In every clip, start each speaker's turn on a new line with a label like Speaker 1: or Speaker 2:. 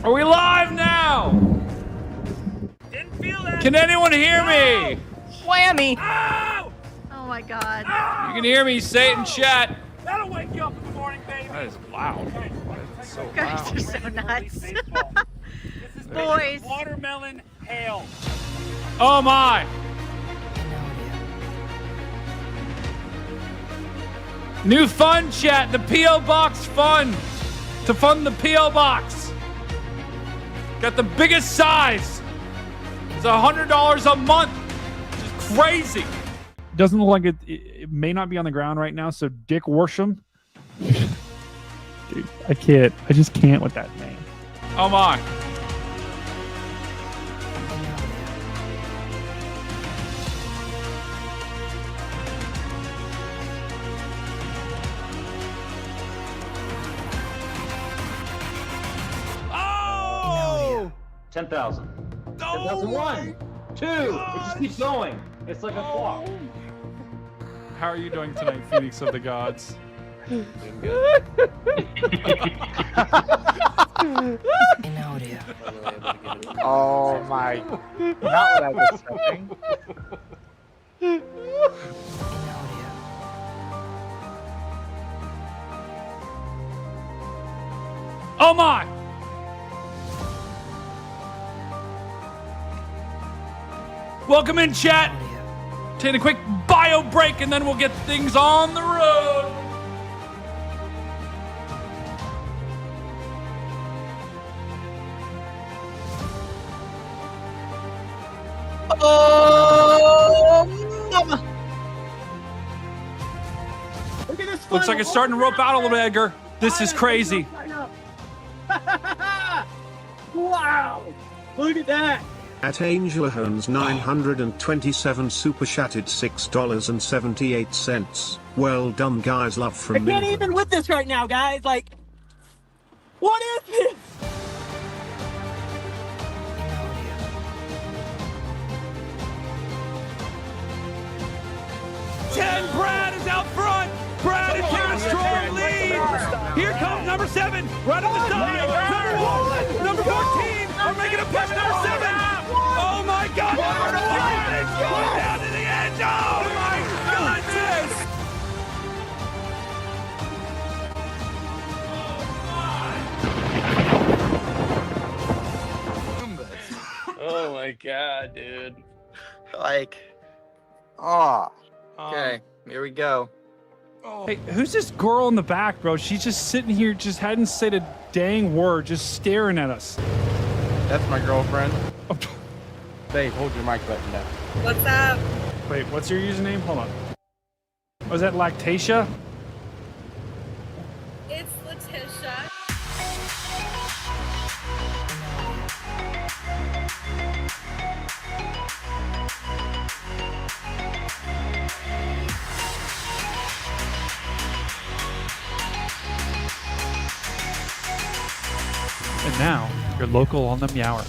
Speaker 1: Are we live now?
Speaker 2: Didn't feel that.
Speaker 1: Can anyone hear me?
Speaker 3: Whammy!
Speaker 2: Ow!
Speaker 3: Oh my god.
Speaker 2: Ow!
Speaker 1: You can hear me. Say it in chat.
Speaker 2: That'll wake you up in the morning, baby.
Speaker 1: That is loud. That's so
Speaker 3: You guys
Speaker 1: loud.
Speaker 3: are so nuts.
Speaker 2: This is
Speaker 3: Boys.
Speaker 2: watermelon hail.
Speaker 1: Oh my! New fun chat, the P.O. Box fund. To fund the P.O. Box. Got the biggest size. It's $100 a month. Which is crazy.
Speaker 4: Doesn't look like it may not be on the ground right now, so Dick Worsham. Dude, I can't. I just can't with that name.
Speaker 1: Oh my. Oh!
Speaker 5: 10,000.
Speaker 1: Oh
Speaker 5: 10,001. 2. It just keeps going. It's like a clock.
Speaker 1: How are you doing tonight, Phoenix of the Gods?
Speaker 6: Oh my. Not what I was saying.
Speaker 1: Oh my! Welcome in, chat. Take a quick bio break and then we'll get things on the road.
Speaker 3: Oh, mama.
Speaker 6: Look at this.
Speaker 1: Looks like it's starting to rope out a little bit, Edgar. This is crazy.
Speaker 6: Wow. Look at that.
Speaker 7: At Angela Holmes 927 super chatted $6.78. Well done, guys. Love
Speaker 6: I
Speaker 7: from
Speaker 6: can't
Speaker 7: me.
Speaker 6: even with this right now, guys. Like, what is this?
Speaker 2: Brad is out front. Brad is taking a strong lead. Here comes number 7, right on the side. Number 1, number 14 are making a push. Number 7. Oh my God! Number 1 is going down to the edge. Oh my goodness!
Speaker 8: Oh my god, dude.
Speaker 6: Like, oh. Okay, here we go.
Speaker 4: Hey, who's this girl in the back, bro? She's just sitting here, just hadn't said a dang word, just staring at us.
Speaker 9: That's my girlfriend.
Speaker 4: Oh,
Speaker 9: Dave, hold your mic button down.
Speaker 3: What's up?
Speaker 4: wait, what's your username? Hold on. Was that Lactatia?
Speaker 3: It's Letitia.
Speaker 4: And now, your local on the Meower.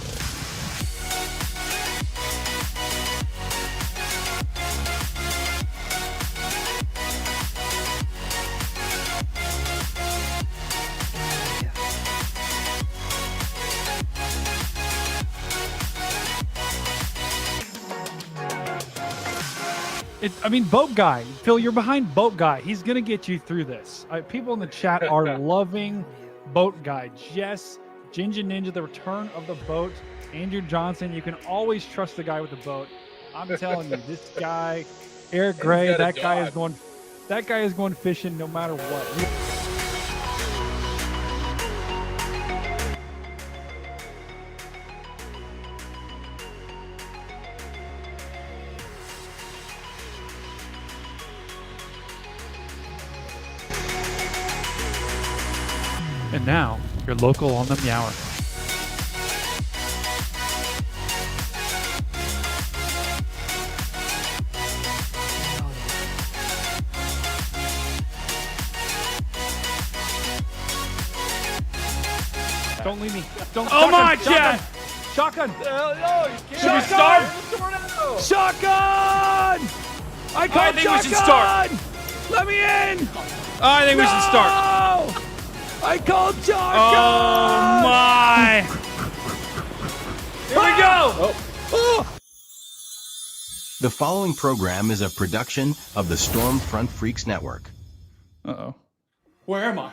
Speaker 4: I mean, Boat Guy. Phil, you're behind Boat Guy. He's going to get you through this. People in the chat are loving Boat Guy. Jess, Ginger Ninja, the return of the boat. Andrew Johnson, you can always trust the guy with the boat. I'm telling you, this guy, Eric Gray, that guy is going fishing no matter what. And now, your local on the Meower. Don't leave me. Don't.
Speaker 1: Oh my,
Speaker 4: shotgun,
Speaker 1: Jet!
Speaker 4: Shotgun.
Speaker 1: Should we start?
Speaker 4: Shotgun! I
Speaker 1: think we should start.
Speaker 4: Let me in.
Speaker 1: I think we should start.
Speaker 2: I called Josh.
Speaker 1: Oh my! Here we go!
Speaker 10: The following program is a production of the Stormfront Freaks Network.
Speaker 1: Uh-oh. Where am I?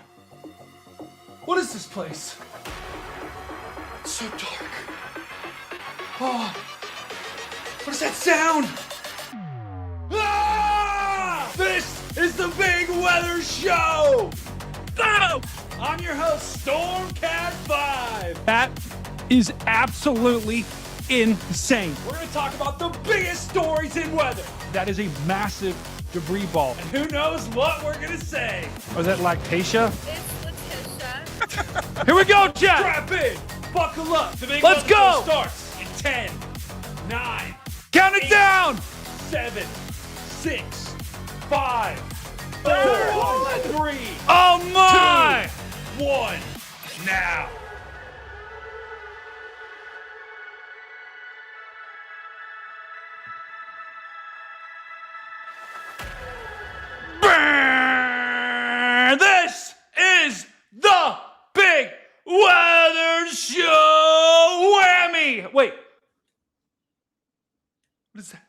Speaker 1: What is this place? It's so dark. Oh, what is that sound? Ah! This is the Big Weather Show! Oh! I'm your host, Stormcat5.
Speaker 4: That is absolutely insane.
Speaker 1: We're going to talk about the biggest stories in weather.
Speaker 4: That is a massive debris ball.
Speaker 1: And who knows what we're going to say.
Speaker 4: Or is that Lactatia?
Speaker 3: It's Letitia.
Speaker 1: Here we go, Jack! Strap in, buckle up. The Big
Speaker 4: Let's
Speaker 1: Weather
Speaker 4: go!
Speaker 1: Show starts in 10, 9,
Speaker 4: Count it down!
Speaker 1: 7, 6, 5, 4, 3,
Speaker 4: Oh my!
Speaker 1: 2, 1, now. This is the Big Weather Show! Whammy! Wait. What is that?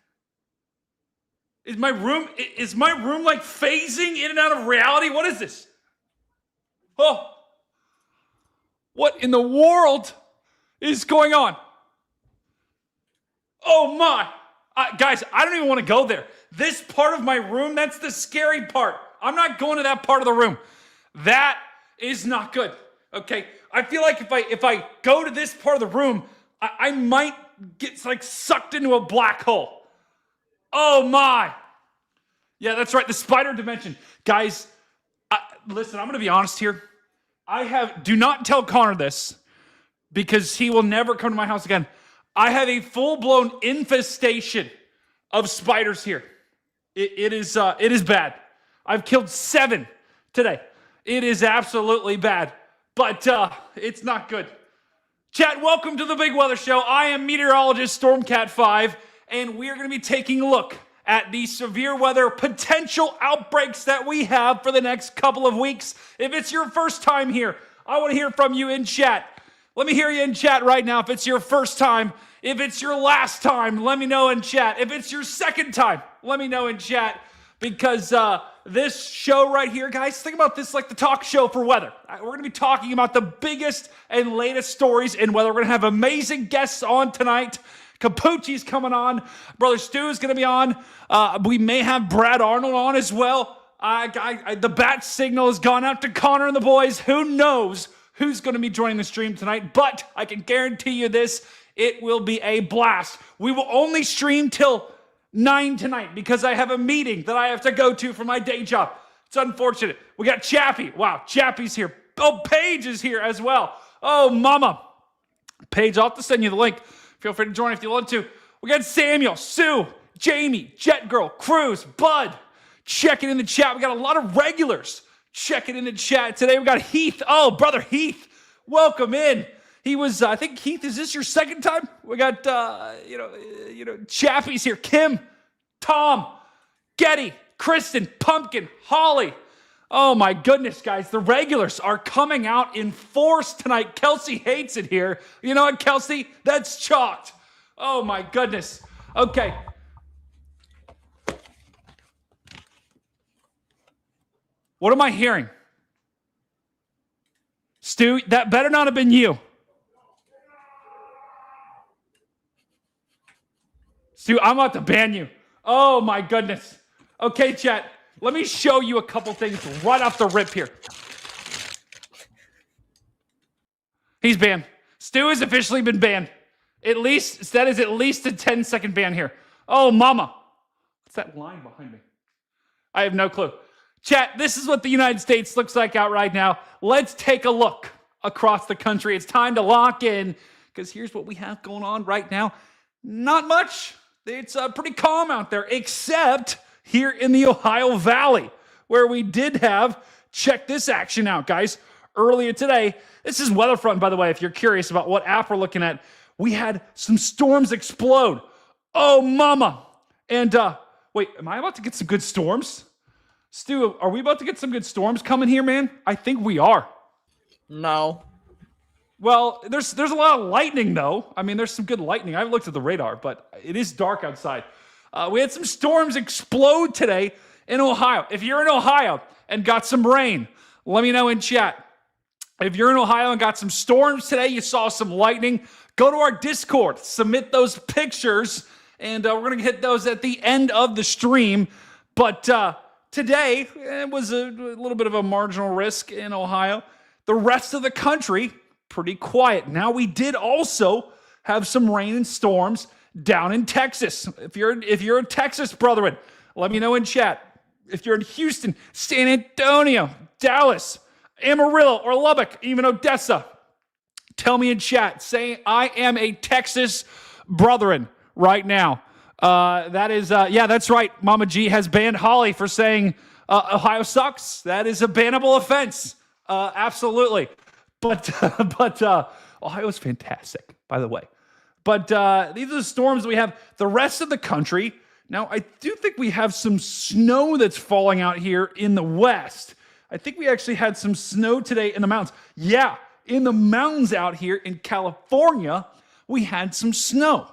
Speaker 1: Is my room like phasing in and out of reality? What is this? Oh. What in the world is going on? Oh my. Guys, I don't even want to go there. This part of my room, that's the scary part. I'm not going to that part of the room. That is not good. Okay? I feel like if I go to this part of the room, I might get like sucked into a black hole. Oh my. Yeah, that's right. The spider dimension. Guys, listen, I'm going to be honest here. Do not tell Connor this because he will never come to my house again. I have a full-blown infestation of spiders here. It is bad. I've killed 7 today. It is absolutely bad, but it's not good. Chat, welcome to the Big Weather Show. I am meteorologist Stormcat5, and we're going to be taking a look at the severe weather potential outbreaks that we have for the next couple of weeks. If it's your first time here, I want to hear from you in chat. Let me hear you in chat right now if it's your first time. If it's your last time, let me know in chat. If it's your second time, let me know in chat. Because this show right here, guys, think about this like the talk show for weather. We're going to be talking about the biggest and latest stories in weather. We're going to have amazing guests on tonight. Kapuchi's coming on. Brother Stu is going to be on. We may have Brad Arnold on as well. The bat signal has gone out to Connor and the boys. Who knows who's going to be joining the stream tonight? But I can guarantee you this. It will be a blast. We will only stream till 9 tonight because I have a meeting that I have to go to for my day job. It's unfortunate. We got Chappie. Wow, Chappie's here. Oh, Paige is here as well. Oh, mama. Paige, I'll have to send you the link. Feel free to join if you want to. We got Samuel, Sue, Jamie, Jet Girl, Cruz, Bud. Check it in the chat. We got a lot of regulars. Check it in the chat. Today we got Heath. Oh, brother Heath. Welcome in. He was, I think, Heath, is this your second time? We got, Chappie's here. Kim, Tom, Getty, Kristen, Pumpkin, Holly. Oh, my goodness, guys. The regulars are coming out in force tonight. Kelsey hates it here. You know what, Kelsey? That's chalked. Oh, my goodness. Okay. What am I hearing? Stu, that better not have been you. Stu, I'm about to ban you. Oh, my goodness. Okay, chat. Let me show you a couple things right off the rip here. He's banned. Stu has officially been banned. That is at least a 10-second ban here. Oh, mama. What's that line behind me? I have no clue. Chat, this is what the United States looks like out right now. Let's take a look across the country. It's time to lock in because here's what we have going on right now. Not much. It's pretty calm out there, except here in the Ohio Valley, where we did have, check this action out, guys. Earlier today, this is Weatherfront, by the way, if you're curious about what app we're looking at. We had some storms explode. Oh, mama. And, wait, am I about to get some good storms? Stu, are we about to get some good storms coming here, man? I think we are.
Speaker 11: No.
Speaker 1: Well, there's a lot of lightning, though. I mean, there's some good lightning. I haven't looked at the radar, but it is dark outside. We had some storms explode today in Ohio. If you're in Ohio and got some rain, let me know in chat. If you're in Ohio and got some storms today, you saw some lightning, go to our Discord, submit those pictures, and we're going to hit those at the end of the stream. But today, it was a little bit of a marginal risk in Ohio. The rest of the country, pretty quiet. Now, we did also have some rain and storms down in Texas. If you're a Texas brethren, let me know in chat. If you're in Houston, San Antonio, Dallas, Amarillo, or Lubbock, even Odessa, tell me in chat. Say I am a Texas brethren right now. That's right. Mama G has banned Holly for saying Ohio sucks. That is a bannable offense. Absolutely. But Ohio's fantastic, by the way. But these are the storms we have. The rest of the country. Now, I do think we have some snow that's falling out here in the west. I think we actually had some snow today in the mountains. Yeah, in the mountains out here in California, we had some snow,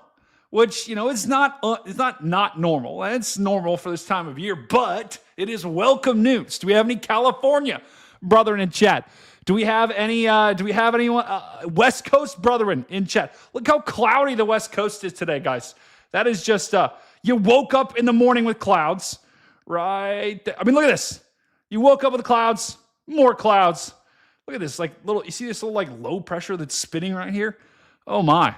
Speaker 1: which, it's not normal. It's normal for this time of year, but it is welcome news. Do we have any California brethren in chat? Do we have anyone West Coast brethren in chat? Look how cloudy the West Coast is today, guys. That is just you woke up in the morning with clouds, right? I mean, look at this. You woke up with clouds, more clouds. Look at this, you see this little low pressure that's spinning right here? Oh my.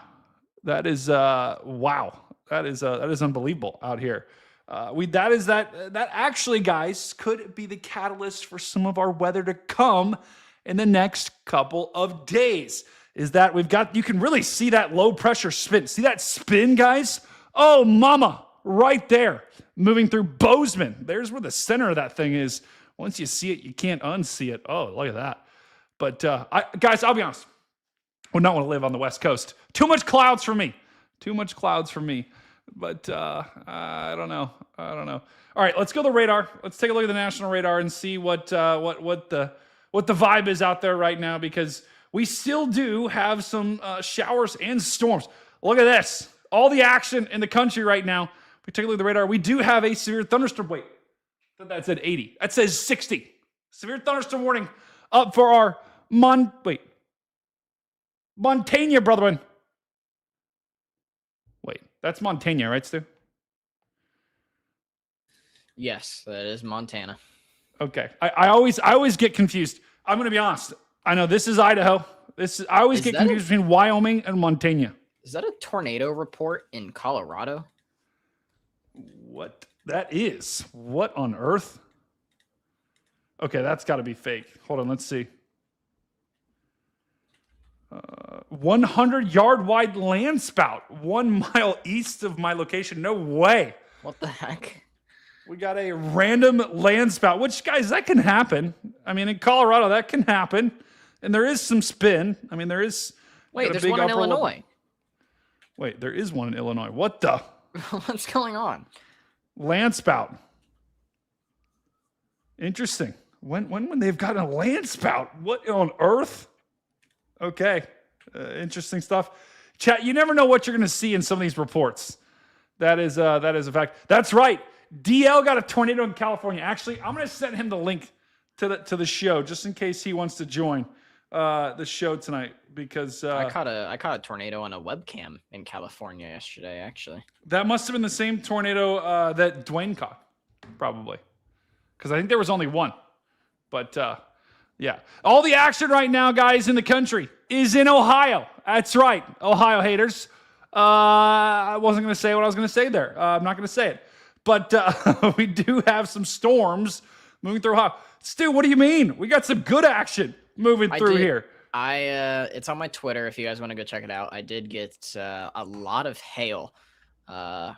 Speaker 1: That is wow. That is unbelievable out here. That actually, guys, could be the catalyst for some of our weather to come in the next couple of days. Is that you can really see that low pressure spin. See that spin, guys? Oh, mama, right there, moving through Bozeman. There's where the center of that thing is. Once you see it, you can't unsee it. Oh, look at that. But guys, I'll be honest. I would not want to live on the West Coast. Too much clouds for me. But I don't know. All right, let's go to the radar. Let's take a look at the national radar and see what the vibe is out there right now, because we still do have some showers and storms. Look at this. All the action in the country right now. If we take a look at the radar, we do have a severe thunderstorm. Wait, that said 80. That says 60. Severe thunderstorm warning up for our Montana, brethren. Wait, that's Montana, right, Stu?
Speaker 11: Yes, that is Montana.
Speaker 1: Okay. I always get confused. I'm going to be honest. I know this is Idaho. I always get confused between Wyoming and Montana.
Speaker 11: Is that a tornado report in Colorado?
Speaker 1: What that is? What on earth? Okay, that's got to be fake. Hold on, let's see. 100-yard wide land spout 1 mile east of my location. No way.
Speaker 11: What the heck?
Speaker 1: We got a random land spout, which, guys, that can happen. I mean, in Colorado, that can happen. And there is some spin. I mean, there is.
Speaker 11: Wait, there's one in Illinois.
Speaker 1: Wait, there is one in Illinois. What the?
Speaker 11: What's going on?
Speaker 1: Land spout. Interesting. When they've got a land spout? What on earth? Okay. Interesting stuff. Chat, you never know what you're going to see in some of these reports. That is a fact. That's right. DL got a tornado in California. Actually, I'm going to send him the link to the show just in case he wants to join the show tonight, because
Speaker 11: I caught a tornado on a webcam in California yesterday. Actually,
Speaker 1: that must have been the same tornado that Dwayne caught, probably, because I think there was only one. But yeah, all the action right now, guys, in the country is in Ohio. That's right, Ohio haters. I wasn't going to say what I was going to say there. I'm not going to say it. But we do have some storms moving through Ohio. Stu, what do you mean? We got some good action moving through here.
Speaker 11: It's on my Twitter if you guys want to go check it out. I did get a lot of hail. So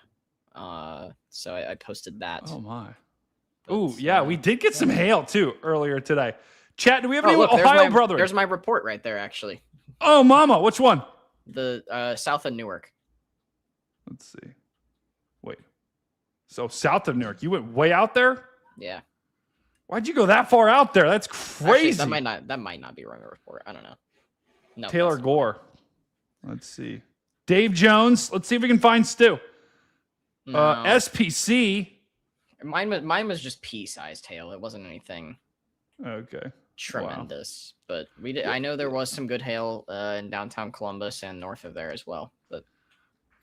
Speaker 11: I posted that.
Speaker 1: Oh, my. Oh, yeah, we did get some hail, too, earlier today. Chat, do we have any
Speaker 11: look,
Speaker 1: Ohio brothers?
Speaker 11: There's my report right there, actually.
Speaker 1: Oh, mama. Which one?
Speaker 11: The south of Newark.
Speaker 1: Let's see. Wait. So south of Newark. You went way out there?
Speaker 11: Yeah.
Speaker 1: Why'd you go that far out there? That's crazy.
Speaker 11: Actually, that might not be Rumor Report. I don't know. No,
Speaker 1: Taylor Gore. Let's see. Dave Jones. Let's see if we can find Stu.
Speaker 11: No.
Speaker 1: SPC.
Speaker 11: Mine was just pea-sized hail. It wasn't anything
Speaker 1: Okay.
Speaker 11: tremendous. But I know there was some good hail in downtown Columbus and north of there as well. But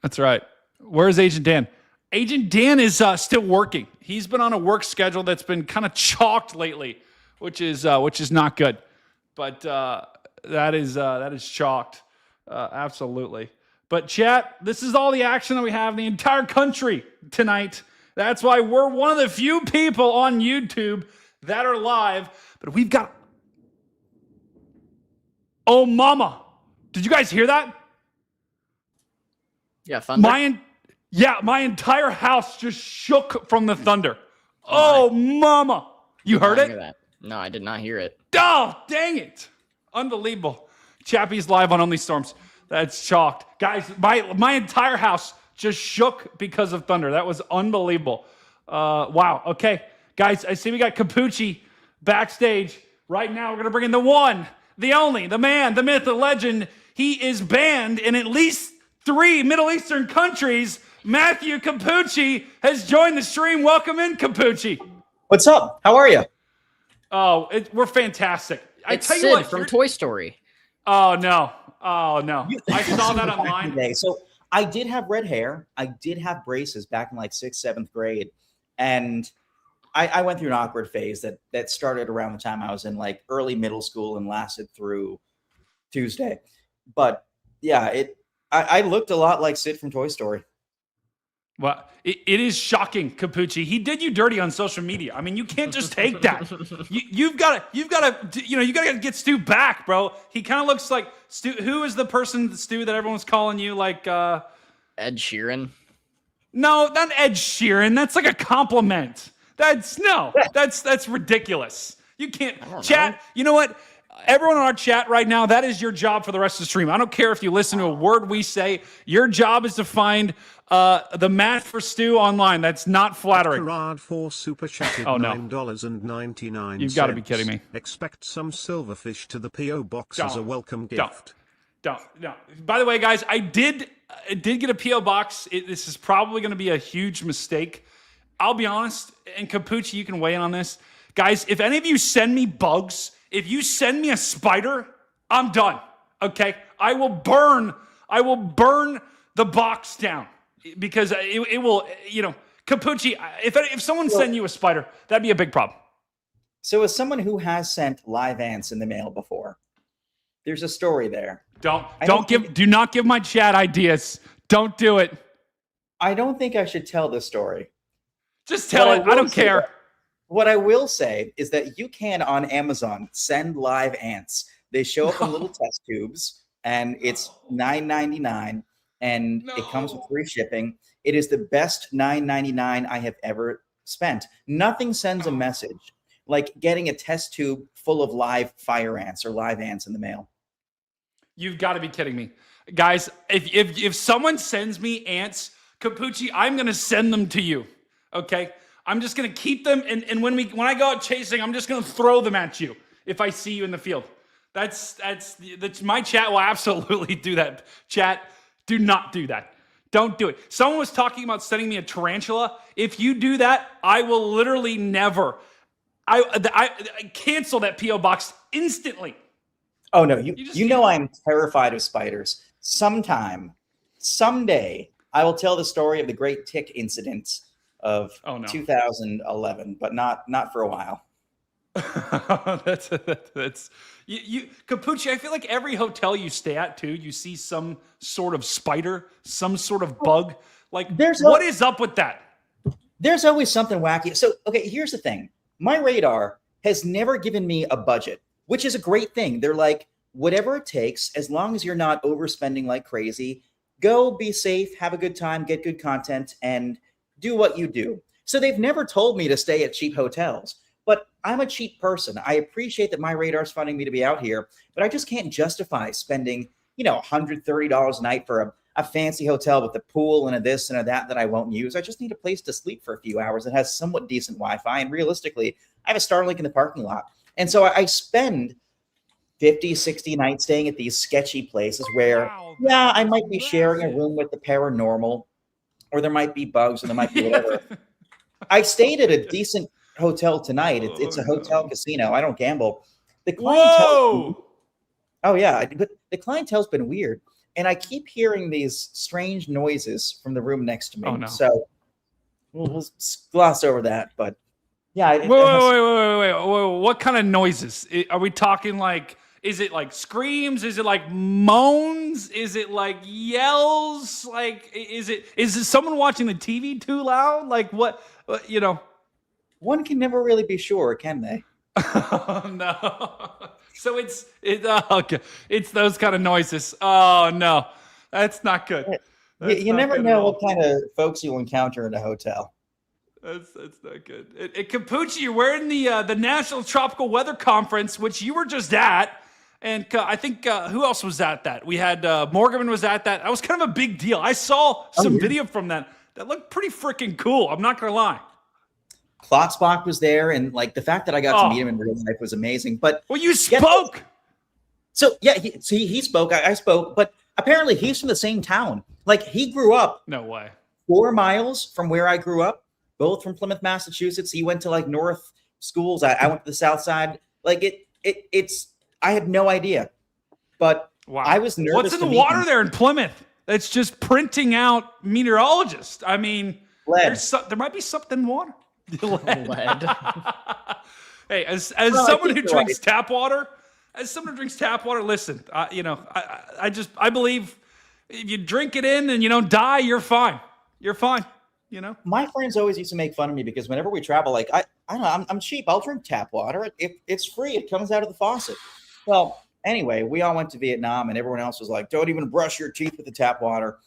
Speaker 1: That's right. Where's Agent Dan? Agent Dan is still working. He's been on a work schedule that's been kind of chalked lately, which is not good. But that is chalked, absolutely. But chat, this is all the action that we have in the entire country tonight. That's why we're one of the few people on YouTube that are live. But we've got. Oh, mama! Did you guys hear that?
Speaker 11: yeah, thunder.
Speaker 1: My entire house just shook from the thunder. Oh, mama! You heard
Speaker 11: Did not
Speaker 1: it?
Speaker 11: hear that. No, I did not hear it.
Speaker 1: Oh, dang it! Unbelievable. Chappie's live on Only Storms. That's chalked, guys. My entire house just shook because of thunder. That was unbelievable. Wow. Okay, guys. I see we got Kapuchi backstage right now. We're gonna bring in the one, the only, the man, the myth, the legend. He is banned in at least 3 Middle Eastern countries. Matthew Kapuchi has joined the stream. Welcome in, Kapuchi.
Speaker 12: What's up? How are you?
Speaker 1: Oh, we're fantastic. I
Speaker 11: It's
Speaker 1: tell you
Speaker 11: Sid
Speaker 1: what,
Speaker 11: from Toy Story.
Speaker 1: Oh no. I saw that online.
Speaker 12: Today. So I did have red hair. I did have braces back in like 6th, 7th grade. And I went through an awkward phase that started around the time I was in like early middle school and lasted through Tuesday. But yeah, I looked a lot like Sid from Toy Story.
Speaker 1: Well, it is shocking, Kapuchi. He did you dirty on social media. I mean, you can't just take that. You've got to get Stu back, bro. He kind of looks like Stu. Who is the person, Stu, that everyone's calling you like?
Speaker 11: Ed Sheeran.
Speaker 1: No, not Ed Sheeran. That's like a compliment. That's ridiculous. You can't chat. You know what? Everyone on our chat right now, that is your job for the rest of the stream. I don't care if you listen to a word we say. Your job is to find the math for Stu online. That's not flattering.
Speaker 7: Gerard for super chatted
Speaker 1: Oh, no.
Speaker 7: $9.99.
Speaker 1: You've got to be kidding me.
Speaker 7: Expect some silverfish to the PO box as a welcome gift.
Speaker 1: Don't. By the way, guys, I did get a PO box. This is probably going to be a huge mistake. I'll be honest, and Kapuchi, you can weigh in on this. Guys, if any of you send me bugs, if you send me a spider, I'm done. Okay? I will burn the box down because it will, Kapuchi, if someone send you a spider, that'd be a big problem.
Speaker 12: So as someone who has sent live ants in the mail before, there's a story there.
Speaker 1: Do not give my chat ideas. Don't do it.
Speaker 12: I don't think I should tell this story.
Speaker 1: Just tell it. I don't care.
Speaker 12: What I will say is that you can on Amazon send live ants. They show up in little test tubes, and it's $9.99, and it comes with free shipping. It is the best $9.99 I have ever spent. Nothing sends a message like getting a test tube full of live fire ants or live ants in the mail.
Speaker 1: You've got to be kidding me. Guys, if someone sends me ants, Kapuchi, I'm going to send them to you. Okay? I'm just going to keep them, and when I go out chasing, I'm just going to throw them at you if I see you in the field. That's my chat will absolutely do that. Chat, do not do that. Don't do it. Someone was talking about sending me a tarantula. If you do that, I will literally never. I cancel that PO box instantly.
Speaker 12: Oh no, you know I'm terrified of spiders. Someday, I will tell the story of the great tick incident of 2011, but not for a while.
Speaker 1: that's you Kapuchi. I feel like every hotel you stay at too, you see some sort of spider, some sort of bug. Like, what is up with that?
Speaker 12: There's always something wacky. So, okay, here's the thing. My radar has never given me a budget, which is a great thing. They're like, whatever it takes, as long as you're not overspending like crazy, go be safe, have a good time, get good content, and do what you do. So they've never told me to stay at cheap hotels, but I'm a cheap person. I appreciate that my radar's funding me to be out here, but I just can't justify spending, $130 a night for a fancy hotel with a pool and a this and a that I won't use. I just need a place to sleep for a few hours that has somewhat decent Wi-Fi. And realistically, I have a Starlink in the parking lot. And so I spend 50, 60 nights staying at these sketchy places where, yeah, I might be sharing a room with the paranormal, or there might be bugs, or there might be whatever. I stayed at a decent hotel tonight. It's a hotel casino. I don't gamble. The clientele, oh yeah, but the clientele's been weird, and I keep hearing these strange noises from the room next to me.
Speaker 1: Oh, no.
Speaker 12: So we'll gloss over that, but yeah.
Speaker 1: Wait. What kind of noises? Are we talking like? Is it like screams? Is it like moans? Is it like yells? Like is it someone watching the TV too loud? Like what? You know.
Speaker 12: One can never really be sure, can they?
Speaker 1: Oh, no. So it's okay. It's those kind of noises. Oh no, that's not good.
Speaker 12: You never know what kind of folks you'll encounter in a hotel.
Speaker 1: That's not good. Kapuchi, you're wearing the National Tropical Weather Conference, which you were just at, and I think who else was at that? We had Morgan was at that. That was kind of a big deal. I saw some video from that looked pretty freaking cool. I'm not gonna lie.
Speaker 12: Klotzbach was there, and like the fact that I got to meet him in real life was amazing. But
Speaker 1: you spoke.
Speaker 12: So yeah, he spoke. I spoke, but apparently he's from the same town. Like he grew up.
Speaker 1: No way.
Speaker 12: 4 miles from where I grew up, both from Plymouth, Massachusetts. He went to like North schools. I went to the South Side. Like it's. I had no idea, but I was nervous.
Speaker 1: What's in the water there in Plymouth? It's just printing out meteorologists. I mean, there might be something in water. Lead. Hey, as someone who drinks tap water, listen, I believe if you drink it in and you don't die, you're fine. You're fine. You know,
Speaker 12: my friends always used to make fun of me because whenever we travel, like I don't know, I'm cheap. I'll drink tap water. It's free. It comes out of the faucet. Well, anyway, we all went to Vietnam, and everyone else was like, "Don't even brush your teeth with the tap water."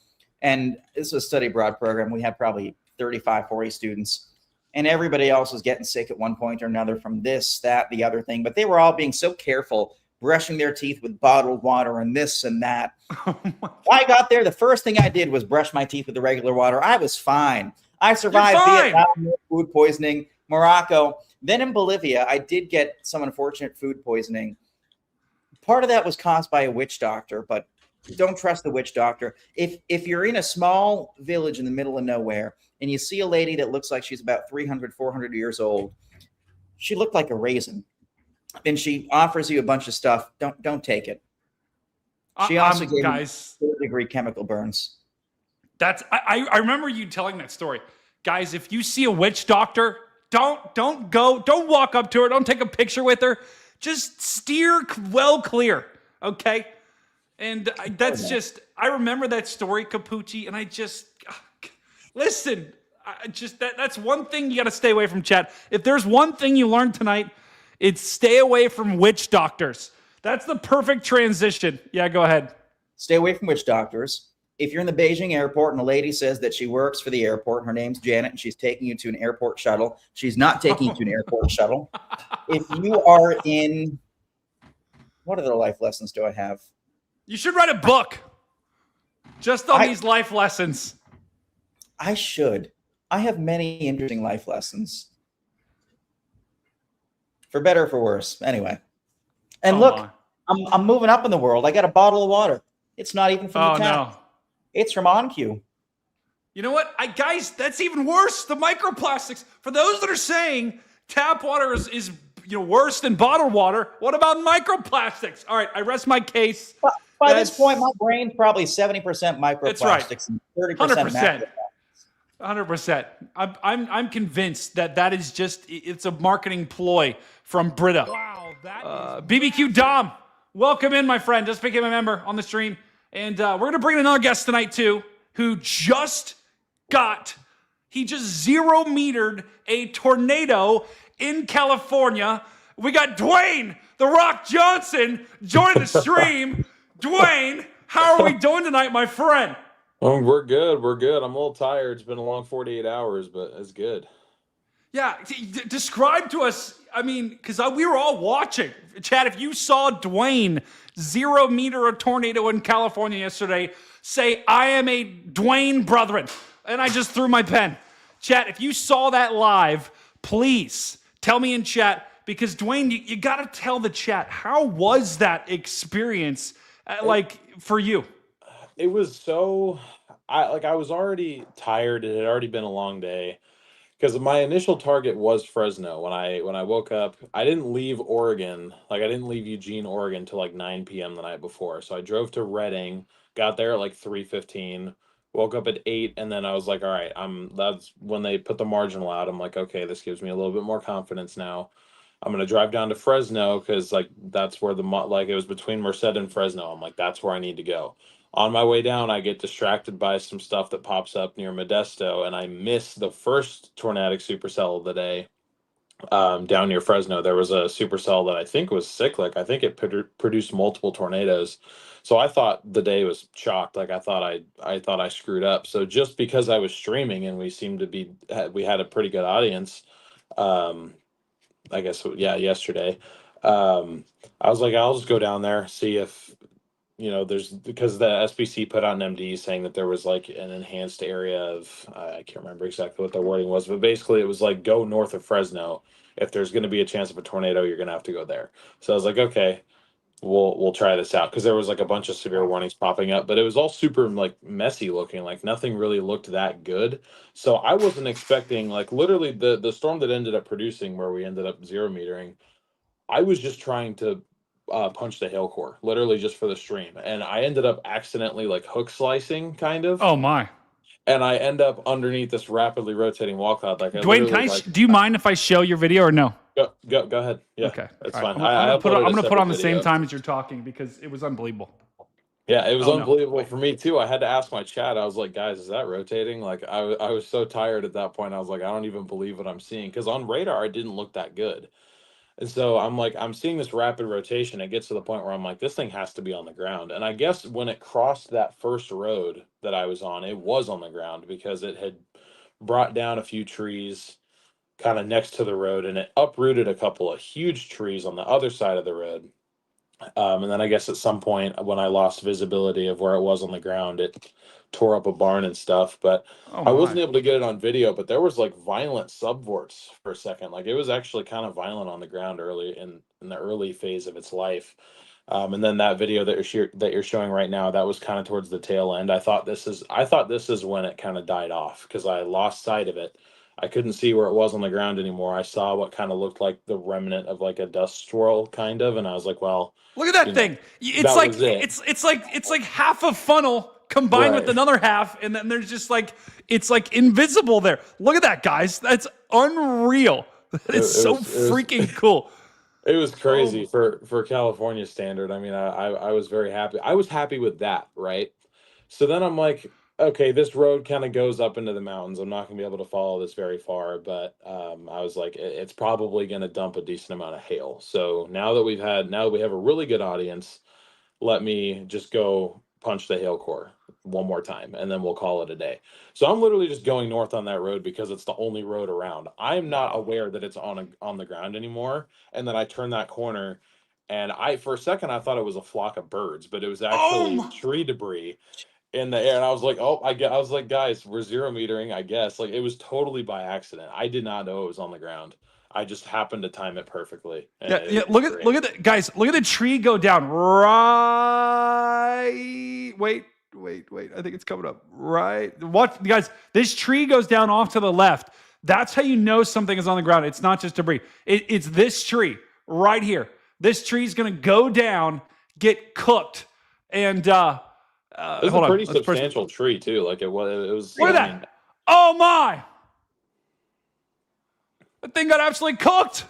Speaker 12: And this was a study abroad program. We had probably 35, 40 students. And everybody else was getting sick at one point or another from this, that, the other thing. But they were all being so careful, brushing their teeth with bottled water and this and that. I got there. The first thing I did was brush my teeth with the regular water. I was fine. I survived Vietnam, food poisoning, Morocco. Then in Bolivia, I did get some unfortunate food poisoning. Part of that was caused by a witch doctor, but don't trust the witch doctor. If you're in a small village in the middle of nowhere and you see a lady that looks like she's about 300, 400 years old, she looked like a raisin, and she offers you a bunch of stuff, don't take it. She also gave me third-degree chemical burns.
Speaker 1: I remember you telling that story. Guys, if you see a witch doctor, don't walk up to her, don't take a picture with her. Just steer well clear, okay? And that's just, I remember that story, Kapuchi, and I just, listen, that's one thing you got to stay away from, chat. If there's one thing you learned tonight, it's stay away from witch doctors. That's the perfect transition. Yeah, go ahead.
Speaker 12: Stay away from witch doctors. If you're in the Beijing airport and a lady says that she works for the airport, her name's Janet, and she's taking you to an airport shuttle, she's not taking you to an airport shuttle. If you are in, what other life lessons do I have?
Speaker 1: You should write a book just on these life lessons.
Speaker 12: I should. I have many interesting life lessons. For better or for worse. Anyway. And look, I'm moving up in the world. I got a bottle of water. It's not even from the tap.
Speaker 1: No.
Speaker 12: It's from OnQ.
Speaker 1: You know what? Guys, that's even worse. The microplastics. For those that are saying tap water is worse than bottled water, what about microplastics? All right, I rest my case.
Speaker 12: By this point, my brain's probably 70% microplastics and 30%
Speaker 1: 100%. 100%. I'm convinced that is just, it's a marketing ploy from Brita. Wow, BBQ Dom, welcome in, my friend. Just became a member on the stream. And we're going to bring in another guest tonight, too, who just zero-metered a tornado in California. We got Dwayne, The Rock Johnson, joining the stream. Dwayne, how are we doing tonight, my friend?
Speaker 13: We're good. We're good. I'm a little tired. It's been a long 48 hours, but it's good.
Speaker 1: Yeah. Describe to us I mean, because we were all watching. Chad, if you saw Dwayne 0 meter a tornado in California yesterday, say, I am a Dwayne brethren. And I just threw my pen. Chat, if you saw that live, please tell me in chat, because Dwayne, you got to tell the chat, how was that experience like for you?
Speaker 13: It was so, I was already tired. It had already been a long day. Because my initial target was Fresno. When I woke up, I didn't leave Oregon. Like, I didn't leave Eugene, Oregon till like 9 p.m. the night before. So I drove to Redding, got there at like 3:15, woke up at 8, and then I was like, all right, that's when they put the marginal out. I'm like, okay, this gives me a little bit more confidence now. I'm gonna drive down to Fresno because like that's where it was between Merced and Fresno. I'm like, that's where I need to go. On my way down, I get distracted by some stuff that pops up near Modesto, and I miss the first tornadic supercell of the day. Down near Fresno, there was a supercell that I think was cyclic. I think it produced multiple tornadoes. So I thought the day was chalked. Like I thought I screwed up. So just because I was streaming and we had a pretty good audience, I guess, yeah, yesterday. I was like, I'll just go down there, see if, because the SBC put out an MD saying that there was like an enhanced area of, I can't remember exactly what the wording was, but basically it was like, go north of Fresno. If there's going to be a chance of a tornado, you're going to have to go there. So I was like, okay, we'll try this out. Cause there was like a bunch of severe warnings popping up, but it was all super like messy looking, like nothing really looked that good. So I wasn't expecting, like, literally the storm that ended up producing where we ended up 0 metering. I was just trying to punch the hail core, literally just for the stream. And I ended up accidentally like hook slicing kind of.
Speaker 1: Oh my.
Speaker 13: And I end up underneath this rapidly rotating wall cloud. Like,
Speaker 1: Dwayne, do you mind if I show your video or no?
Speaker 13: Go ahead. Yeah.
Speaker 1: Okay.
Speaker 13: That's
Speaker 1: fine.
Speaker 13: fine.
Speaker 1: I'm going to put on the
Speaker 13: video.
Speaker 1: same time as you're talking because it was unbelievable.
Speaker 13: Yeah, it was unbelievable for me too. I had to ask my chat. I was like, guys, is that rotating? Like, I was so tired at that point. I was like, I don't even believe what I'm seeing. Because on radar, it didn't look that good. And so I'm like, I'm seeing this rapid rotation. It gets to the point where I'm like, this thing has to be on the ground. And I guess when it crossed that first road that I was on, it was on the ground because it had brought down a few trees kind of next to the road, and it uprooted a couple of huge trees on the other side of the road. And then I guess at some point when I lost visibility of where it was on the ground, it tore up a barn and stuff. But I wasn't able to get it on video, but there was like violent subvorts for a second. Like it was actually kind of violent on the ground early in the early phase of its life. And then that video that you're showing right now, that was kind of towards the tail end. I thought this is when it kind of died off because I lost sight of it. I couldn't see where it was on the ground anymore. I saw what kind of looked like the remnant of like a dust swirl kind of, and I was like, well,
Speaker 1: look at that thing. It's like it's like half a funnel combined with another half, and then there's just like it's like invisible there. Look at that, guys. That's unreal. It's so freaking cool.
Speaker 13: It was crazy for California standard. I mean, I was very happy. I was happy with that, right? So then I'm like, okay, this road kind of goes up into the mountains. I'm not going to be able to follow this very far, but I was like, it's probably going to dump a decent amount of hail. So now that we have a really good audience, let me just go punch the hail core one more time, and then we'll call it a day. So I'm literally just going north on that road because it's the only road around. I'm not aware that it's on the ground anymore, and then I turn that corner, and for a second I thought it was a flock of birds, but it was actually tree debris in the air. And I was like, I was like, guys, we're 0 metering, I guess. Like, it was totally by accident. I did not know it was on the ground. I just happened to time it perfectly.
Speaker 1: Yeah. Look at the guys. Look at the tree go down. Right. Wait. I think it's coming up. Right. Watch, guys. This tree goes down off to the left. That's how you know something is on the ground. It's not just debris. It's this tree right here. This tree is going to go down, get cooked, and
Speaker 13: it was a pretty substantial tree too. Like it was.
Speaker 1: Look at that! Oh my! That thing got absolutely cooked.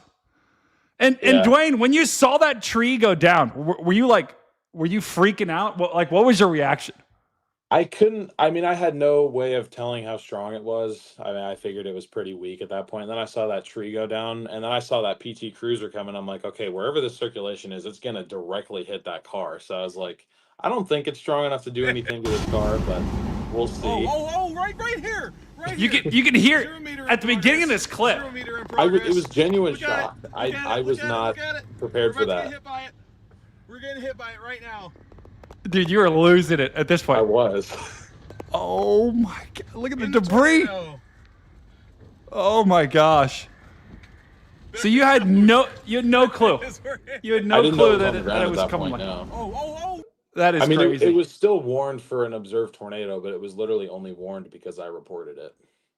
Speaker 1: And Dwayne, when you saw that tree go down, were you freaking out? What was your reaction?
Speaker 13: I had no way of telling how strong it was. I mean, I figured it was pretty weak at that point. And then I saw that tree go down, and then I saw that PT Cruiser coming. I'm like, okay, wherever the circulation is, it's going to directly hit that car. So I was like, I don't think it's strong enough to do anything to this car, but We'll see.
Speaker 2: Right here. Right
Speaker 1: You can hear it at the beginning of this clip.
Speaker 13: It was genuine shock. I was not prepared for that.
Speaker 2: We're getting hit by it right now.
Speaker 1: Dude, you were losing it at this point.
Speaker 13: I was.
Speaker 1: Oh my god! Look at the debris. Oh my gosh. So you had no clue. You had no clue that it was coming. That is crazy.
Speaker 13: It was still warned for an observed tornado, but it was literally only warned because I reported it.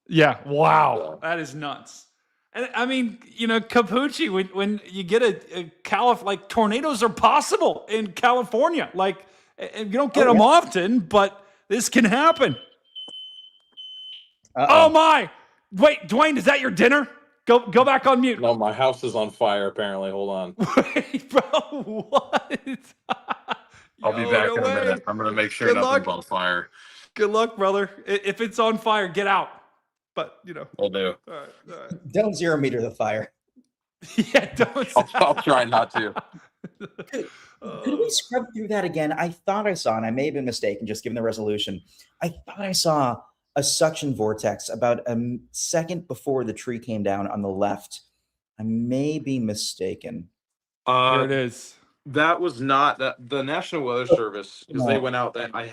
Speaker 1: Yeah. Wow. So. That is nuts. And I mean, Kapuchi, when you get like tornadoes are possible in California. Like, you don't get them often, but this can happen. Oh my! Wait, Dwayne, is that your dinner? Go back on mute.
Speaker 13: No, my house is on fire. Apparently, hold on.
Speaker 1: Wait, bro, what?
Speaker 13: I'll be back in a minute. I'm gonna make sure nothing's on fire.
Speaker 1: Good luck, brother. If it's on fire, get out. But
Speaker 13: I'll do.
Speaker 1: All right.
Speaker 12: Don't 0 meter the fire.
Speaker 1: Yeah, don't.
Speaker 13: I'll try not to.
Speaker 12: Could we scrub through that again? I thought I saw, and I may have been mistaken, just given the resolution. I thought I saw a suction vortex about a second before the tree came down on the left. I may be mistaken.
Speaker 1: Here it is.
Speaker 13: That was not the National Weather Service, because they went out. I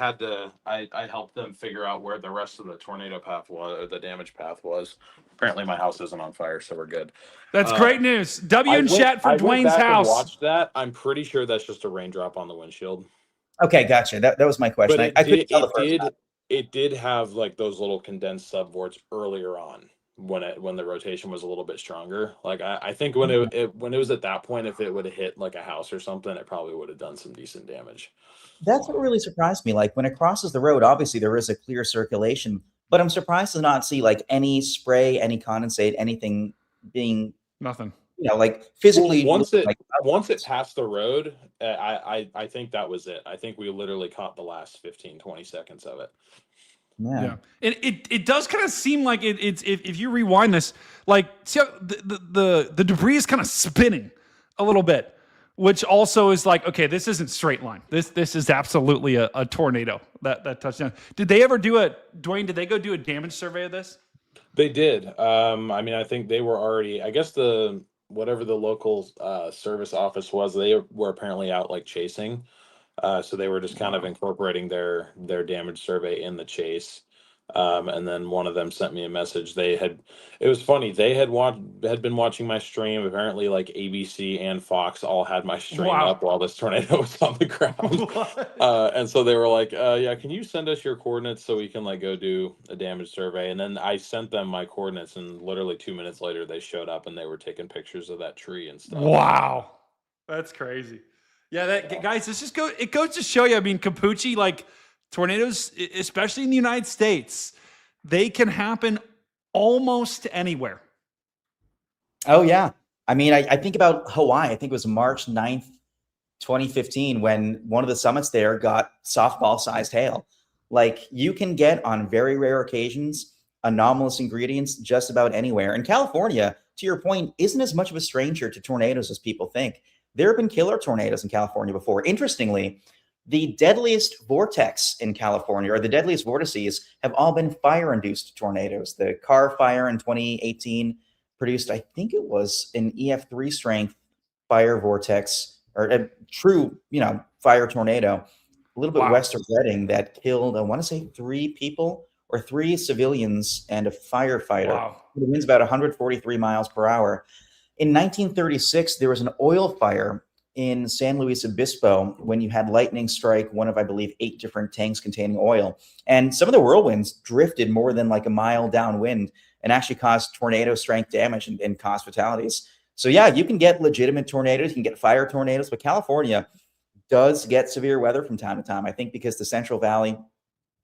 Speaker 13: helped them figure out where the rest of the tornado path was, or the damage path was. Apparently, my house isn't on fire, so we're good.
Speaker 1: That's great news. W in chat for Dwayne's house.
Speaker 13: Watch that. I'm pretty sure that's just a raindrop on the windshield.
Speaker 12: Okay, gotcha. That was my question.
Speaker 13: But it did have like those little condensed subvorts earlier on when the rotation was a little bit stronger. Like I think when it was at that point, if it would have hit like a house or something, it probably would have done some decent damage.
Speaker 12: That's what really surprised me. Like when it crosses the road, obviously there is a clear circulation, but I'm surprised to not see like any spray, any condensate, anything being
Speaker 1: nothing.
Speaker 12: Like physically.
Speaker 13: Well, once it passed the road, I think that was it. I think we literally caught the last 15, 20 seconds of it.
Speaker 12: Yeah.
Speaker 1: And it does kind of seem like it's if you rewind this, like see how the debris is kind of spinning a little bit, which also is like, okay, this isn't straight line. This is absolutely a tornado that touchdown. Did they ever Dwayne, did they go do a damage survey of this?
Speaker 13: They did. I think they were already, I guess whatever the local service office was, they were apparently out like chasing. So they were just kind of incorporating their damage survey in the chase. And then one of them sent me a message. It was funny. They had been watching my stream. Apparently like ABC and Fox all had my stream up while this tornado was on the ground. And so they were like, yeah, can you send us your coordinates so we can like go do a damage survey? And then I sent them my coordinates, and literally 2 minutes later they showed up and they were taking pictures of that tree and stuff.
Speaker 1: Wow. That's crazy. Yeah, guys, it goes to show you. I mean, Kapuchi, like tornadoes, especially in the United States, they can happen almost anywhere.
Speaker 12: Oh yeah, I mean, I think about Hawaii. I think it was March 9th, 2015, when one of the summits there got softball-sized hail. Like you can get on very rare occasions anomalous ingredients just about anywhere. And California, to your point, isn't as much of a stranger to tornadoes as people think. There have been killer tornadoes in California before. Interestingly, the deadliest vortex in California, or the deadliest vortices, have all been fire-induced tornadoes. The Carr fire in 2018 produced, I think it was an EF3 strength fire vortex, or a true, fire tornado, a little bit west of Redding, that killed, I want to say 3 people, or 3 civilians and a firefighter.
Speaker 1: Wow.
Speaker 12: The wind's about 143 miles per hour. In 1936, there was an oil fire in San Luis Obispo when you had lightning strike one of, I believe, 8 different tanks containing oil. And some of the whirlwinds drifted more than like a mile downwind and actually caused tornado strength damage and caused fatalities. So yeah, you can get legitimate tornadoes, you can get fire tornadoes, but California does get severe weather from time to time. I think because the Central Valley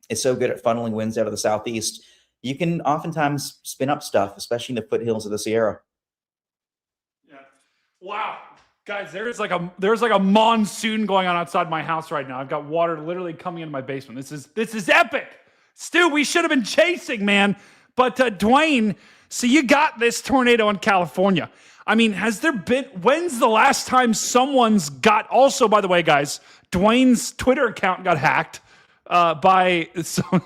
Speaker 12: is so good at funneling winds out of the southeast, you can oftentimes spin up stuff, especially in the foothills of the Sierra.
Speaker 1: Wow. Guys, there's like a monsoon going on outside my house right now. I've got water literally coming into my basement. This is epic. Stu, we should have been chasing, man. But Dwayne, so you got this tornado in California. I mean, when's the last time someone's got, also, by the way, guys, Dwayne's Twitter account got hacked by someone.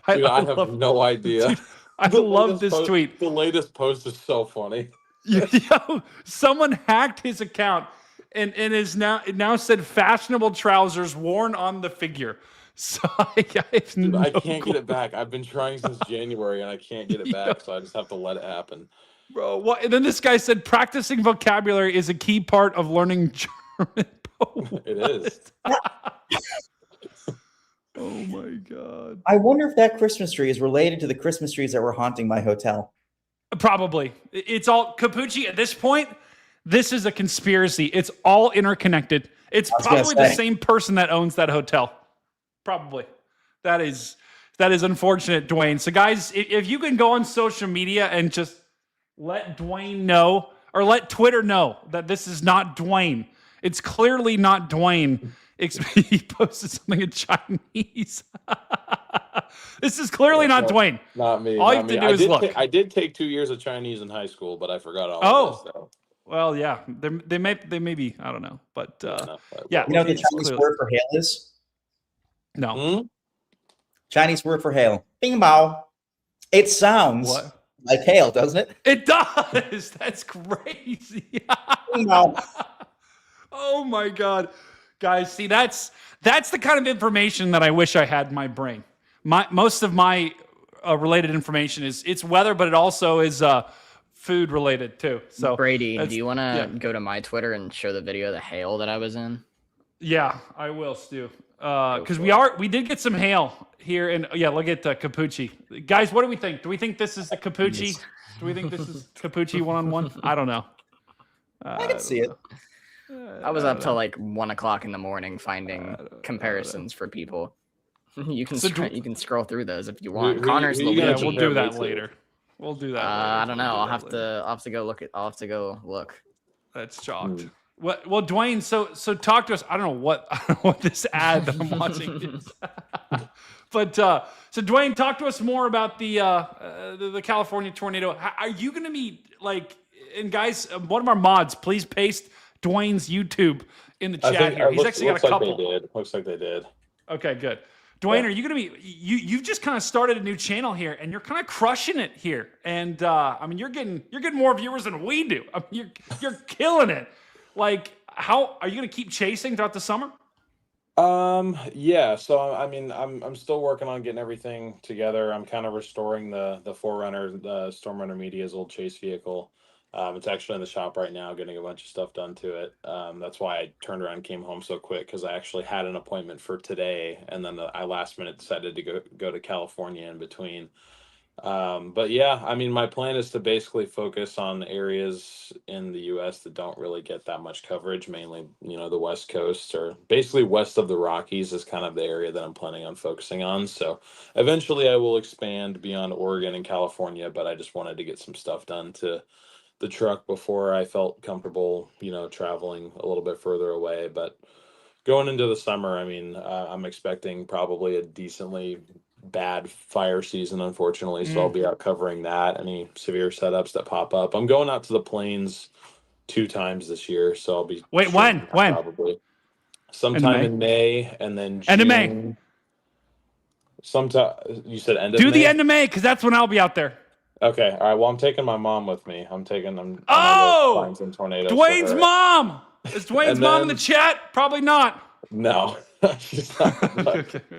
Speaker 13: Dude, I have no idea.
Speaker 1: Dude, I love this tweet.
Speaker 13: The latest post is so funny.
Speaker 1: Yo, someone hacked his account and is now said fashionable trousers worn on the figure. So I
Speaker 13: can't get it back. I've been trying since January and I can't get it back, so I just have to let it happen.
Speaker 1: Bro, what? And then this guy said practicing vocabulary is a key part of learning German.
Speaker 13: It is.
Speaker 1: Oh my God.
Speaker 12: I wonder if that Christmas tree is related to the Christmas trees that were haunting my hotel.
Speaker 1: Probably. It's all Kapuchi at this point. This is a conspiracy. It's all interconnected. It's probably the same person that owns that hotel. Probably. That is unfortunate, Dwayne. So guys, if you can go on social media and just let Dwayne know, or let Twitter know that this is not Dwayne. It's clearly not Dwayne. He posted something in Chinese. This is clearly not Dwayne.
Speaker 13: Not me.
Speaker 1: All you have to do is look.
Speaker 13: I did take 2 years of Chinese in high school, but I forgot all of this. So.
Speaker 1: Well, yeah. They may be. I don't know. But yeah.
Speaker 12: You know what the Chinese word for hail is?
Speaker 1: No.
Speaker 12: Chinese word for hail. Bing bao. It sounds like hail, doesn't it?
Speaker 1: It does. That's crazy.
Speaker 12: Bing bao.
Speaker 1: Oh my God. Guys, see, that's the kind of information that I wish I had in my brain. Most of my related information it's weather, but it also is food related too. So
Speaker 11: Brady, do you want to go to my Twitter and show the video of the hail that I was in?
Speaker 1: Yeah, I will, Stu. Because we did get some hail here, and look at Kapuchi. Guys, what do we think? Do we think this is the Kapuchi? Do we think this is Kapuchi one-on-one? I don't know.
Speaker 12: I can see it.
Speaker 11: I was up till like 1 o'clock in the morning finding comparisons for people. You can you can scroll through those if you want. Connor's Luigi.
Speaker 1: Yeah, we'll do that later. We'll do that.
Speaker 11: I don't know. I'll have to go look. I'll have to go look.
Speaker 1: That's chalked. Well, Dwayne. So talk to us. I don't know what this ad that I'm watching is. But so Dwayne, talk to us more about the California tornado. Are you going to be like? And guys, one of our mods, please paste Dwayne's YouTube in the chat here. He's actually got a couple.
Speaker 13: Looks like they did.
Speaker 1: Okay, good. Dwayne, are you going to be? You've just kind of started a new channel here, and you're kind of crushing it here. And I mean, you're getting more viewers than we do. I mean, you're killing it. Like, how are you going to keep chasing throughout the summer?
Speaker 13: Yeah. So I mean, I'm still working on getting everything together. I'm kind of restoring the Forerunner, the Stormrunner Media's old chase vehicle. It's actually in the shop right now, getting a bunch of stuff done to it. That's why I turned around and came home so quick, because I actually had an appointment for today, and then I last minute decided to go to California in between. But yeah, I mean, my plan is to basically focus on areas in the U.S. that don't really get that much coverage, mainly, the West Coast, or basically west of the Rockies is kind of the area that I'm planning on focusing on. So eventually I will expand beyond Oregon and California, but I just wanted to get some stuff done to the truck before I felt comfortable, traveling a little bit further away. But going into the summer, I mean, I'm expecting probably a decently bad fire season, unfortunately. So I'll be out covering that, any severe setups that pop up. I'm going out to the plains 2 times this year, so I'll be
Speaker 1: when
Speaker 13: probably sometime in May, and then June.
Speaker 1: End of May.
Speaker 13: Sometime, you said end of
Speaker 1: May?
Speaker 13: May?
Speaker 1: Do the end of May, because that's when I'll be out there.
Speaker 13: Okay, all right. Well, I'm taking my mom with me. I'm find some tornadoes.
Speaker 1: Dwayne's mom. Is Dwayne's mom in the chat? Probably not.
Speaker 13: No, she's not.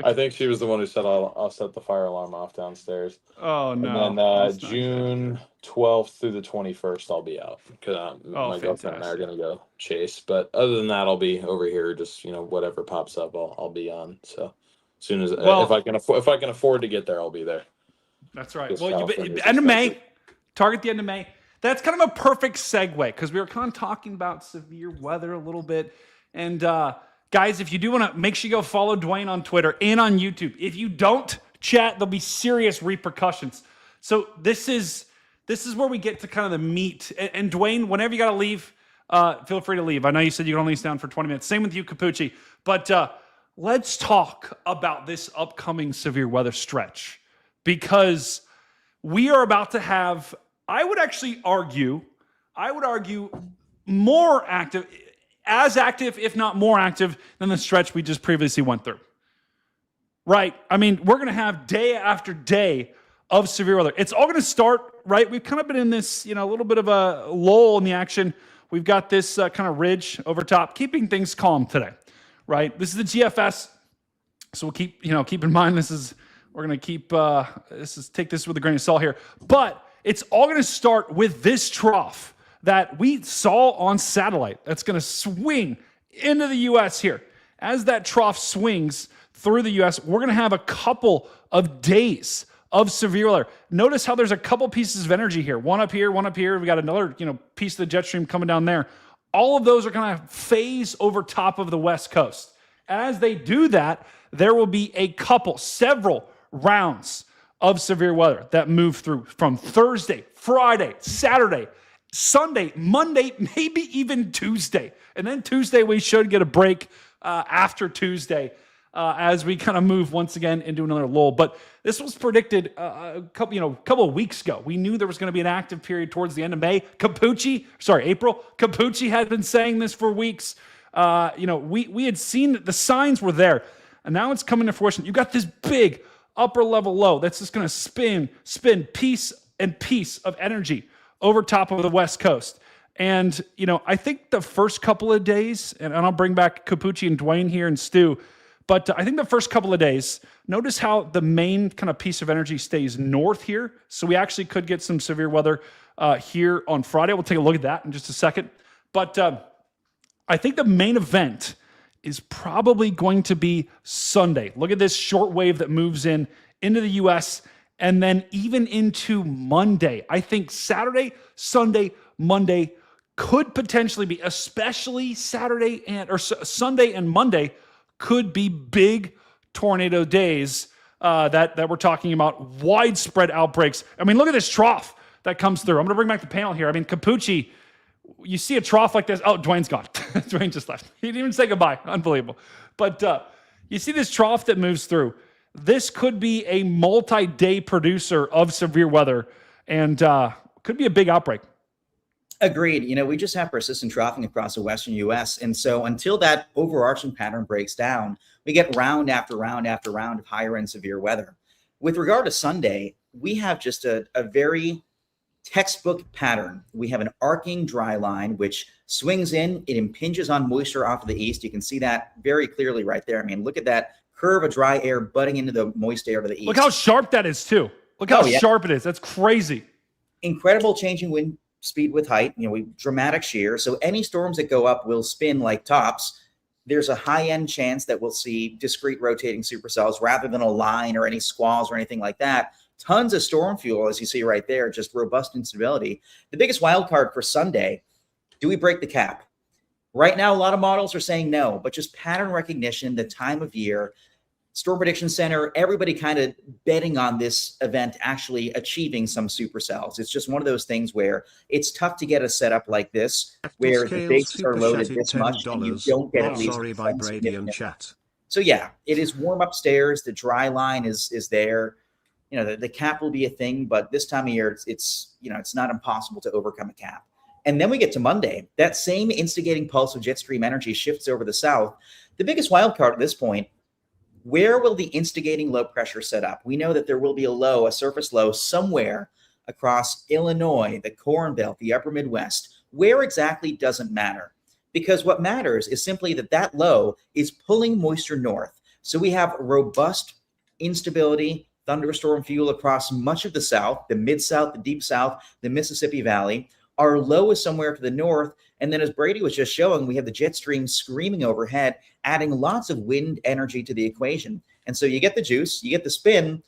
Speaker 13: I think she was the one who said I'll set the fire alarm off downstairs.
Speaker 1: Oh no.
Speaker 13: And then June 12th through the 21st, I'll be out because my girlfriend and I are gonna go chase. But other than that, I'll be over here. Just whatever pops up, I'll be on. So as soon as if I can afford to get there, I'll be there.
Speaker 1: That's right. Well, end of May, target the end of May. That's kind of a perfect segue, because we were kind of talking about severe weather a little bit. And guys, if you do want to, make sure you go follow Dwayne on Twitter and on YouTube. If you don't chat, there'll be serious repercussions. So this is where we get to kind of the meat. And Dwayne, whenever you got to leave, feel free to leave. I know you said you can only stay down for 20 minutes. Same with you, Kapuchi. But let's talk about this upcoming severe weather stretch. Because we are about to have, I would argue, more active, as active, if not more active, than the stretch we just previously went through.
Speaker 4: Right. I mean, we're going to have day after day of severe weather. It's all going to start, right? We've kind of been in this, a little bit of a lull in the action. We've got this kind of ridge over top, keeping things calm today, right? This is the GFS. So we'll keep in mind, we're going to keep, take this with a grain of salt here. But it's all going to start with this trough that we saw on satellite. That's going to swing into the U.S. here. As that trough swings through the U.S., we're going to have a couple of days of severe weather. Notice how there's a couple pieces of energy here. One up here, one up here. We got another, piece of the jet stream coming down there. All of those are going to phase over top of the West Coast. As they do that, there will be several rounds of severe weather that move through from Thursday, Friday, Saturday, Sunday, Monday, maybe even Tuesday. And then Tuesday, we should get a break after Tuesday as we kind of move once again into another lull. But this was predicted a couple of weeks ago. We knew there was going to be an active period towards the end of April. Kapuchi had been saying this for weeks. We had seen that the signs were there, and now it's coming to fruition. You got this big upper level low that's just going to spin piece and piece of energy over top of the West Coast. And, I think the first couple of days, and I'll bring back Kapuchi and Dwayne here and Stu, but I think the first couple of days, notice how the main kind of piece of energy stays north here. So we actually could get some severe weather here on Friday. We'll take a look at that in just a second. But I think the main event is probably going to be Sunday. Look at this short wave that moves into the U.S., and then even into Monday. I think Saturday, Sunday, Monday could potentially be, especially Sunday and Monday, could be big tornado days that we're talking about, widespread outbreaks. I mean, look at this trough that comes through. I'm going to bring back the panel here. I mean, Kapuchi, you see a trough like this. Oh, Dwayne's gone. Dwayne just left. He didn't even say goodbye. Unbelievable. But you see this trough that moves through. This could be a multi-day producer of severe weather and could be a big outbreak.
Speaker 12: Agreed. We just have persistent troughing across the western U.S. And so until that overarching pattern breaks down, we get round after round after round of higher end severe weather. With regard to Sunday, we have just a very textbook pattern. We have an arcing dry line, which swings in, it impinges on moisture off of the east. You can see that very clearly right there. I mean, look at that curve of dry air butting into the moist air to the east.
Speaker 4: Look how sharp that is too. Look how sharp it is. That's crazy.
Speaker 12: Incredible changing wind speed with height, dramatic shear. So any storms that go up will spin like tops. There's a high end chance that we'll see discrete rotating supercells rather than a line or any squalls or anything like that. Tons of storm fuel, as you see right there, just robust instability. The biggest wild card for Sunday, do we break the cap? Right now, a lot of models are saying no, but just pattern recognition, the time of year, Storm Prediction Center, everybody kind of betting on this event actually achieving some supercells. It's just one of those things where it's tough to get a setup like this, where the bases are loaded this much and you don't get at least.
Speaker 7: Sorry by Brady and chat.
Speaker 12: So yeah, it is warm upstairs. The dry line is there. The cap will be a thing, but this time of year, it's not impossible to overcome a cap. And then we get to Monday. That same instigating pulse of jet stream energy shifts over the south. The biggest wild card at this point, where will the instigating low pressure set up? We know that there will be a surface low somewhere across Illinois, the Corn Belt, the upper Midwest. Where exactly doesn't matter, because what matters is simply that low is pulling moisture north. So we have robust instability, thunderstorm fuel across much of the South, the Mid-South, the Deep South, the Mississippi Valley. Our low is somewhere to the north. And then as Brady was just showing, we have the jet stream screaming overhead, adding lots of wind energy to the equation. And so you get the juice, you get the spin.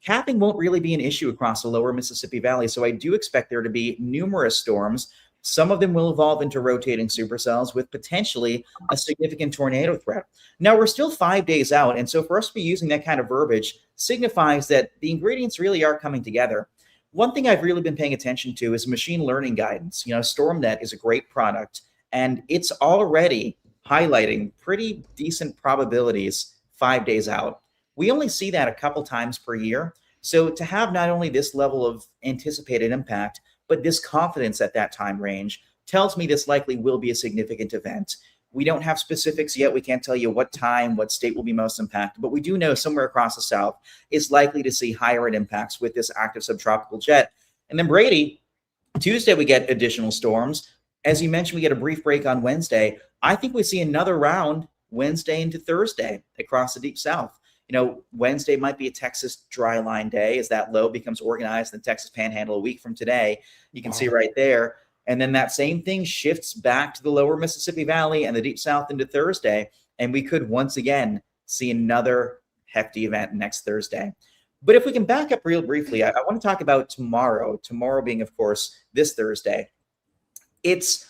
Speaker 12: Capping won't really be an issue across the lower Mississippi Valley. So I do expect there to be numerous storms. Some of them will evolve into rotating supercells with potentially a significant tornado threat. Now, we're still 5 days out. And so for us to be using that kind of verbiage signifies that the ingredients really are coming together. One thing I've really been paying attention to is machine learning guidance. StormNet is a great product, and it's already highlighting pretty decent probabilities 5 days out. We only see that a couple times per year. So to have not only this level of anticipated impact, but this confidence at that time range tells me this likely will be a significant event. We don't have specifics yet. We can't tell you what time, what state will be most impacted, but we do know somewhere across the South is likely to see higher end impacts with this active subtropical jet. And then Brady, Tuesday we get additional storms. As you mentioned, we get a brief break on Wednesday. I think we see another round Wednesday into Thursday across the Deep South. You know, Wednesday might be a Texas dry line day as that low becomes organized in the Texas Panhandle a week from today. You can see right there. And then that same thing shifts back to the lower Mississippi Valley and the Deep South into Thursday. And we could once again see another hefty event next Thursday. But if we can back up real briefly, I want to talk about tomorrow. Tomorrow being, of course, this Thursday. It's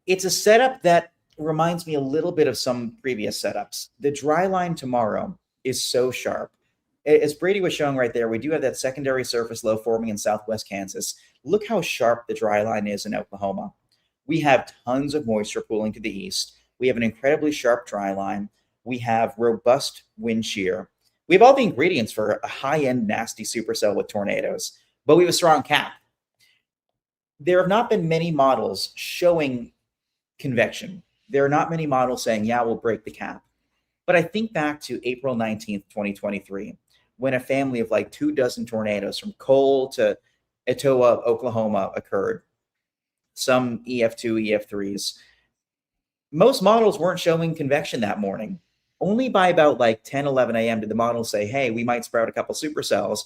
Speaker 12: a setup that reminds me a little bit of some previous setups. The dry line tomorrow is so sharp. As Brady was showing right there, we do have that secondary surface low forming in southwest Kansas. Look how sharp the dry line is in Oklahoma. We have tons of moisture pooling to the east. We have an incredibly sharp dry line. We have robust wind shear. We have all the ingredients for a high-end nasty supercell with tornadoes, but we have a strong cap. There have not been many models showing convection. There are not many models saying, yeah, we'll break the cap. But I think back to April 19th, 2023, when a family of like 24 tornadoes from Cole to Etowah, Oklahoma occurred. Some EF2, EF3s. Most models weren't showing convection that morning. Only by about like 10, 11 a.m. did the models say, hey, we might sprout a couple supercells.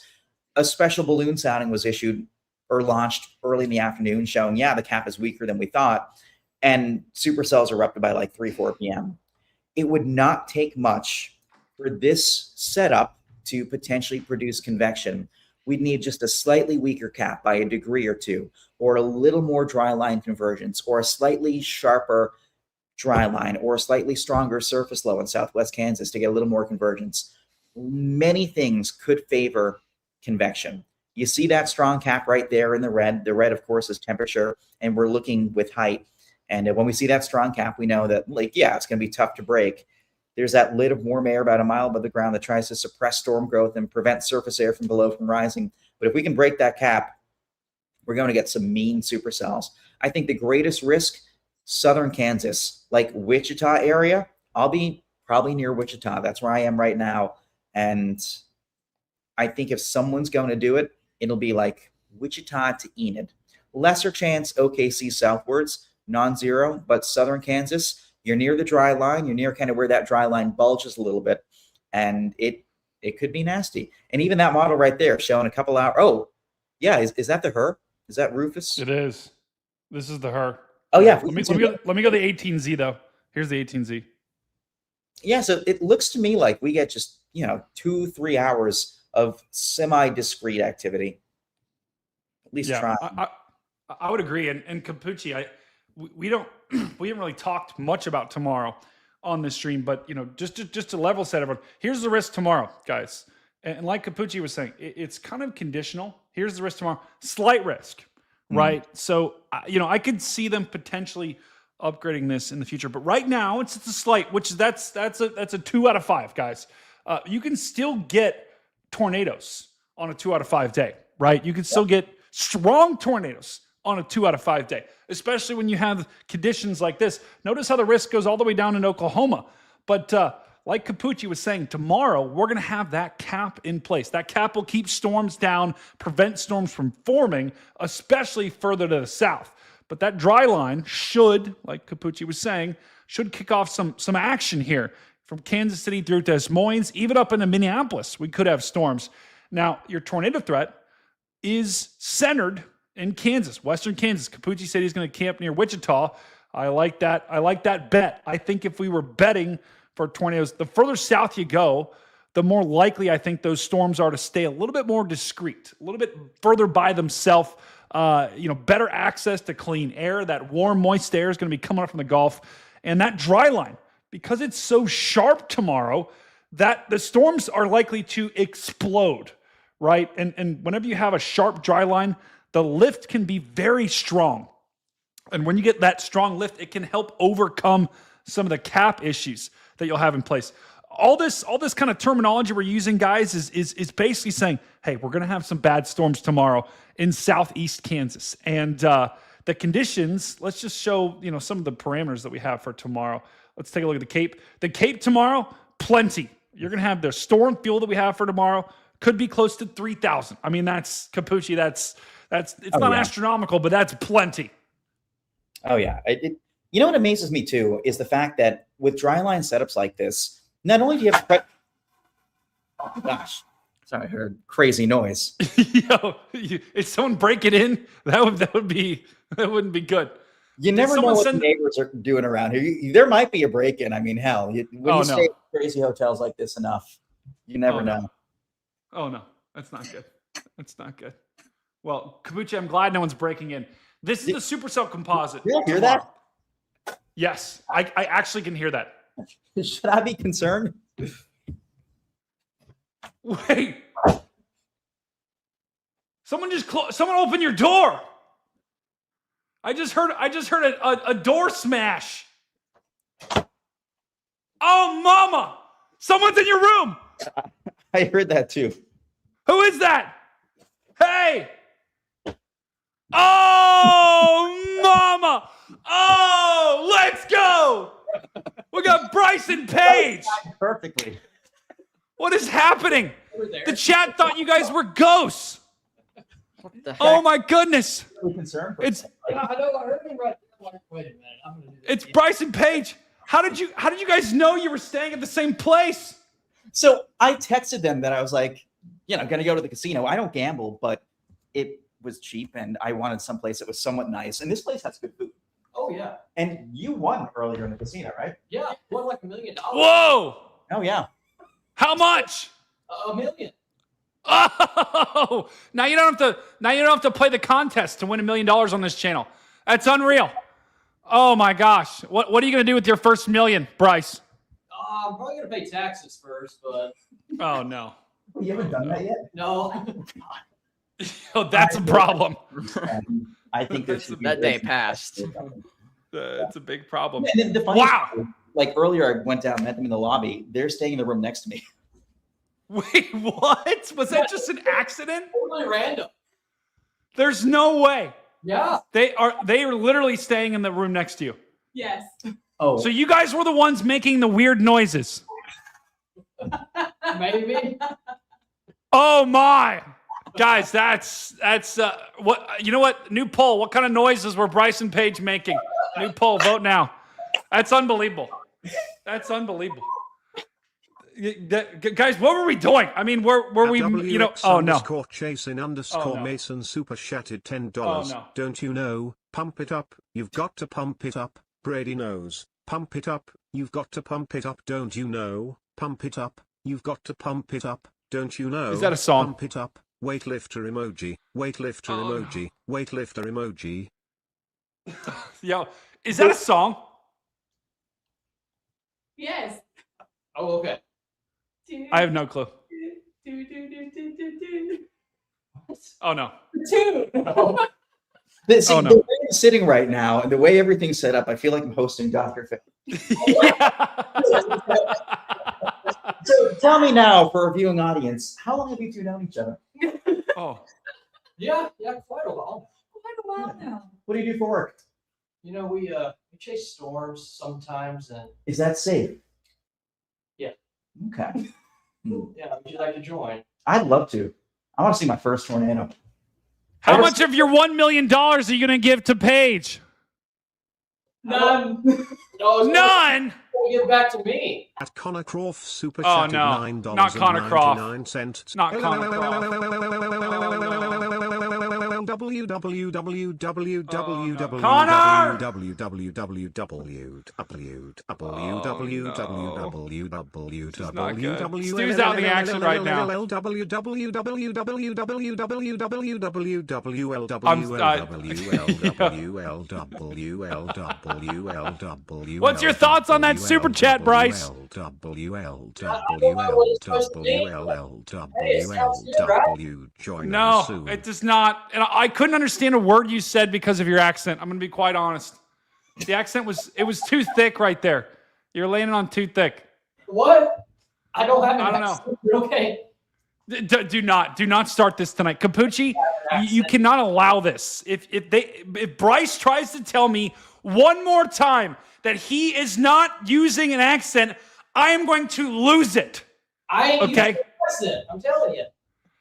Speaker 12: A special balloon sounding was issued or launched early in the afternoon showing, yeah, the cap is weaker than we thought. And supercells erupted by like 3, 4 p.m. It would not take much for this setup to potentially produce convection. We'd need just a slightly weaker cap by a degree or two, or a little more dry line convergence, or a slightly sharper dry line, or a slightly stronger surface low in southwest Kansas to get a little more convergence. Many things could favor convection. You see that strong cap right there in the red. The red, of course, is temperature, and we're looking with height. And when we see that strong cap, we know that, like, yeah, it's going to be tough to break. There's that lid of warm air about a mile above the ground that tries to suppress storm growth and prevent surface air from below from rising. But if we can break that cap, we're going to get some mean supercells. I think the greatest risk, southern Kansas, like Wichita area. I'll be probably near Wichita. That's where I am right now. And I think if someone's going to do it, it'll be like Wichita to Enid. Lesser chance OKC southwards, non-zero, but southern Kansas, you're near the dry line. You're near kind of where that dry line bulges a little bit, and it could be nasty. And even that model right there showing a couple hours. Oh, yeah, is that the her? Is that Rufus?
Speaker 4: It is. This is the her.
Speaker 12: Oh yeah.
Speaker 4: Let me go the 18Z though. Here's the 18Z.
Speaker 12: Yeah, so it looks to me like we get just 2-3 hours of semi-discrete activity. At least try.
Speaker 4: I would agree. And Kapuchi, we haven't really talked much about tomorrow on this stream, but just to level set everyone, here's the risk tomorrow, guys. And like Kapuchi was saying, it's kind of conditional. Here's the risk tomorrow, slight risk, right? So I could see them potentially upgrading this in the future, but right now it's a slight, which that's a 2 out of 5, guys. You can still get tornadoes on a 2 out of 5 day, right? You can still get strong tornadoes on a 2 out of 5 day, especially when you have conditions like this. Notice how the risk goes all the way down in Oklahoma. But like Kapuchi was saying, tomorrow we're going to have that cap in place. That cap will keep storms down, prevent storms from forming, especially further to the south. But that dry line should, like Kapuchi was saying, should kick off some action here from Kansas City through to Des Moines, even up into Minneapolis. We could have storms. Now, your tornado threat is centered in Kansas, western Kansas. Kapuchi said he's going to camp near Wichita. I like that. I like that bet. I think if we were betting for tornadoes, the further south you go, the more likely I think those storms are to stay a little bit more discreet, a little bit further by themselves. Better access to clean air. That warm, moist air is going to be coming up from the Gulf. And that dry line, because it's so sharp tomorrow, that the storms are likely to explode, right? And whenever you have a sharp dry line, the lift can be very strong. And when you get that strong lift, it can help overcome some of the cap issues that you'll have in place. All this kind of terminology we're using, guys, is basically saying, hey, we're going to have some bad storms tomorrow in southeast Kansas. And the conditions, let's just show, some of the parameters that we have for tomorrow. Let's take a look at the Cape. The Cape tomorrow, plenty. You're going to have the storm fuel that we have for tomorrow. Could be close to 3,000. I mean, that's Kapuchi. It's not astronomical, but that's plenty.
Speaker 12: Oh yeah. You know what amazes me too is the fact that with dry line setups like this, not only do you have oh gosh, sorry, I heard crazy noise.
Speaker 4: Yo, if someone break it in, that wouldn't be good.
Speaker 12: You never know what the neighbors are doing around here. There might be a break-in. I mean, hell, when you stay at crazy hotels like this enough, you never know.
Speaker 4: Oh no, that's not good. That's not good. Well, Kapuchi, I'm glad no one's breaking in. This is the Supercell composite.
Speaker 12: You hear that?
Speaker 4: Yes, I actually can hear that.
Speaker 12: Should I be concerned?
Speaker 4: Wait. Someone open your door. I just heard a door smash. Oh, mama. Someone's in your room.
Speaker 12: I heard that too.
Speaker 4: Who is that? Hey. Oh, mama. Oh, let's go. We got Bryson Page.
Speaker 12: Perfectly.
Speaker 4: What is happening? The chat thought you guys were ghosts. Oh my goodness! It's It's Bryson Page. How did you guys know you were staying at the same place?
Speaker 12: So I texted them that I was like, gonna go to the casino. I don't gamble, but it was cheap and I wanted someplace that was somewhat nice. And this place has good food.
Speaker 14: Oh yeah.
Speaker 12: And you won earlier in the casino, right?
Speaker 14: Yeah, won like $1 million.
Speaker 4: Whoa!
Speaker 12: Oh yeah.
Speaker 4: How much?
Speaker 14: $1 million.
Speaker 4: Oh, now you don't have to play the contest to win $1 million on this channel. That's unreal. Oh my gosh. What are you gonna do with your first $1 million, Bryce?
Speaker 14: I'm probably gonna pay taxes first, but
Speaker 4: oh no.
Speaker 12: You haven't done that yet?
Speaker 14: No.
Speaker 4: Oh, that's a problem.
Speaker 12: I think
Speaker 11: that day passed.
Speaker 4: It's a big problem.
Speaker 12: And the funny like earlier, I went down, met them in the lobby. They're staying in the room next to me.
Speaker 4: Wait, what? Was that just an accident?
Speaker 14: Totally random.
Speaker 4: There's no way.
Speaker 14: Yeah.
Speaker 4: They are literally staying in the room next to you.
Speaker 3: Yes.
Speaker 12: Oh.
Speaker 4: So you guys were the ones making the weird noises.
Speaker 14: Maybe.
Speaker 4: Oh my. Guys, that's what you know what? New poll. What kind of noises were Bryson Page making? New poll, vote now. That's unbelievable. That's unbelievable. Guys, what were we doing? I mean, were we, oh no.
Speaker 7: Chasin _ Mason super chatted $10.
Speaker 4: Oh, no.
Speaker 7: Don't you know? Pump it up. You've got to pump it up. Brady knows. Pump it up. You've got to pump it up. Don't you know? Pump it up. You've got to pump it up. Don't you know?
Speaker 4: Is that a song?
Speaker 7: Pump it up. Weightlifter emoji. Weightlifter emoji.
Speaker 4: No.
Speaker 7: Weightlifter emoji.
Speaker 4: Yo, is that a song?
Speaker 3: Yes.
Speaker 14: Oh, okay.
Speaker 4: I have no clue. Oh no.
Speaker 12: The way I'm sitting right now and the way everything's set up, I feel like I'm hosting Dr. Phil. So tell me now, for a viewing audience, how long have you two known each other?
Speaker 4: Oh.
Speaker 14: Yeah, quite a while.
Speaker 3: Quite a while now.
Speaker 12: What do you do for work?
Speaker 14: We chase storms sometimes, and
Speaker 12: is that safe?
Speaker 14: Yeah.
Speaker 12: Okay.
Speaker 14: Yeah, would you like to join?
Speaker 12: I'd love to. I want to see my first tornado.
Speaker 4: How much of your $1 million are you going to give to Paige?
Speaker 14: None.
Speaker 4: None.
Speaker 14: Give back to me.
Speaker 7: At Connor Croft super
Speaker 4: Oh
Speaker 7: chatted
Speaker 4: no,
Speaker 7: $9
Speaker 4: not Connor Croft.
Speaker 7: $0.99.
Speaker 4: Not Connor Croft. Stu's out in the action right now. What's your thoughts on that super chat, Bryce? No, it does not. And I couldn't understand a word you said because of your accent. I'm going to be quite honest. The accent was too thick right there. You're laying it on too thick.
Speaker 14: What? I don't have.
Speaker 4: I don't know.
Speaker 14: Okay.
Speaker 1: Do not start this tonight, Kapuchi. You cannot allow this. If Bryce tries to tell me one more time that he is not using an accent, I am going to lose it.
Speaker 14: I ain't
Speaker 1: okay.
Speaker 14: using an accent, I'm telling you.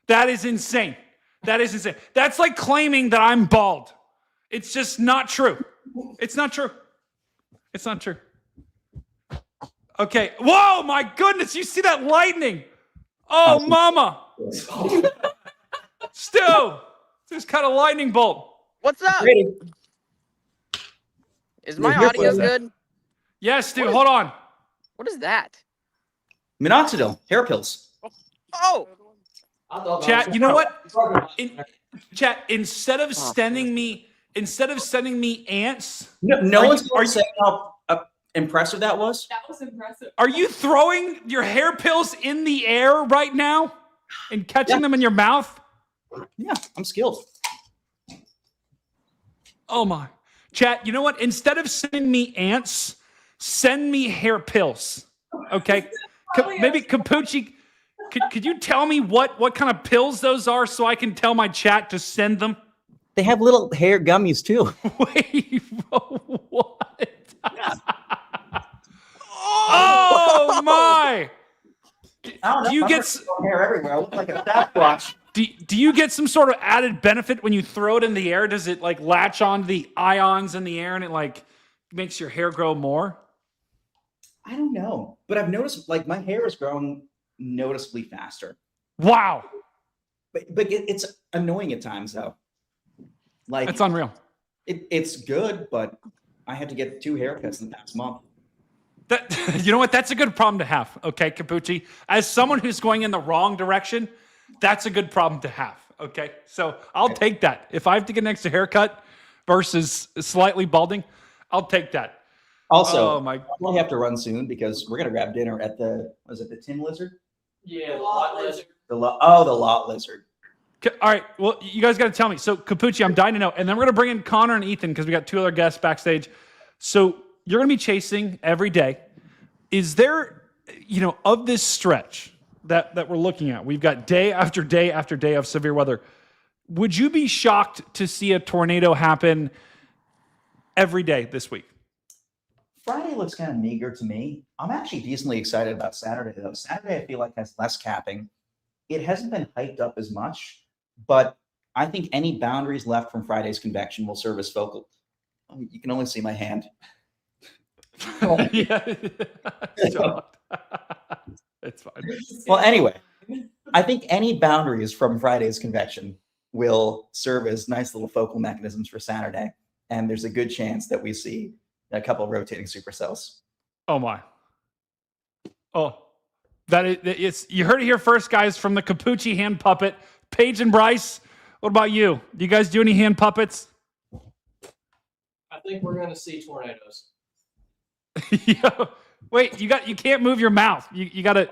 Speaker 1: That is insane. That is insane. That's like claiming that I'm bald. It's just not true. It's not true. It's not true. Okay. Whoa, my goodness. You see that lightning? Oh, mama. Stu, just cut a lightning bolt.
Speaker 15: What's up? Is my
Speaker 12: Your
Speaker 15: audio
Speaker 12: pleasure.
Speaker 15: good?
Speaker 1: Yes, Stu, hold on.
Speaker 15: What is that?
Speaker 12: Minoxidil, hair pills.
Speaker 15: Oh!
Speaker 1: Chat, you know what? Chat, instead of sending me ants,
Speaker 12: No one's going to say how impressive that was.
Speaker 3: That was impressive.
Speaker 1: are you throwing your hair pills in the air right now and catching them in your mouth?
Speaker 12: Yeah, I'm skilled.
Speaker 1: Oh my. Chat, you know what? Instead of sending me ants, send me hair pills. Okay? Maybe Kapuchi, could you tell me what kind of pills those are so I can tell my chat to send them?
Speaker 12: They have little hair gummies too.
Speaker 1: Wait, what? Oh my! Do you get
Speaker 12: hair everywhere? I look like a Sasquatch.
Speaker 1: Do you get some sort of added benefit when you throw it in the air? Does it like latch on to the ions in the air and it like makes your hair grow more?
Speaker 12: I don't know, but I've noticed like my hair is growing noticeably faster.
Speaker 1: Wow.
Speaker 12: But it's annoying at times though. Like
Speaker 1: That's unreal.
Speaker 12: It's good, but I had to get 2 haircuts in the past month.
Speaker 1: You know what? That's a good problem to have. Okay, Kapuchi. As someone who's going in the wrong direction, that's a good problem to have. Okay, so I'll take that. If I have to get an extra haircut versus slightly balding, I'll take that.
Speaker 12: Also, we'll have to run soon because we're gonna grab dinner at the Tin Lizard?
Speaker 14: Yeah, the lot lizard.
Speaker 12: The Lot Lizard.
Speaker 1: All right. Well, you guys got to tell me. So, Kapuchi, I'm dying to know. And then we're going to bring in Connor and Ethan because we got 2 other guests backstage. So, you're going to be chasing every day. Is there, of this stretch that we're looking at, we've got day after day after day of severe weather. Would you be shocked to see a tornado happen every day this week?
Speaker 12: Friday looks kind of meager to me. I'm actually decently excited about Saturday, though. Saturday, I feel like has less capping. It hasn't been hyped up as much, but I think any boundaries left from Friday's convection will serve as focal. Oh, you can only see my hand.
Speaker 1: It's fine.
Speaker 12: Well, anyway, I think any boundaries from Friday's convection will serve as nice little focal mechanisms for Saturday. And there's a good chance that we see a couple of rotating supercells.
Speaker 1: Oh, my. Oh. It's you heard it here first, guys, from the Kapuchi hand puppet. Paige and Bryce, what about you? Do you guys do any hand puppets?
Speaker 14: I think we're going to see tornadoes.
Speaker 1: Wait, you can't move your mouth. You gotta.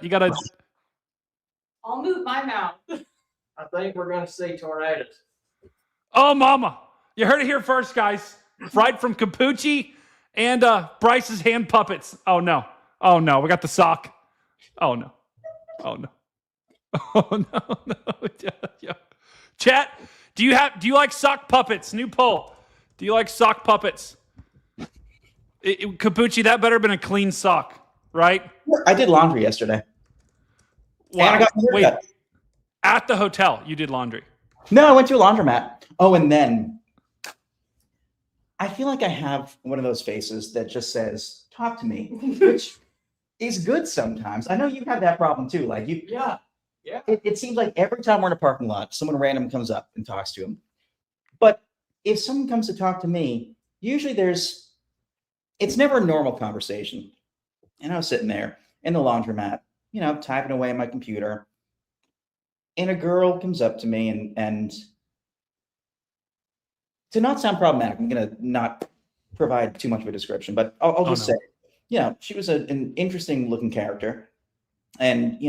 Speaker 3: I'll move my mouth.
Speaker 14: I think we're going to see tornadoes.
Speaker 1: Oh, mama. You heard it here first, guys. Right from Kapuchi and Bryce's hand puppets. Oh, no. Oh, no. We got the sock. Oh, no. Oh, no. Oh, no. Yeah. Chat, do you like sock puppets? New poll. Do you like sock puppets? Kapuchi, that better have been a clean sock, right?
Speaker 12: I did laundry yesterday.
Speaker 1: Wow.
Speaker 12: And I got my
Speaker 1: Wait,
Speaker 12: haircut.
Speaker 1: at the hotel, you did laundry?
Speaker 12: No, I went to a laundromat. Oh, and then I feel like I have one of those faces that just says, talk to me, which is good sometimes. I know you have that problem too. Like you,
Speaker 14: Yeah.
Speaker 12: it seems like every time we're in a parking lot, someone random comes up and talks to him. But if someone comes to talk to me, usually it's never a normal conversation. And I was sitting there in the laundromat, typing away on my computer. And a girl comes up to me and to not sound problematic, I'm going to not provide too much of a description, but I'll just say, she was an interesting looking character and,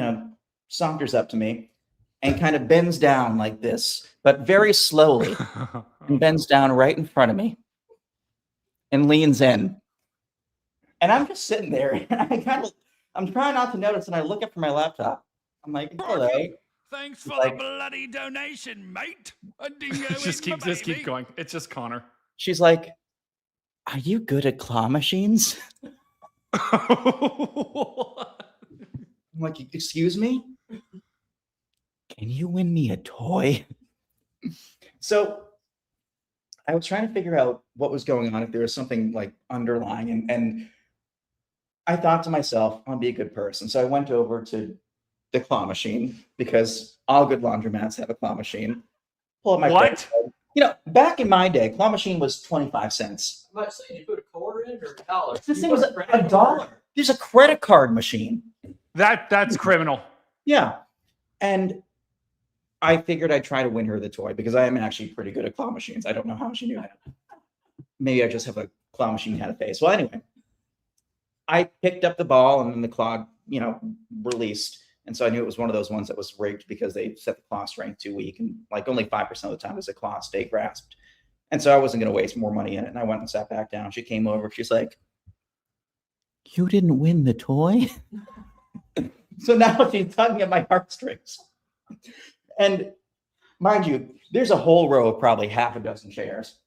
Speaker 12: saunters up to me and kind of bends down like this, but very slowly and bends down right in front of me and leans in. And I'm just sitting there and I'm trying not to notice. And I look up from my laptop. I'm like, hello.
Speaker 1: Thanks for
Speaker 12: like-
Speaker 1: the bloody donation, mate. A dingo
Speaker 4: just
Speaker 1: in my
Speaker 4: keep
Speaker 1: baby.
Speaker 4: going. It's just Connor.
Speaker 12: She's like, "Are you good at claw machines?" I'm like, "Excuse me? Can you win me a toy?" So I was trying to figure out what was going on, if there was something like underlying, and I thought to myself, I'll be a good person. So I went over to the claw machine, because all good laundromats have a claw machine. Pull up my credit card. You know, back in my day, claw machine was 25 cents.
Speaker 14: I'm not saying you put a quarter in or a dollar.
Speaker 12: This thing was $1. There's a credit card machine.
Speaker 1: That's criminal.
Speaker 12: Yeah. And I figured I'd try to win her the toy, because I am actually pretty good at claw machines. I don't know how she knew that. Maybe I just have a claw machine had a face. Well, anyway, I picked up the ball, and then the claw, released. And so I knew it was one of those ones that was rigged, because they set the claw strength too weak, and like only 5% of the time does a claw stay grasped. And so I wasn't going to waste more money in it. And I went and sat back down. She came over. She's like, "You didn't win the toy?" So now she's tugging at my heartstrings. And mind you, there's a whole row of probably half a dozen chairs.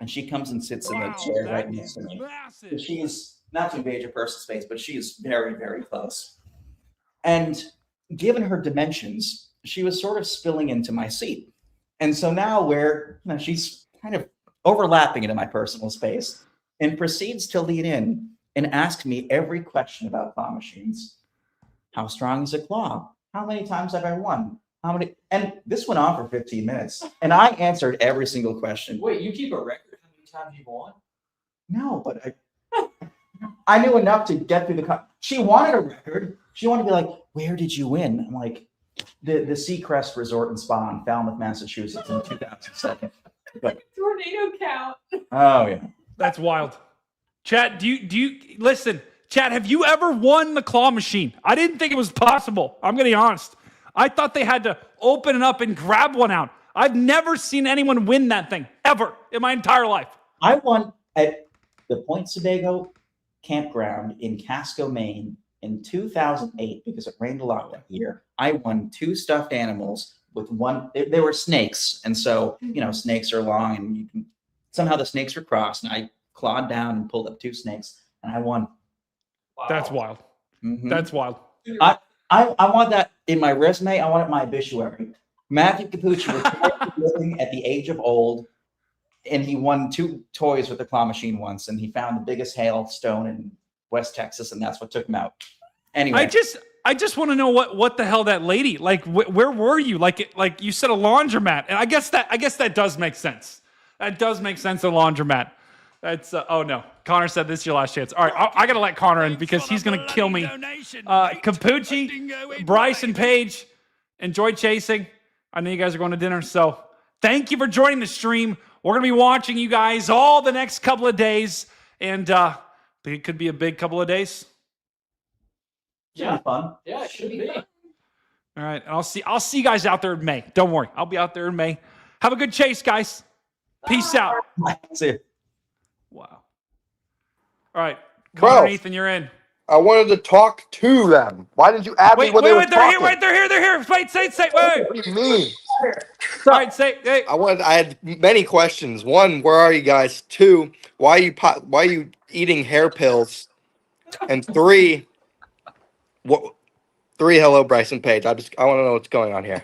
Speaker 12: And she comes and sits in the chair right next to me. And she's, not to invade your personal space, but she is very, very close. And given her dimensions, she was sort of spilling into my seat. And so now she's kind of overlapping into my personal space, and proceeds to lean in and ask me every question about claw machines. How strong is a claw? How many times have I won? How many? And this went on for 15 minutes. And I answered every single question.
Speaker 14: Wait, you keep a record of how many times you've won?
Speaker 12: No, but I knew enough to get through she wanted a record. She wanted to be like, "Where did you win?" I'm like, the Seacrest Resort and Spa in Falmouth, Massachusetts in 2007. But,
Speaker 3: Tornado count.
Speaker 12: oh yeah.
Speaker 1: That's wild. Chat, do you listen? Chat, have you ever won the claw machine? I didn't think it was possible. I'm going to be honest. I thought they had to open it up and grab one out. I've never seen anyone win that thing, ever, in my entire life.
Speaker 12: I won at the Point Sebago campground in Casco, Maine in 2008, because it rained a lot that year. I won 2 stuffed animals with one. They were snakes. And so, snakes are long, and somehow the snakes were crossed, and I clawed down and pulled up 2 snakes, and I won.
Speaker 14: Wow.
Speaker 1: That's wild.
Speaker 12: Mhm.
Speaker 1: That's wild.
Speaker 12: I want that in my resume. I want it in my obituary. Matthew Kapuchi was living at the age of old, and he won 2 toys with the claw machine once, and he found the biggest hailstone in West Texas, and that's what took him out. Anyway,
Speaker 1: I just want to know what the hell that lady, like, where were you? Like you said, a laundromat, and I guess that does make sense. That does make sense. A laundromat. That's oh no. Connor said this is your last chance. All right, I gotta let Connor in, because he's gonna kill me. Kapuchi, Bryce, and Paige, enjoy chasing. I know you guys are going to dinner, so thank you for joining the stream. We're gonna be watching you guys all the next couple of days, and it could be a big couple of days.
Speaker 12: yeah, fun.
Speaker 14: Yeah, it should be.
Speaker 1: All right, and I'll see you guys out there in May. Don't worry, I'll be out there in May. Have a good chase, guys. Peace out.
Speaker 12: See you.
Speaker 1: Wow. All right, Connor
Speaker 16: Bro.
Speaker 1: and Ethan, you're in.
Speaker 16: I wanted to talk to them. Why didn't you add me when they were
Speaker 1: they're here,
Speaker 16: talking?
Speaker 1: they're here. Wait, say, wait.
Speaker 16: What do you mean?
Speaker 1: All right, say, hey.
Speaker 16: I had many questions. 1, where are you guys? 2, why are you eating hair pills? And 3, hello, Bryson Page. I want to know what's going on here.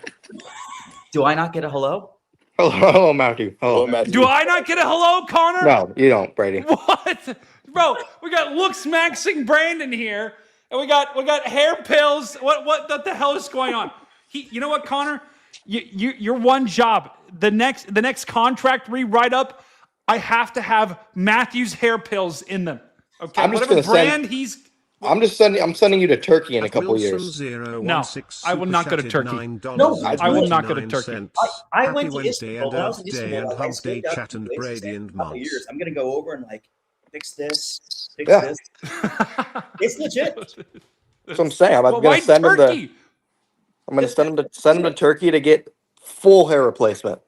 Speaker 12: Do I not get a hello?
Speaker 16: Hello, Matthew. Hello, Matthew.
Speaker 1: Do I not get a hello, Connor?
Speaker 16: No, you don't, Brady.
Speaker 1: What? Bro, we got looks maxing Brandon here, and we got hair pills. What the hell is going on? You know what, Connor? Your one job. The next contract rewrite up, I have to have Matthew's hair pills in them. Okay,
Speaker 16: I'm just
Speaker 1: whatever
Speaker 16: gonna
Speaker 1: brand he's.
Speaker 16: I'm sending you to Turkey in a couple years.
Speaker 1: No, I will not go to Turkey.
Speaker 12: No,
Speaker 1: I will not go to Turkey.
Speaker 12: I went to
Speaker 7: Wednesday
Speaker 12: Istanbul.
Speaker 7: and
Speaker 12: When I was in
Speaker 7: Earth Day
Speaker 12: Istanbul,
Speaker 7: and
Speaker 12: I
Speaker 7: Hump Day
Speaker 12: stayed up
Speaker 7: chat and
Speaker 12: in places
Speaker 7: Brady
Speaker 12: for
Speaker 7: and
Speaker 12: a couple
Speaker 7: Months.
Speaker 12: years. I'm gonna go over and fix this, fix
Speaker 16: Yeah.
Speaker 12: this. It's legit.
Speaker 16: That's what I'm saying. I'm
Speaker 1: Well,
Speaker 16: gonna
Speaker 1: why
Speaker 16: send him
Speaker 1: Turkey?
Speaker 16: I'm gonna send him to Turkey to get full hair replacement.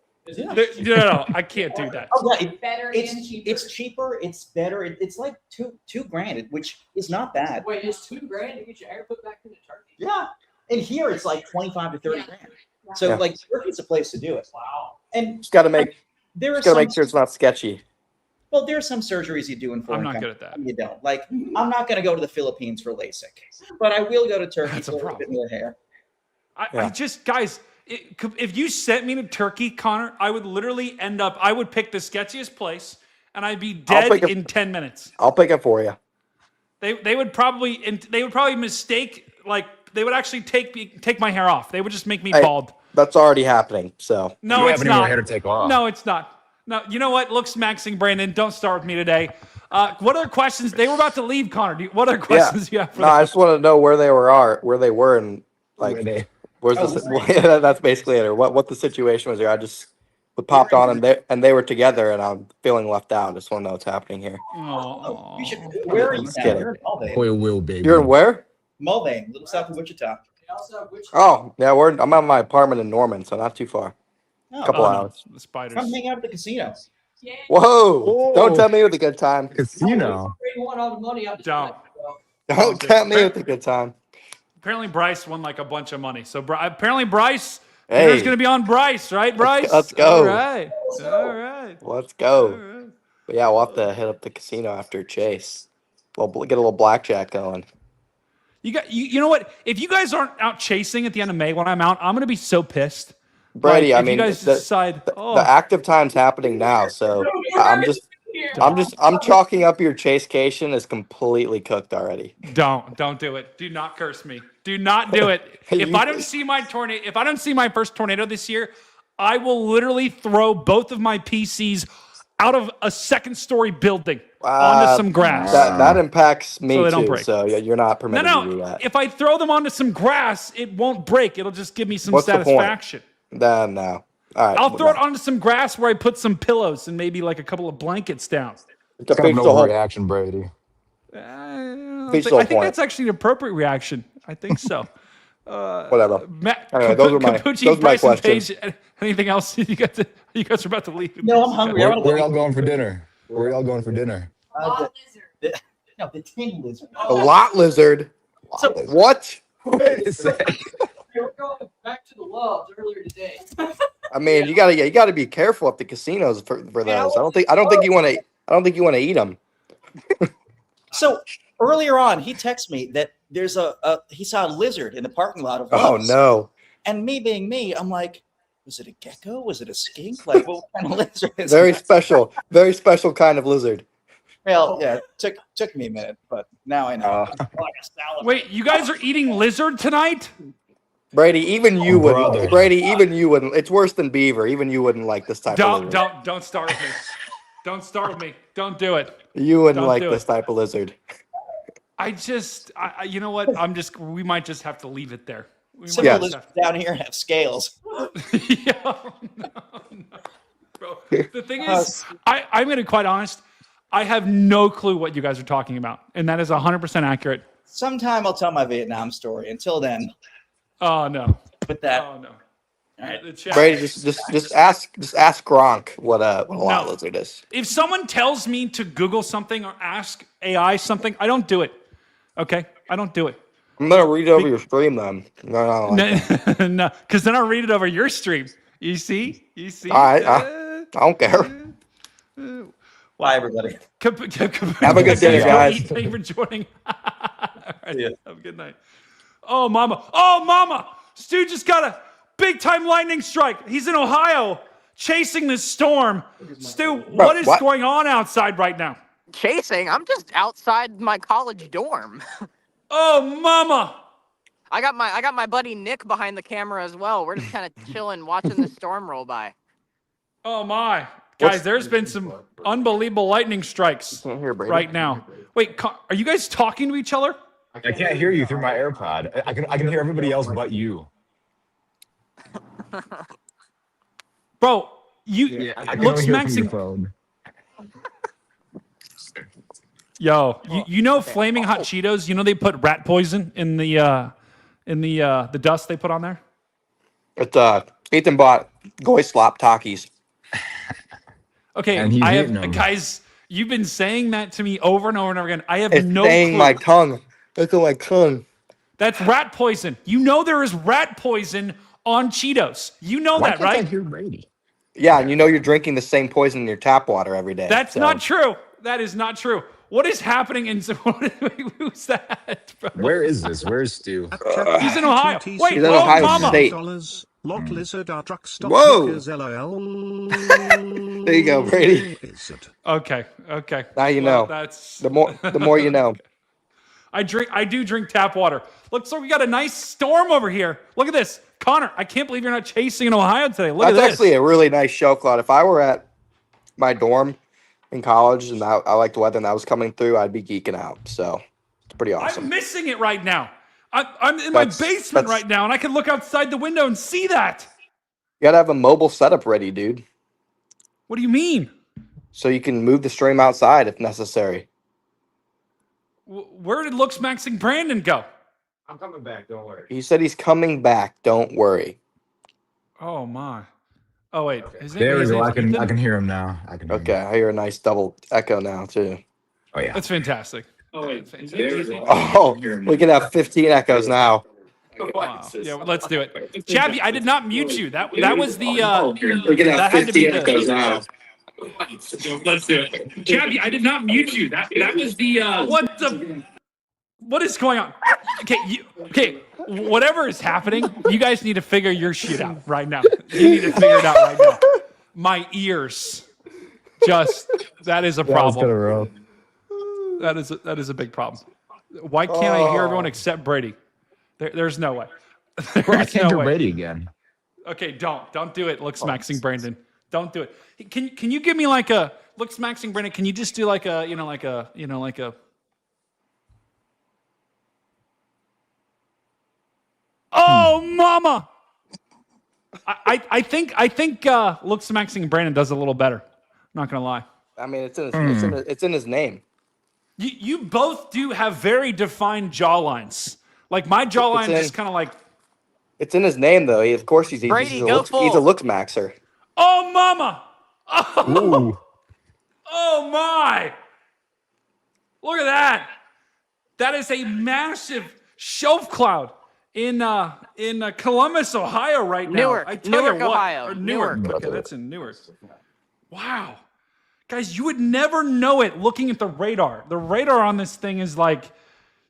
Speaker 1: No, I can't do that.
Speaker 12: Oh, yeah,
Speaker 3: Better and cheaper.
Speaker 12: it's cheaper. It's better. It's like two grand, which is not bad.
Speaker 14: Wait, it's $2,000 to get your hair put back into Turkey?
Speaker 12: Yeah, and here it's like 25 to 30 grand. So
Speaker 16: Yeah.
Speaker 12: like Turkey's a place to do it.
Speaker 3: Wow.
Speaker 12: And
Speaker 16: Just gotta make
Speaker 12: there are
Speaker 16: just gotta
Speaker 12: some
Speaker 16: make sure it's not sketchy.
Speaker 12: well, there are some surgeries you do in foreign
Speaker 1: not
Speaker 12: countries.
Speaker 1: good at that.
Speaker 12: You don't. Like, I'm not going to go to the Philippines for LASIK, but I will go to Turkey
Speaker 1: That's a
Speaker 12: for a bit
Speaker 1: problem.
Speaker 12: more hair.
Speaker 1: I just, guys, if you sent me to Turkey, Connor, I would literally I would pick the sketchiest place, and I'd be dead in 10 minutes.
Speaker 16: I'll pick it for you.
Speaker 1: They would probably mistake, like, they would actually take my hair off. They would just make me bald.
Speaker 16: That's already happening. So
Speaker 1: No, it's not. No, it's not. No, you know what? Looks maxing, Brandon. Don't start with me today. What other questions? They were about to leave, Connor. What other questions do you have for
Speaker 16: No,
Speaker 1: them?
Speaker 16: I just want to know where they were, and like, where's the? That's basically it. Or what the situation was here. I just popped on, and they were together, and I'm feeling left out. I just want to know what's happening here.
Speaker 12: Oh, where are you
Speaker 16: Just
Speaker 12: now?
Speaker 16: kidding.
Speaker 12: You're in Mulvane.
Speaker 17: Will, baby.
Speaker 16: You're in where?
Speaker 12: Mulvane, a little south of Wichita.
Speaker 16: Oh, yeah, I'm at my apartment in Norman, so not too far. Couple hours.
Speaker 1: The spiders.
Speaker 12: Come hang out at the casino.
Speaker 16: Whoa! Don't tell me with a good time.
Speaker 17: Casino.
Speaker 14: Want all the money out
Speaker 1: Don't.
Speaker 16: Don't tempt me with a good time.
Speaker 1: Apparently, Bryce won like a bunch of money. So apparently, Bryce.
Speaker 16: Hey.
Speaker 1: Dinner's gonna be on Bryce, right, Bryce?
Speaker 16: Let's go.
Speaker 1: All right. All right.
Speaker 16: Let's go. But yeah, we'll have to hit up the casino after Chase. We'll get a little blackjack going.
Speaker 1: You know what? If you guys aren't out chasing at the end of May when I'm out, I'm gonna be so pissed.
Speaker 16: Brady,
Speaker 1: Like,
Speaker 16: I
Speaker 1: if
Speaker 16: mean,
Speaker 1: you guys decide,
Speaker 16: the active time's happening now, so I'm chalking up your chasecation as completely cooked already.
Speaker 1: Don't do it. Do not curse me. Do not do it. If I don't see my tornado, if I don't see my first tornado this year, I will literally throw both of my PCs out of a second-story building onto some grass.
Speaker 16: That impacts me
Speaker 1: So they don't
Speaker 16: too.
Speaker 1: break.
Speaker 16: So you're not permitted to do
Speaker 1: No.
Speaker 16: that.
Speaker 1: If I throw them onto some grass, it won't break. It'll just give me some
Speaker 16: What's the point?
Speaker 1: satisfaction.
Speaker 16: No. All right.
Speaker 1: I'll throw it onto some grass where I put some pillows and maybe like a couple of blankets down.
Speaker 17: It's kind of an overreaction, Brady.
Speaker 1: I think that's actually an appropriate reaction. I think so.
Speaker 16: Whatever.
Speaker 1: Matt,
Speaker 16: Anyway, those are my
Speaker 1: Bryson,
Speaker 16: questions.
Speaker 1: Page, anything else? You guys are about to leave.
Speaker 12: No, I'm hungry.
Speaker 17: Where y'all going for dinner? Where y'all going for dinner?
Speaker 12: The tin lizard.
Speaker 16: A lot lizard.
Speaker 12: So,
Speaker 16: what?
Speaker 17: Wait a second.
Speaker 14: We were going back to the Loves earlier today.
Speaker 16: I mean, you gotta be careful at the casinos for those. I don't think you want to eat them.
Speaker 12: So earlier on, he texted me that there's he saw a lizard in the parking lot of
Speaker 16: Oh
Speaker 12: Love's.
Speaker 16: no.
Speaker 12: And me being me, I'm like, was it a gecko? Was it a skink? Like, what kind of lizard is
Speaker 16: Very
Speaker 12: it?
Speaker 16: very special kind of lizard.
Speaker 12: Well, yeah, it took me a minute, but now I know.
Speaker 1: Wait, you guys are eating lizard tonight?
Speaker 16: Brady, even you wouldn't.
Speaker 17: brother.
Speaker 16: Brady, even you wouldn't. It's worse than beaver. Even you wouldn't like this type of lizard.
Speaker 1: Don't start with me. Don't start with me. Don't do it.
Speaker 16: You wouldn't
Speaker 1: Don't
Speaker 16: like
Speaker 1: do
Speaker 16: this
Speaker 1: it.
Speaker 16: type of lizard.
Speaker 1: You know what? We might just have to leave it there.
Speaker 12: Some of the lizards down here have scales.
Speaker 1: Bro, the thing is, I'm going to be quite honest. I have no clue what you guys are talking about, and that is 100% accurate.
Speaker 12: Sometime I'll tell my Vietnam story. Until then,
Speaker 1: oh no.
Speaker 12: With that,
Speaker 1: oh no.
Speaker 12: All right.
Speaker 16: Brady, just ask Gronk what a lot lizard is.
Speaker 1: If someone tells me to Google something or ask AI something, I don't do it. Okay, I don't do it.
Speaker 16: I'm gonna read over your stream then. No,
Speaker 1: No, because then I'll read it over your stream. You see?
Speaker 16: All right, I don't care.
Speaker 12: Bye, everybody.
Speaker 16: Have a good day, guys.
Speaker 1: Thank you for joining. All right, have a good night. Oh, mama. Stu just got a big time lightning strike. He's in Ohio chasing this storm. Stu, what is going on outside right now?
Speaker 15: Chasing? I'm just outside my college dorm.
Speaker 1: Oh, mama.
Speaker 15: I got my buddy Nick behind the camera as well. We're just kind of chilling, watching the storm roll by.
Speaker 1: Oh my. Guys, there's been some unbelievable lightning strikes right now. Wait, are you guys talking to each other?
Speaker 17: I can't hear you through my AirPod. I can hear everybody else but you.
Speaker 1: Bro,
Speaker 17: I can
Speaker 1: looks
Speaker 17: only hear from your
Speaker 1: maxing.
Speaker 17: phone.
Speaker 1: Yo, you know Flaming Hot Cheetos, you know they put rat poison in the dust they put on there?
Speaker 16: It's Ethan bought Goy Slop Takis.
Speaker 1: Okay,
Speaker 17: And he's
Speaker 1: I
Speaker 17: eating
Speaker 1: have
Speaker 17: them.
Speaker 1: guys, you've been saying that to me over and over and over again. I have
Speaker 16: It's
Speaker 1: no
Speaker 16: staying
Speaker 1: clue.
Speaker 16: my tongue. Look at my tongue.
Speaker 1: That's rat poison. You know there is rat poison on Cheetos. You know
Speaker 17: Why
Speaker 1: that,
Speaker 17: can't I
Speaker 1: right?
Speaker 17: hear Brady?
Speaker 16: Yeah, and you know you're drinking the same poison in your tap water every day.
Speaker 1: That's
Speaker 16: so-
Speaker 1: not true. That is not true. What is happening in who's that, bro?
Speaker 17: Where is this? Where's Stu?
Speaker 1: He's in Ohio. Wait,
Speaker 16: He's in
Speaker 1: oh,
Speaker 16: Ohio
Speaker 1: mama.
Speaker 16: State.
Speaker 7: Lot lizard are truck stop
Speaker 16: Whoa.
Speaker 7: hookers, LOL.
Speaker 16: There you go, Brady.
Speaker 1: Okay.
Speaker 16: Now you
Speaker 1: Well,
Speaker 16: know.
Speaker 1: That's
Speaker 16: The more you know.
Speaker 1: I do drink tap water. Look, so we got a nice storm over here. Look at this. Connor, I can't believe you're not chasing in Ohio today. Look
Speaker 16: That's
Speaker 1: at this.
Speaker 16: actually a really nice show, Claude. If I were at my dorm in college and I liked the weather and that was coming through, I'd be geeking out. So it's pretty awesome.
Speaker 1: I'm missing it right now. I'm in my basement right now, and I can look outside the window and see that.
Speaker 16: You gotta have a mobile setup ready, dude.
Speaker 1: What do you mean?
Speaker 16: So you can move the stream outside if necessary.
Speaker 1: Where did Looks Maxing Brandon go?
Speaker 9: I'm coming back. Don't worry.
Speaker 16: He said he's coming back. Don't worry.
Speaker 1: Oh my. Oh wait. His name,
Speaker 17: There we
Speaker 1: his
Speaker 17: go.
Speaker 1: name's
Speaker 17: I can
Speaker 1: Ethan?
Speaker 17: hear him now. I can hear him.
Speaker 16: Okay, I hear a nice double echo now too.
Speaker 17: Oh yeah.
Speaker 1: That's fantastic.
Speaker 14: Oh, wait.
Speaker 16: Oh, we can have 15 echoes now.
Speaker 1: Wow. Yeah, well, let's do it. Chappie, I did not mute you. That was the
Speaker 16: We can
Speaker 1: that
Speaker 16: have
Speaker 1: had to be
Speaker 16: 15 echoes now.
Speaker 1: Let's do it. Chappie, I did not mute you. That was the what is going on? Okay, whatever is happening, you guys need to figure your shit out right now. You need to figure it out right now. My ears, that is a problem. That is a big problem. Why can't I hear everyone except Brady? There's no way.
Speaker 17: Bro, I can't hear Brady again.
Speaker 1: Okay, don't do it. Looks maxing Brandon. Don't do it. Can you give me like a Looks maxing Brandon? Can you just do like a Oh, mama! I think Looks maxing Brandon does a little better. Not gonna lie.
Speaker 16: I mean, it's in his name.
Speaker 1: You both do have very defined jawlines. Like my jawline is kind of like.
Speaker 16: It's in his name though. Of course he's a looks maxer.
Speaker 1: Oh, mama!
Speaker 17: Ooh.
Speaker 1: Oh my! Look at that! That is a massive shelf cloud in Columbus, Ohio, right now.
Speaker 15: Newark.
Speaker 1: I tell
Speaker 15: Newark,
Speaker 1: you what,
Speaker 15: Ohio.
Speaker 1: or Newark.
Speaker 15: Newark.
Speaker 1: Okay, that's in Newark. Wow, guys, you would never know it looking at the radar. The radar on this thing is like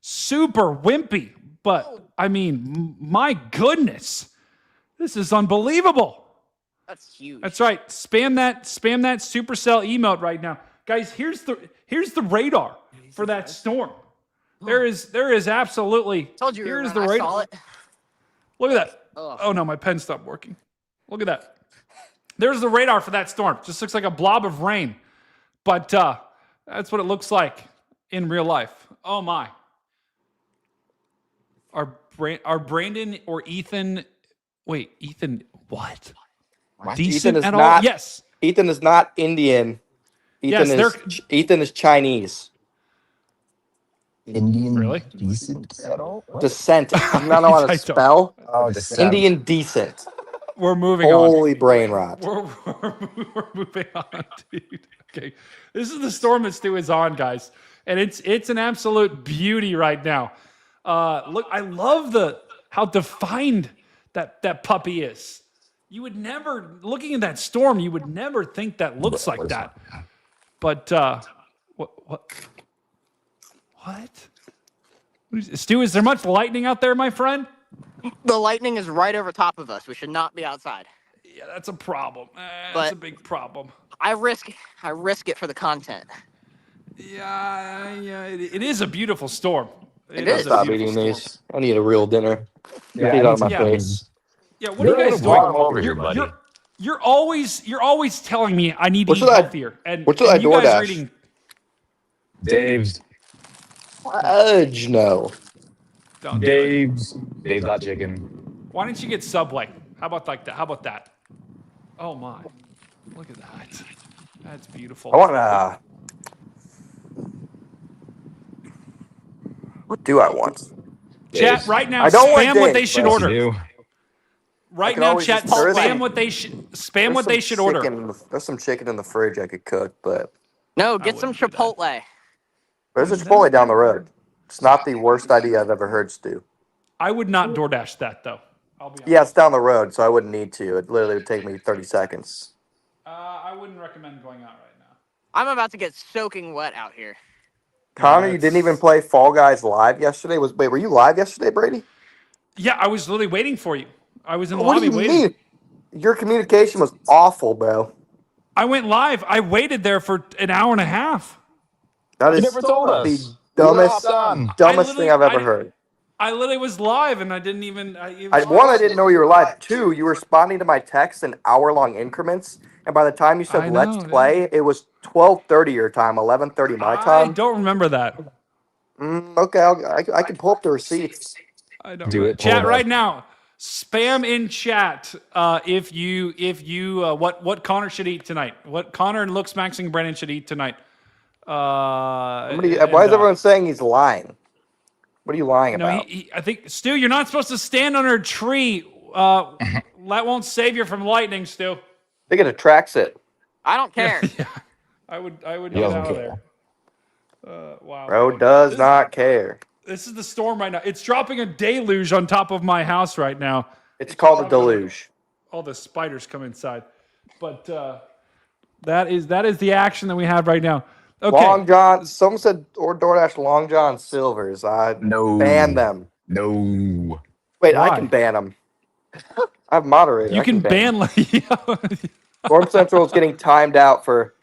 Speaker 1: super wimpy, but I mean, my goodness, this is unbelievable.
Speaker 15: That's huge.
Speaker 1: That's right. Spam that Supercell emote right now. Guys, here's the radar for that storm. There is absolutely.
Speaker 15: Told you.
Speaker 1: Here's
Speaker 15: man,
Speaker 1: the
Speaker 15: I
Speaker 1: radar.
Speaker 15: saw it.
Speaker 1: Look at that.
Speaker 15: Ugh.
Speaker 1: Oh no, my pen stopped working. Look at that. There's the radar for that storm. Just looks like a blob of rain. But that's what it looks like in real life. Oh my. Are Brandon or Ethan? Wait, Ethan, what? Decent at all? Yes.
Speaker 16: Ethan is not Indian. Ethan is Chinese.
Speaker 17: Indian
Speaker 1: really?
Speaker 17: Decent at all? What?
Speaker 16: Descent. I don't know how to spell.
Speaker 17: Oh, descent.
Speaker 16: Indian decent.
Speaker 1: We're moving on.
Speaker 16: Holy brain rot.
Speaker 1: We're moving on, dude. Okay. This is the storm that Stu is on, guys. And it's an absolute beauty right now. Look, I love how defined that puppy is. You would never, looking at that storm, you would never think that looks like that. But what? Stu, is there much lightning out there, my friend?
Speaker 15: The lightning is right over top of us. We should not be outside.
Speaker 1: Yeah, that's a problem. That's a big problem.
Speaker 15: I risk it for the content.
Speaker 1: Yeah, it is a beautiful storm.
Speaker 15: It is.
Speaker 16: Stop eating these. I need a real dinner.
Speaker 17: Yeah,
Speaker 16: Get out of my face.
Speaker 1: Yeah, what are you guys doing?
Speaker 17: Over here, buddy.
Speaker 1: You're always telling me I need to eat healthier. And
Speaker 16: what should I
Speaker 1: you guys are
Speaker 16: DoorDash?
Speaker 1: eating.
Speaker 17: Dave's.
Speaker 16: Fudge, no.
Speaker 17: Dave's Hot Chicken.
Speaker 1: Why don't you get Subway? How about like that? How about that? Oh my. Look at that. That's beautiful.
Speaker 16: I want what do I want?
Speaker 1: Chat right now.
Speaker 16: I don't want
Speaker 1: spam what they
Speaker 16: Dave,
Speaker 1: should
Speaker 16: but-
Speaker 1: order. Right
Speaker 16: can
Speaker 1: now,
Speaker 16: always
Speaker 1: chat.
Speaker 16: just- there's
Speaker 1: Spam
Speaker 16: some-
Speaker 1: what they should. Spam
Speaker 16: There's
Speaker 1: what they
Speaker 16: some
Speaker 1: should order.
Speaker 16: chicken- There's some chicken in the fridge I could cook, but
Speaker 15: No, get some Chipotle.
Speaker 16: there's a Chipotle down the road. It's not the worst idea I've ever heard, Stu.
Speaker 1: I would not DoorDash that though.
Speaker 4: I'll be honest.
Speaker 16: Yeah, it's down the road, so I wouldn't need to. It literally would take me 30 seconds.
Speaker 4: I wouldn't recommend going out right now.
Speaker 15: I'm about to get soaking wet out here.
Speaker 16: Connor, you didn't even play Fall Guys live yesterday. Wait, were you live yesterday, Brady?
Speaker 4: Yeah, I was literally waiting for you. I was in the
Speaker 16: What
Speaker 4: lobby
Speaker 16: do you
Speaker 4: waiting.
Speaker 16: mean? Your communication was awful, bro.
Speaker 4: I went live. I waited there for an hour and a half.
Speaker 16: That
Speaker 17: You
Speaker 16: is
Speaker 17: never told
Speaker 16: the
Speaker 17: us.
Speaker 16: dumbest thing I've ever heard.
Speaker 4: I literally was live, and I didn't even.
Speaker 16: One, I didn't know you were live. Two, you were responding to my texts in hour-long increments, and by the time you said
Speaker 4: I
Speaker 16: "Let's
Speaker 4: know,
Speaker 16: play," it was 12:30 your time, 11:30 my
Speaker 4: I
Speaker 16: time.
Speaker 4: don't remember that.
Speaker 16: Okay, I can pull up the receipts.
Speaker 4: I don't. Chat right now. Spam in chat if you what Connor should eat tonight. What Connor and Looks Maxing Brennan should eat tonight.
Speaker 16: Why is everyone saying he's lying? What are you lying about?
Speaker 4: I think Stu, you're not supposed to stand under a tree. That won't save you from lightning, Stu.
Speaker 16: They get a tracksuit.
Speaker 15: I don't care.
Speaker 4: Yeah. I would
Speaker 16: He
Speaker 4: get
Speaker 16: doesn't
Speaker 4: out of
Speaker 16: care.
Speaker 4: there. Wow.
Speaker 16: Bro does not care.
Speaker 4: This is the storm right now. It's dropping a deluge on top of my house right now.
Speaker 16: It's called a deluge.
Speaker 4: All the spiders come inside. But that is the action that we have right now. Okay.
Speaker 16: Long John. Someone said DoorDash Long John Silvers. I ban them.
Speaker 17: No.
Speaker 16: Wait,
Speaker 4: Why?
Speaker 16: I can ban them. I have moderator.
Speaker 4: You
Speaker 16: I
Speaker 4: can ban.
Speaker 16: Storm Central is getting timed out for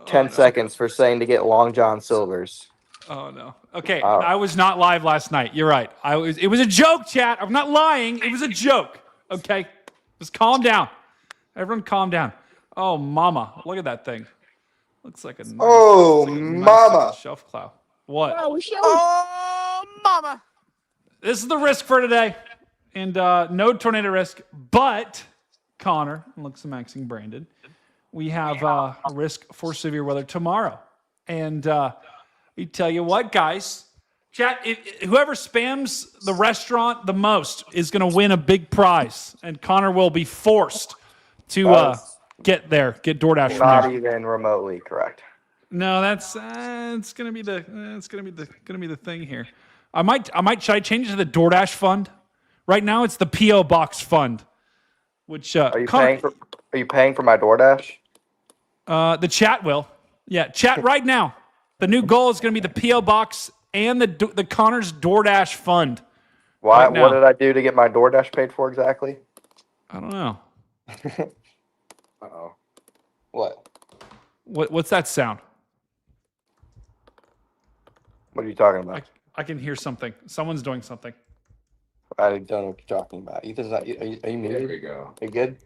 Speaker 16: 10 seconds for saying to get Long John Silvers.
Speaker 4: Oh no. Okay, I was not live last night. You're right. It was a joke, chat. I'm not lying. It was a joke. Okay? Just calm down. Everyone calm down. Oh, mama. Look at that thing. Looks like a nice,
Speaker 16: mama.
Speaker 4: Shelf cloud. What?
Speaker 15: Oh, mama.
Speaker 4: This is the risk for today. And no tornado risk, but Connor, Looks Maxing Brandon, we have a risk for severe weather tomorrow. And I tell you what, guys, chat, whoever spams the restaurant the most is going to win a big prize. And Connor will be forced to get DoorDash from
Speaker 16: Not
Speaker 4: there.
Speaker 16: even remotely correct.
Speaker 4: No, that's it's gonna be the thing here. Should I change it to the DoorDash fund? Right now it's the PO Box fund. Which
Speaker 16: Are you paying for my DoorDash?
Speaker 4: The chat will. Yeah, chat right now. The new goal is gonna be the PO Box and the Connor's DoorDash fund.
Speaker 16: Why?
Speaker 4: Right now.
Speaker 16: What did I do to get my DoorDash paid for exactly?
Speaker 4: I don't know.
Speaker 16: Uh-oh. What?
Speaker 4: What's that sound?
Speaker 16: What are you talking about?
Speaker 4: I can hear something. Someone's doing something.
Speaker 16: I don't know what you're talking about. Ethan's not. Are you muted?
Speaker 9: There we go.
Speaker 16: Are you good?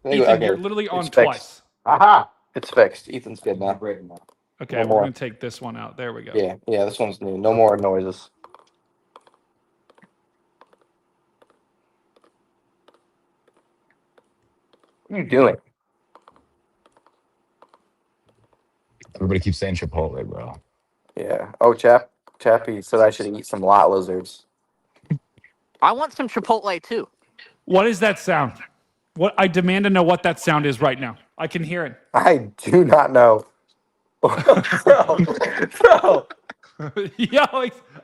Speaker 4: Ethan, you're literally on
Speaker 16: It's
Speaker 4: twice.
Speaker 16: fixed. Aha! It's fixed. Ethan's good now.
Speaker 4: Okay,
Speaker 16: No
Speaker 4: we're
Speaker 16: more.
Speaker 4: gonna take this one out. There we go.
Speaker 16: Yeah, this one's new. No more noises. What are you doing?
Speaker 17: Everybody keeps saying Chipotle, bro.
Speaker 16: Yeah. Oh, Chappie said I should eat some lot lizards.
Speaker 15: I want some Chipotle too.
Speaker 4: What is that sound? What I demand to know what that sound is right now. I can hear it.
Speaker 16: I do not know. Bro.
Speaker 4: Yo,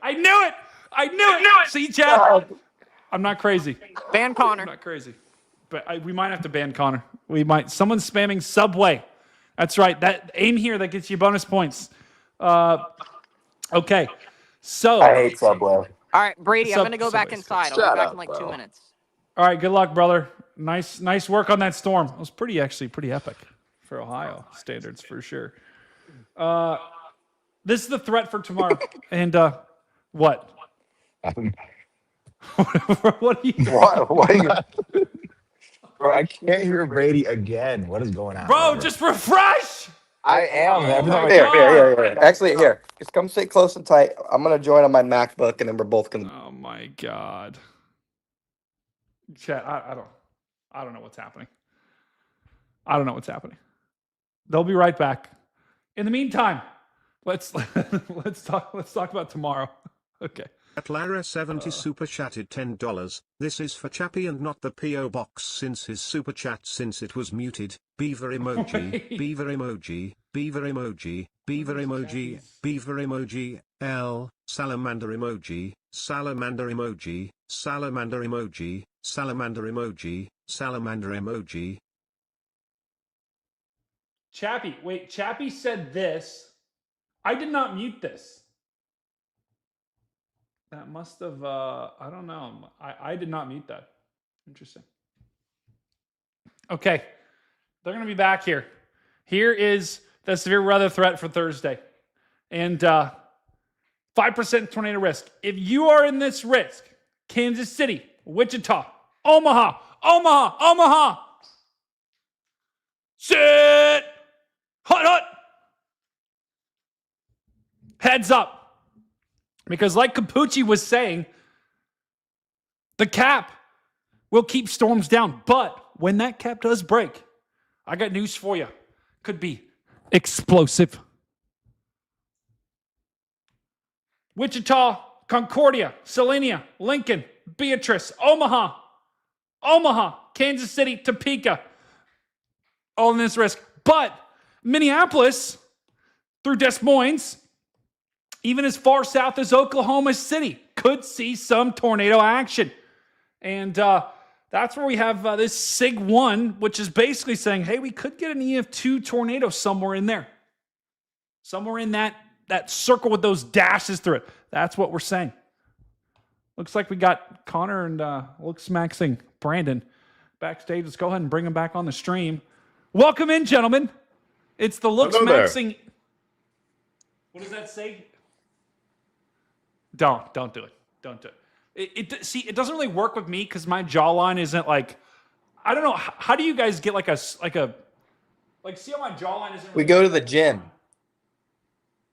Speaker 4: I knew it. I knew it. See, chat. I'm not crazy.
Speaker 15: Ban Connor.
Speaker 4: I'm not crazy. But we might have to ban Connor. We might. Someone's spamming Subway. That's right. That aim here that gets you bonus points. Okay. So
Speaker 16: I hate Subway.
Speaker 15: All right, Brady, I'm gonna go back inside. I'll be back in like 2 minutes.
Speaker 4: All right. Good luck, brother. Nice work on that storm. It was pretty epic for Ohio standards for sure. This is the threat for tomorrow. And what? What are you?
Speaker 16: What are you?
Speaker 17: Bro, I can't hear Brady again. What is going on?
Speaker 4: Bro, just refresh.
Speaker 17: I am. Every time I
Speaker 16: Here. Actually, here. Just come sit close and tight. I'm gonna join on my MacBook, and then we're both gonna.
Speaker 4: Oh my god. Chat, I don't know what's happening. I don't know what's happening. They'll be right back. In the meantime, let's talk about tomorrow. Okay.
Speaker 7: Atlara70 super chatted $10. This is for Chappie and not the PO box since his super chat since it was muted. Beaver emoji, beaver emoji, beaver emoji, beaver emoji, beaver emoji, L, salamander emoji, salamander emoji, salamander emoji, salamander emoji, salamander emoji.
Speaker 4: Chappie, wait, Chappie said this. I did not mute this. That must have, I don't know. I did not mute that. Interesting. Okay. They're going to be back here. Here is the severe weather threat for Thursday. And 5% tornado risk. If you are in this risk, Kansas City, Wichita, Omaha. Sit. Hut. Heads up. Because like Kapuchi was saying, the cap will keep storms down. But when that cap does break, I got news for you. Could be explosive. Wichita, Concordia, Salina, Lincoln, Beatrice, Omaha, Kansas City, Topeka. All in this risk. But Minneapolis through Des Moines, even as far south as Oklahoma City, could see some tornado action. And that's where we have this SIG 1, which is basically saying, hey, we could get an EF2 tornado somewhere in there. Somewhere in that circle with those dashes through it. That's what we're saying. Looks like we got Connor and looks maxing Brandon backstage. Let's go ahead and bring him back on the stream. Welcome in, gentlemen. It's the looks maxing. What does that say? Don't do it. Don't do it. See, it doesn't really work with me because my jawline isn't like, I don't know. How do you guys get like see how my jawline isn't?
Speaker 16: We go to the gym.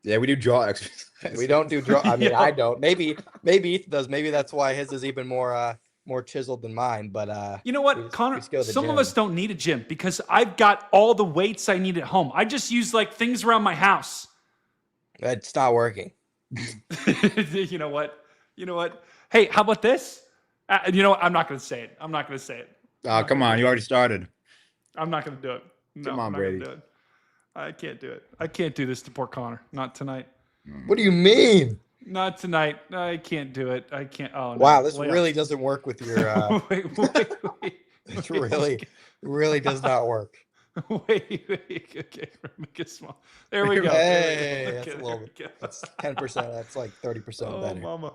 Speaker 17: Yeah, we do jaw exercises.
Speaker 16: We don't do jaw. I mean,
Speaker 4: Yeah.
Speaker 16: I don't. Maybe Ethan does. Maybe that's why his is even more chiseled than mine. But
Speaker 4: you know what, Connor?
Speaker 16: just go to the
Speaker 4: Some of
Speaker 16: gym.
Speaker 4: us don't need a gym because I've got all the weights I need at home. I just use like things around my house.
Speaker 16: It's not working.
Speaker 4: You know what? Hey, how about this? You know what? I'm not going to say it.
Speaker 17: Oh, come on. You already started.
Speaker 4: I'm not going to do it. No,
Speaker 17: Come on,
Speaker 4: I'm not
Speaker 17: Brady.
Speaker 4: Gonna do it. I can't do it. I can't do this to poor Connor. Not tonight.
Speaker 16: What do you mean?
Speaker 4: Not tonight. I can't do it. I can't. Oh, no.
Speaker 16: Wow, this
Speaker 4: Layup.
Speaker 16: really doesn't work with your.
Speaker 4: wait.
Speaker 16: It really does not work.
Speaker 4: Wait. Okay, make it small. There we go.
Speaker 16: Hey,
Speaker 4: Okay,
Speaker 16: that's a
Speaker 4: there
Speaker 16: little
Speaker 4: we
Speaker 16: bit.
Speaker 4: go.
Speaker 16: That's 10%. That's like 30%
Speaker 4: Oh,
Speaker 16: better.
Speaker 4: mama.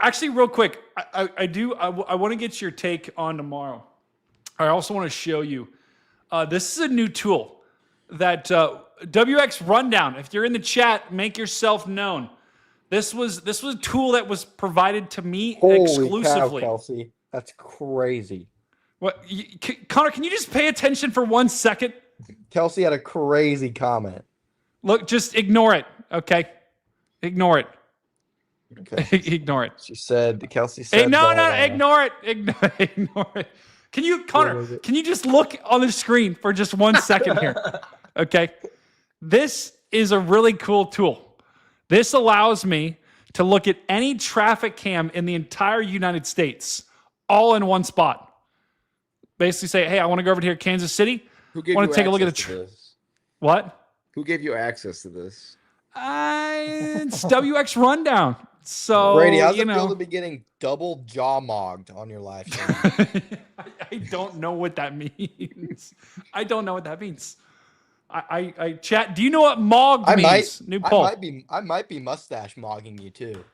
Speaker 4: Actually, real quick, I want to get your take on tomorrow. I also want to show you. This is a new tool that WX Rundown. If you're in the chat, make yourself known. This was a tool that was provided to me exclusively.
Speaker 16: Cow, Kelsey, that's crazy.
Speaker 4: What, Connor? Can you just pay attention for 1 second?
Speaker 16: Kelsey had a crazy comment.
Speaker 4: Look, just ignore it. Okay, ignore it.
Speaker 16: Okay.
Speaker 4: Ignore it.
Speaker 16: Kelsey said.
Speaker 4: Hey, no, ignore it. Ignore it. Can you, Connor? Can you just look on the screen for just 1 second here? Okay. This is a really cool tool. This allows me to look at any traffic cam in the entire United States, all in one spot. Basically, say, hey, I want to go over to here, Kansas City.
Speaker 17: Who gave
Speaker 4: I want
Speaker 17: you
Speaker 4: to take a look at
Speaker 17: access to this?
Speaker 4: What?
Speaker 17: Who gave you access to this?
Speaker 4: It's WX Rundown. So,
Speaker 16: Brady, how's it feel to be getting double jaw mogged on your live stream?
Speaker 4: I don't know what that means. I don't know what that means. I chat. Do you know what mog means? New poll.
Speaker 16: I might be mustache mogging you too.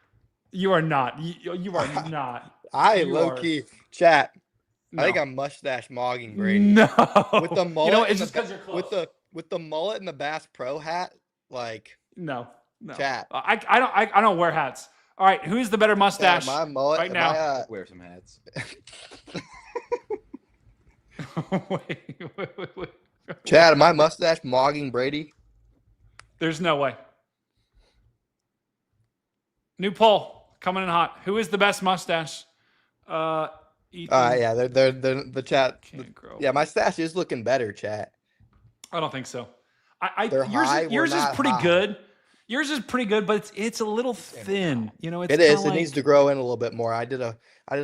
Speaker 4: You are not. You are not.
Speaker 16: Low key chat.
Speaker 4: No.
Speaker 16: I think I'm mustache mogging Brady.
Speaker 4: No.
Speaker 16: With the mullet.
Speaker 4: You know, it's just because you're close.
Speaker 16: With the mullet and the Bass Pro hat, like.
Speaker 4: No.
Speaker 16: Chat.
Speaker 4: I don't wear hats. All right, who's the better mustache
Speaker 16: my mullet,
Speaker 4: right now?
Speaker 17: Wear some hats.
Speaker 4: wait.
Speaker 16: Chad, am I mustache mogging Brady?
Speaker 4: There's no way. New poll coming in hot. Who is the best mustache? Ethan.
Speaker 16: Yeah, they're the chat. Yeah, my stash is looking better, chat.
Speaker 4: I don't think so. Yours is pretty good. Yours is pretty good, but it's a little thin. You know, it's
Speaker 16: it is.
Speaker 4: Like,
Speaker 16: it needs to grow in a little bit more. I did a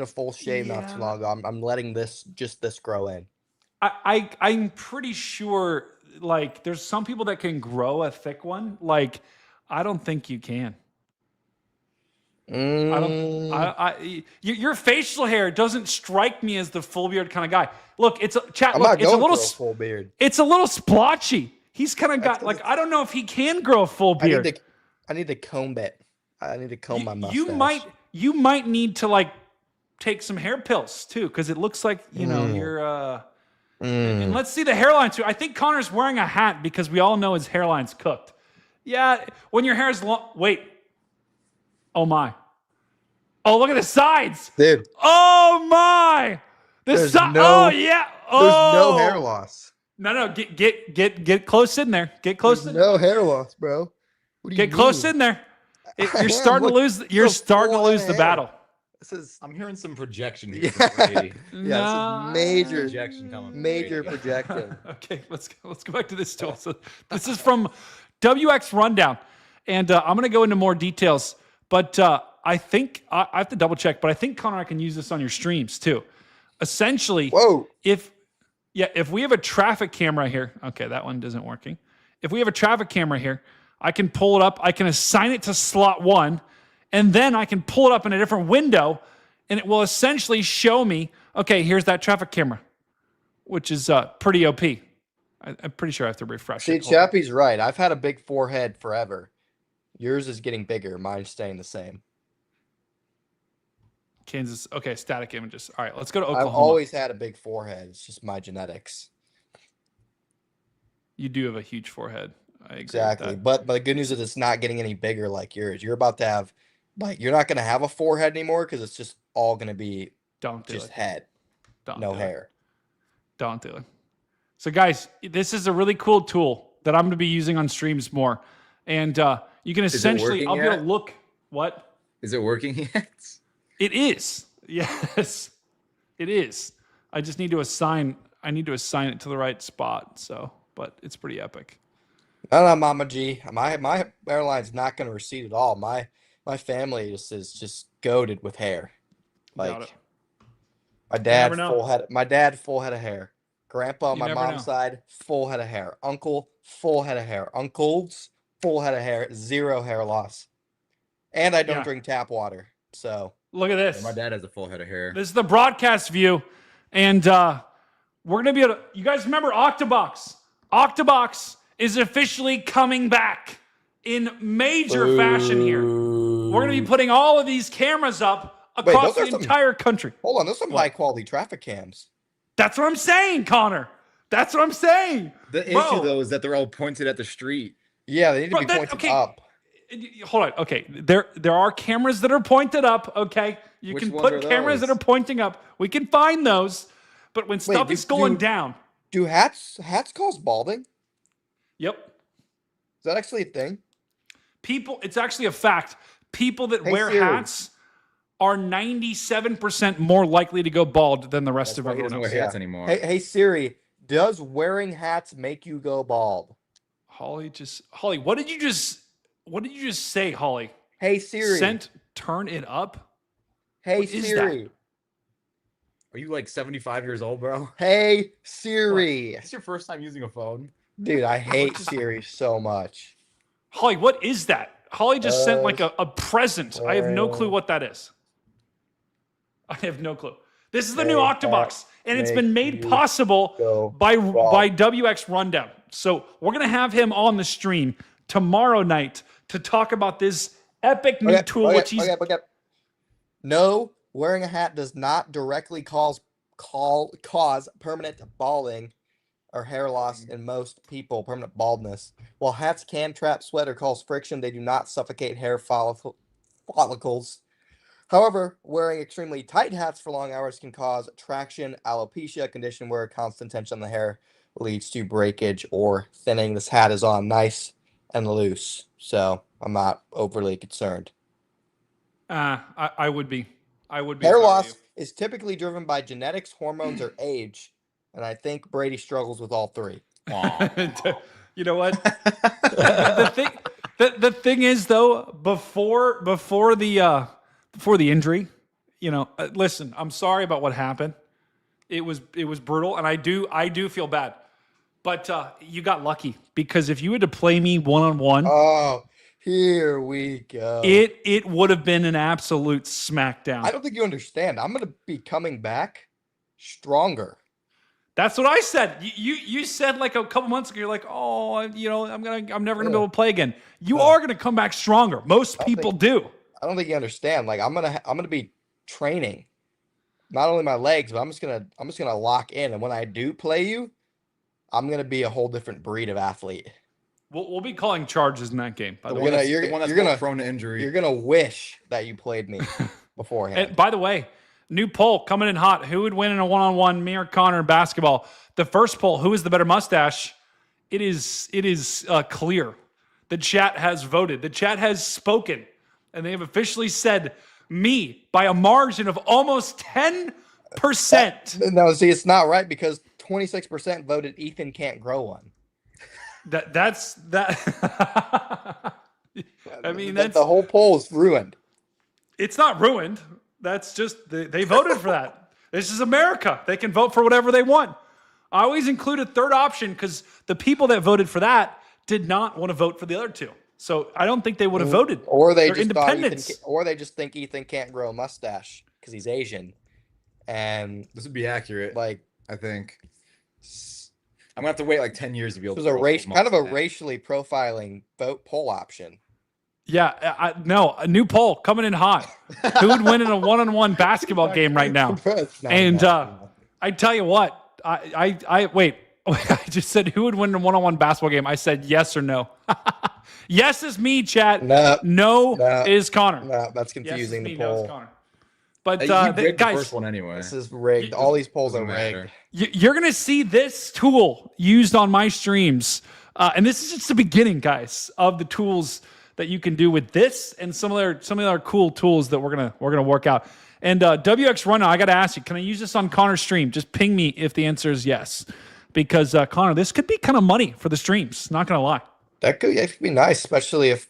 Speaker 16: full shave not too long ago. I'm letting this grow in.
Speaker 4: I'm pretty sure like there's some people that can grow a thick one. Like I don't think you can. Your facial hair doesn't strike me as the full beard kind of guy. Look, it's a chat.
Speaker 16: I'm
Speaker 4: Look,
Speaker 16: not
Speaker 4: it's a
Speaker 16: going
Speaker 4: little
Speaker 16: for a full beard.
Speaker 4: It's a little splotchy. He's kind of got like, I don't know if he can grow a full beard.
Speaker 16: I need to comb it. I need to comb my mustache.
Speaker 4: You might need to like take some hair pills too, because it looks like you're. And let's see the hairline too. I think Connor's wearing a hat because we all know his hairline's cooked. Yeah, when your hair's long. Wait. Oh my. Oh, look at the sides,
Speaker 16: dude.
Speaker 4: Oh my. Oh yeah. Oh.
Speaker 16: There's no hair loss.
Speaker 4: No. Get close in there. Get close.
Speaker 16: No hair loss, bro. What do you
Speaker 4: Get close in there. You're starting to lose. You're starting to lose the battle.
Speaker 17: I'm hearing some projection here.
Speaker 16: Yeah, this is major
Speaker 17: projection coming.
Speaker 16: Major projection.
Speaker 4: Okay, let's go back to this tool. So this is from WX Rundown, and I'm gonna go into more details. But I think I have to double check. But I think Connor, I can use this on your streams too. Essentially, if we have a traffic camera here, okay, that one isn't working. If we have a traffic camera here, I can pull it up. I can assign it to slot 1. And then I can pull it up in a different window, and it will essentially show me, okay, here's that traffic camera, which is pretty OP. I'm pretty sure I have to refresh
Speaker 16: See,
Speaker 4: it.
Speaker 16: Chappie's right. I've had a big forehead forever. Yours is getting bigger. Mine's staying the same.
Speaker 4: Kansas. Okay, static images. All right, let's go to Oklahoma.
Speaker 16: I've always had a big forehead. It's just my genetics.
Speaker 4: You do have a huge forehead. I agree
Speaker 16: Exactly.
Speaker 4: with that.
Speaker 16: But the good news is it's not getting any bigger like yours. You're about to have, like, you're not going to have a forehead anymore because it's just all going to be just head. No hair.
Speaker 4: Don't do it. So, guys, this is a really cool tool that I'm going to be using on streams more. And you can essentially, I'll be able to look. What?
Speaker 17: Is it working yet?
Speaker 4: It is. Yes, it is. I just need to assign it to the right spot. So, but it's pretty epic.
Speaker 16: I don't know, Mama G. My hairline's not going to recede at all. My family is just goated with hair. Like my dad, full head of hair. Grandpa on my mom's side, full head of hair. Uncle, full head of hair. Uncles, full head of hair. 0 hair loss. And I don't drink tap water. So
Speaker 4: look at this.
Speaker 17: My dad has a full head of hair.
Speaker 4: This is the broadcast view, and we're gonna be able to. You guys remember Octobox? Octobox is officially coming back in major fashion here. We're going to be putting all of these cameras up across the entire country.
Speaker 16: Hold on, there's some high quality traffic cams.
Speaker 4: That's what I'm saying, Connor. That's what I'm saying.
Speaker 17: The issue though is that they're all pointed at the street.
Speaker 16: Yeah, they need to be pointed up.
Speaker 4: Hold on. Okay, there are cameras that are pointed up. Okay, you can put cameras that are pointing up. We can find those, but when stuff is going down,
Speaker 16: do hats cause balding?
Speaker 4: Yep.
Speaker 16: Is that actually a thing?
Speaker 4: It's actually a fact. People that wear hats are 97% more likely to go bald than the rest of everyone else.
Speaker 17: He doesn't wear hats anymore.
Speaker 16: Hey Siri, does wearing hats make you go bald?
Speaker 4: Holly, what did you just say, Holly?
Speaker 16: Hey Siri.
Speaker 4: Turn it up?
Speaker 16: Hey Siri.
Speaker 17: Are you like 75 years old, bro?
Speaker 16: Hey Siri.
Speaker 17: It's your first time using a phone?
Speaker 16: Dude, I hate Siri so much.
Speaker 4: Holly, what is that? Holly just sent like a present. I have no clue what that is. I have no clue. This is the new Octobox, and it's been made possible by WX Rundown. So we're going to have him on the stream tomorrow night to talk about this epic new tool.
Speaker 16: No, wearing a hat does not directly cause permanent balding or hair loss in most people, permanent baldness. While hats can trap sweat or cause friction, they do not suffocate hair follicles. However, wearing extremely tight hats for long hours can cause traction alopecia, a condition where constant tension on the hair leads to breakage or thinning. This hat is on nice and loose, so I'm not overly concerned.
Speaker 4: I would be.
Speaker 16: Hair loss is typically driven by genetics, hormones, or age. And I think Brady struggles with all three.
Speaker 4: You know what? the thing is, though, before the injury, listen, I'm sorry about what happened. It was brutal, and I do feel bad. But you got lucky because if you had to play me one-on-one,
Speaker 16: Here we go.
Speaker 4: It would have been an absolute smackdown.
Speaker 16: I don't think you understand. I'm gonna be coming back stronger.
Speaker 4: That's what I said. You said like a couple months ago. You're like, oh, I'm never gonna be able to play again. You are gonna come back stronger. Most people do.
Speaker 16: I don't think you understand. Like I'm gonna be training, not only my legs, but I'm just gonna lock in. And when I do play you, I'm gonna be a whole different breed of athlete.
Speaker 4: We'll be calling charges in that game. By the way,
Speaker 17: the one that's more prone to injury.
Speaker 16: You're gonna wish that you played me beforehand.
Speaker 4: And by the way, new poll coming in hot. Who would win in a one-on-one, me or Connor in basketball? The first poll, who is the better mustache? It is clear. The chat has voted. The chat has spoken. And they have officially said me by a margin of almost 10%.
Speaker 16: No, see, it's not right because 26% voted Ethan can't grow one.
Speaker 4: That's that. I mean, that's
Speaker 16: the whole poll's ruined.
Speaker 4: It's not ruined. That's just they voted for that. This is America. They can vote for whatever they want. I always include a third option because the people that voted for that did not want to vote for the other two. So I don't think they would have voted.
Speaker 16: Or they
Speaker 4: They're
Speaker 16: just
Speaker 4: independents.
Speaker 16: or they just think Ethan can't grow a mustache because he's Asian. And
Speaker 17: this would be accurate.
Speaker 16: Like
Speaker 17: I think I'm gonna have to wait like 10 years to be able
Speaker 16: it
Speaker 17: to.
Speaker 16: was kind of a racially profiling vote poll option.
Speaker 4: Yeah, no, a new poll coming in hot. Who would win in a one-on-one basketball game right now? And I tell you what, I wait. I just said who would win in a one-on-one basketball game. I said yes or no. Yes is me, chat. No is Connor.
Speaker 16: No, that's confusing.
Speaker 4: Yes is me,
Speaker 16: the
Speaker 4: no
Speaker 16: poll.
Speaker 4: is Connor. But
Speaker 17: the
Speaker 4: guys,
Speaker 17: first one anyway.
Speaker 16: This is rigged. All these polls are rigged.
Speaker 4: You're going to see this tool used on my streams. And this is just the beginning, guys, of the tools that you can do with this and some of the other cool tools that we're gonna work out. And WX Runner, I got to ask you, can I use this on Connor's stream? Just ping me if the answer is yes. Because, Connor, this could be kind of money for the streams. Not going to lie.
Speaker 16: That could be nice, especially if,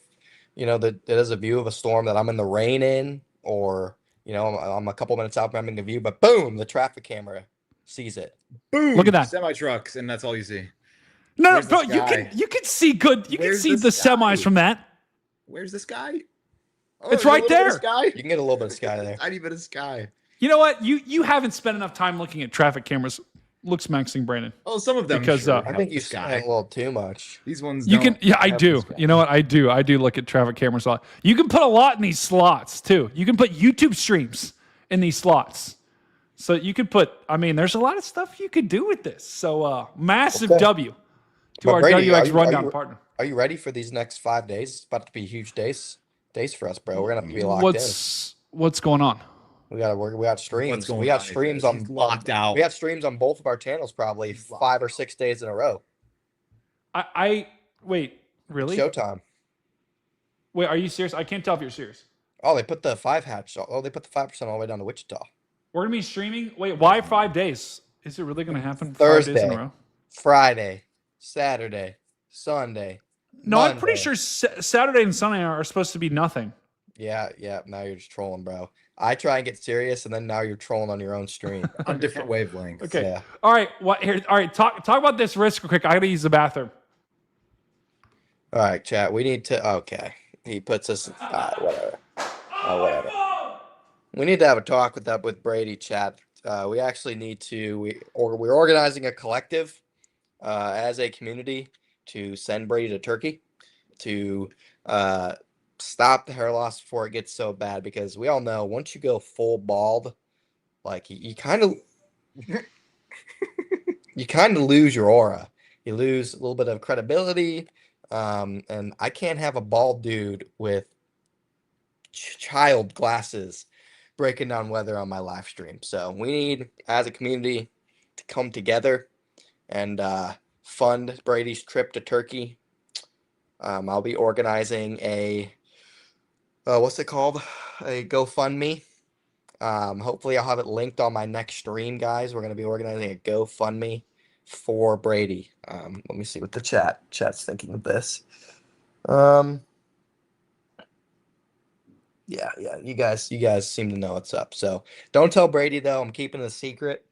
Speaker 16: it is a view of a storm that I'm in the rain in, or, I'm a couple minutes out from having a view, but boom, the traffic camera sees it.
Speaker 17: Boom!
Speaker 4: Look at that.
Speaker 17: Semi trucks, and that's all you see.
Speaker 4: No, bro, you can see good. You can see the semis from that.
Speaker 17: Where's the sky? Oh,
Speaker 4: it's right there.
Speaker 16: You can get a little bit of sky there.
Speaker 17: Tiny bit of sky.
Speaker 4: You know what? You haven't spent enough time looking at traffic cameras. Looks maxing, Brandon.
Speaker 17: Oh, some of them.
Speaker 4: Because
Speaker 17: sure,
Speaker 16: I think you spent a little too much.
Speaker 17: These ones.
Speaker 4: You can. Yeah, I do. You know what? I do look at traffic cameras a lot. You can put a lot in these slots too. You can put YouTube streams in these slots. So you could put. I mean, there's a lot of stuff you could do with this. So massive W to our
Speaker 16: Brady,
Speaker 4: WX Rundown partner.
Speaker 16: Are you ready for these next 5 days? It's about to be huge days for us, bro. We're gonna have to be locked in.
Speaker 4: What's going on?
Speaker 16: We got streams. We got streams on
Speaker 17: locked out.
Speaker 16: We have streams on both of our channels probably 5 or 6 days in a row.
Speaker 4: I wait, really?
Speaker 16: Showtime.
Speaker 4: Wait, are you serious? I can't tell if you're serious.
Speaker 16: Oh, they put the 5 hatch. Oh, they put the 5% all the way down to Wichita.
Speaker 4: We're gonna be streaming. Wait, why 5 days? Is it really gonna happen?
Speaker 16: Thursday,
Speaker 4: 5 days in a row?
Speaker 16: Friday, Saturday, Sunday.
Speaker 4: No,
Speaker 16: Monday.
Speaker 4: I'm pretty sure Saturday and Sunday are supposed to be nothing.
Speaker 16: Yeah. Now you're just trolling, bro. I try and get serious, and then now you're trolling on your own stream
Speaker 17: on different wavelengths.
Speaker 4: Okay.
Speaker 16: Yeah.
Speaker 4: All right. What here? All right. Talk about this risk real quick. I gotta use the bathroom.
Speaker 16: All right, chat. We need to. Okay. He puts us. Whatever. Whatever. We need to have a talk with Brady, chat. We actually need to. We're organizing a collective as a community to send Brady to Turkey to stop the hair loss before it gets so bad, because we all know once you go full bald, like you kind of lose your aura. You lose a little bit of credibility, and I can't have a bald dude with child glasses breaking down weather on my live stream. So we need, as a community, to come together and fund Brady's trip to Turkey. I'll be organizing a what's it called? A GoFundMe. Hopefully I'll have it linked on my next stream, guys. We're going to be organizing a GoFundMe for Brady. Let me see what the chat's thinking of this. Yeah, you guys seem to know what's up. So don't tell Brady though. I'm keeping it a secret.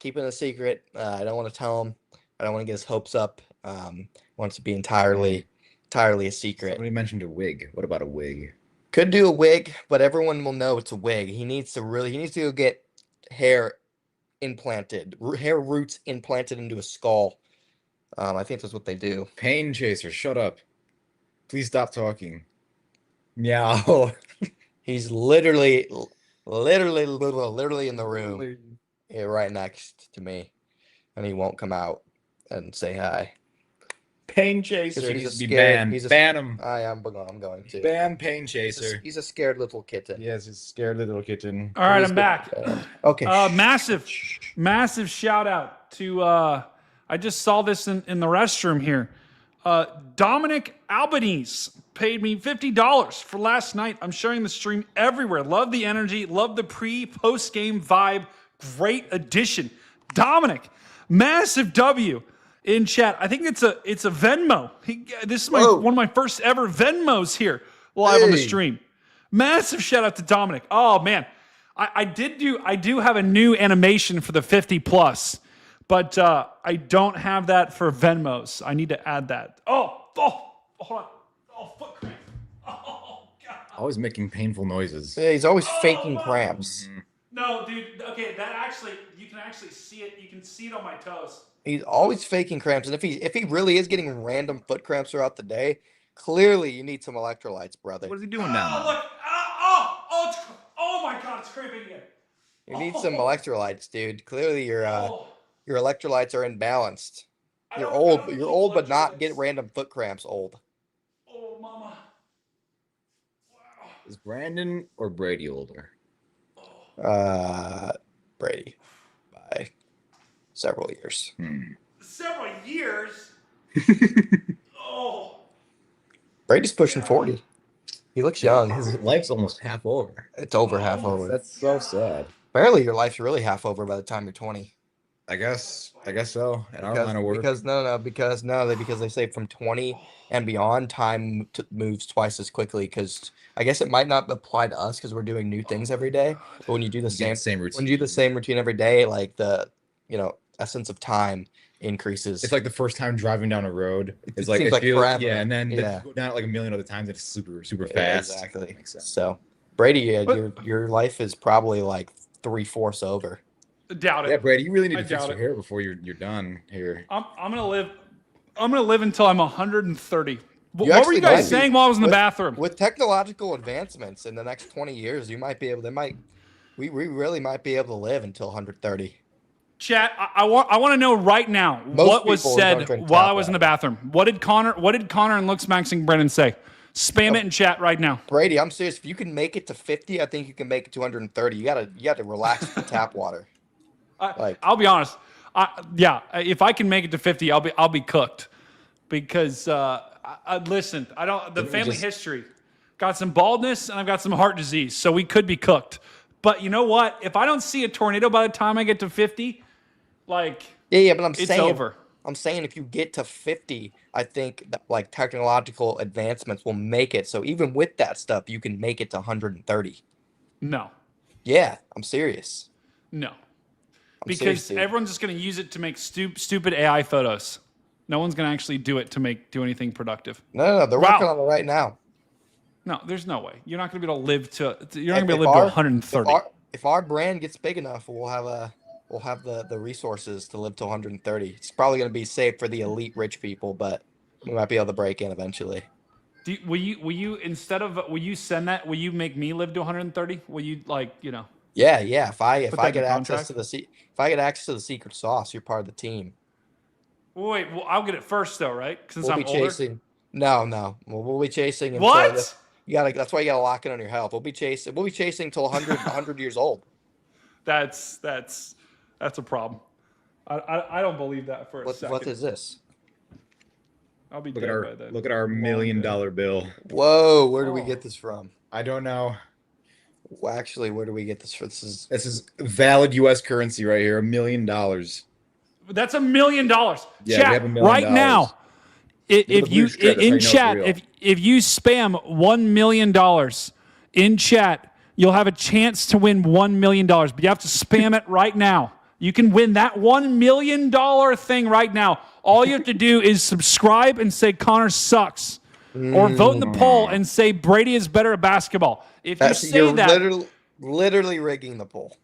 Speaker 16: I don't want to tell him. I don't want to get his hopes up. I want it to be entirely entirely a secret.
Speaker 17: Somebody mentioned a wig. What about a wig?
Speaker 16: Could do a wig, but everyone will know it's a wig. He needs to go get hair implanted, hair roots implanted into a skull. I think that's what they do.
Speaker 17: Pain chaser, shut up. Please stop talking. Meow.
Speaker 16: He's literally in the room, right next to me, and he won't come out and say hi.
Speaker 17: Pain chaser needs to be banned. Ban him.
Speaker 16: I'm going to.
Speaker 17: Ban Pain chaser.
Speaker 16: He's a scared little kitten.
Speaker 17: Yes, he's a scared little kitten.
Speaker 4: All right, I'm back.
Speaker 16: Okay.
Speaker 4: Massive shout out to I just saw this in the restroom here. Dominic Albanese paid me $50 for last night. I'm sharing the stream everywhere. Love the energy. Love the post game vibe. Great addition. Dominic, massive W in chat. I think it's a Venmo. This is one of my first ever Venmos here live on the stream. Massive shout out to Dominic. Oh man, I do have a new animation for the 50 plus, but I don't have that for Venmos. I need to add that. Oh, hold on. Oh, foot cramp. Oh god.
Speaker 17: Always making painful noises.
Speaker 16: Yeah, he's always faking cramps.
Speaker 4: No, dude. Okay, you can actually see it. You can see it on my toes.
Speaker 16: He's always faking cramps, and if he really is getting random foot cramps throughout the day, clearly you need some electrolytes, brother.
Speaker 17: What is he doing now?
Speaker 4: Look. Oh my god, it's cramping again.
Speaker 16: You need some electrolytes, dude. Clearly your electrolytes are imbalanced. You're old, but not get random foot cramps old.
Speaker 4: Oh, mama. Wow.
Speaker 17: Is Brandon or Brady older?
Speaker 16: Brady by several years.
Speaker 4: Several years? Oh.
Speaker 16: Brady's pushing 40. He looks young.
Speaker 17: His life's almost half over.
Speaker 16: It's over half over.
Speaker 17: That's so sad.
Speaker 16: Apparently your life's really half over by the time you're 20.
Speaker 17: I guess so. In our line of work.
Speaker 16: Because they say from 20 and beyond, time moves twice as quickly. Because I guess it might not apply to us because we're doing new things every day. But when you do the same routine, when you do the same routine every day, like the essence of time increases.
Speaker 17: It's like the first time driving down a road. It
Speaker 16: seems like forever.
Speaker 17: Yeah, and then go down it like a million other times. It's super fast.
Speaker 16: Exactly. Makes sense. So Brady, your life is probably like 3/4 over.
Speaker 4: Doubt it.
Speaker 17: Yeah, Brady, you really need to fix your hair before you're done here.
Speaker 4: I'm gonna live until I'm 130. What were you guys saying while I was in the bathroom?
Speaker 16: With technological advancements in the next 20 years, we really might be able to live until 130.
Speaker 4: Chat, I want to know right now what was said while I was in the bathroom. What did Connor and Looks Maxing Brennan say? Spam it in chat right now.
Speaker 16: Brady, I'm serious. If you can make it to 50, I think you can make it to 130. You gotta relax the tap water.
Speaker 4: I'll be honest. If I can make it to 50, I'll be cooked. Because listen, family history. Got some baldness and I've got some heart disease, so we could be cooked. But you know what? If I don't see a tornado by the time I get to 50, but it's over.
Speaker 16: I'm saying if you get to 50, I think that technological advancements will make it so even with that stuff, you can make it to 130.
Speaker 4: No.
Speaker 16: Yeah, I'm serious.
Speaker 4: No. Because everyone's just going to use it to make stupid AI photos. No one's going to actually do it to do anything productive.
Speaker 16: No, they're working on it right now.
Speaker 4: No, there's no way. You're not going to be able to live to 130.
Speaker 16: If our brand gets big enough, we'll have the resources to live to 130. It's probably going to be safe for the elite rich people, but we might be able to break in eventually.
Speaker 4: Will you send that? Will you make me live to 130? Will you
Speaker 16: Yeah. If I get access to the secret sauce, you're part of the team.
Speaker 4: Wait, well, I'll get it first though, right? Since
Speaker 16: we'll be chasing. No. We'll be chasing.
Speaker 4: What?
Speaker 16: That's why you gotta lock in on your health. We'll be chasing till 100 years old.
Speaker 4: That's a problem. I don't believe that for a second.
Speaker 16: What is this?
Speaker 4: I'll be
Speaker 17: dead
Speaker 4: by then.
Speaker 17: Look at our $1 million bill.
Speaker 16: Whoa, where do we get this from?
Speaker 17: I don't know.
Speaker 16: Well, actually, where do we get this from?
Speaker 17: This is valid U.S. currency right here. $1 million.
Speaker 4: That's $1 million.
Speaker 17: Yeah,
Speaker 4: chat,
Speaker 17: we have $1 million.
Speaker 4: Right now, if you in chat, if you spam $1 million in chat, you'll have a chance to win $1 million. But you have to spam it right now. You can win that $1 million thing right now. All you have to do is subscribe and say Connor sucks. or vote in the poll and say Brady is better at basketball. If you say
Speaker 16: you're
Speaker 4: that,
Speaker 16: literally rigging the poll.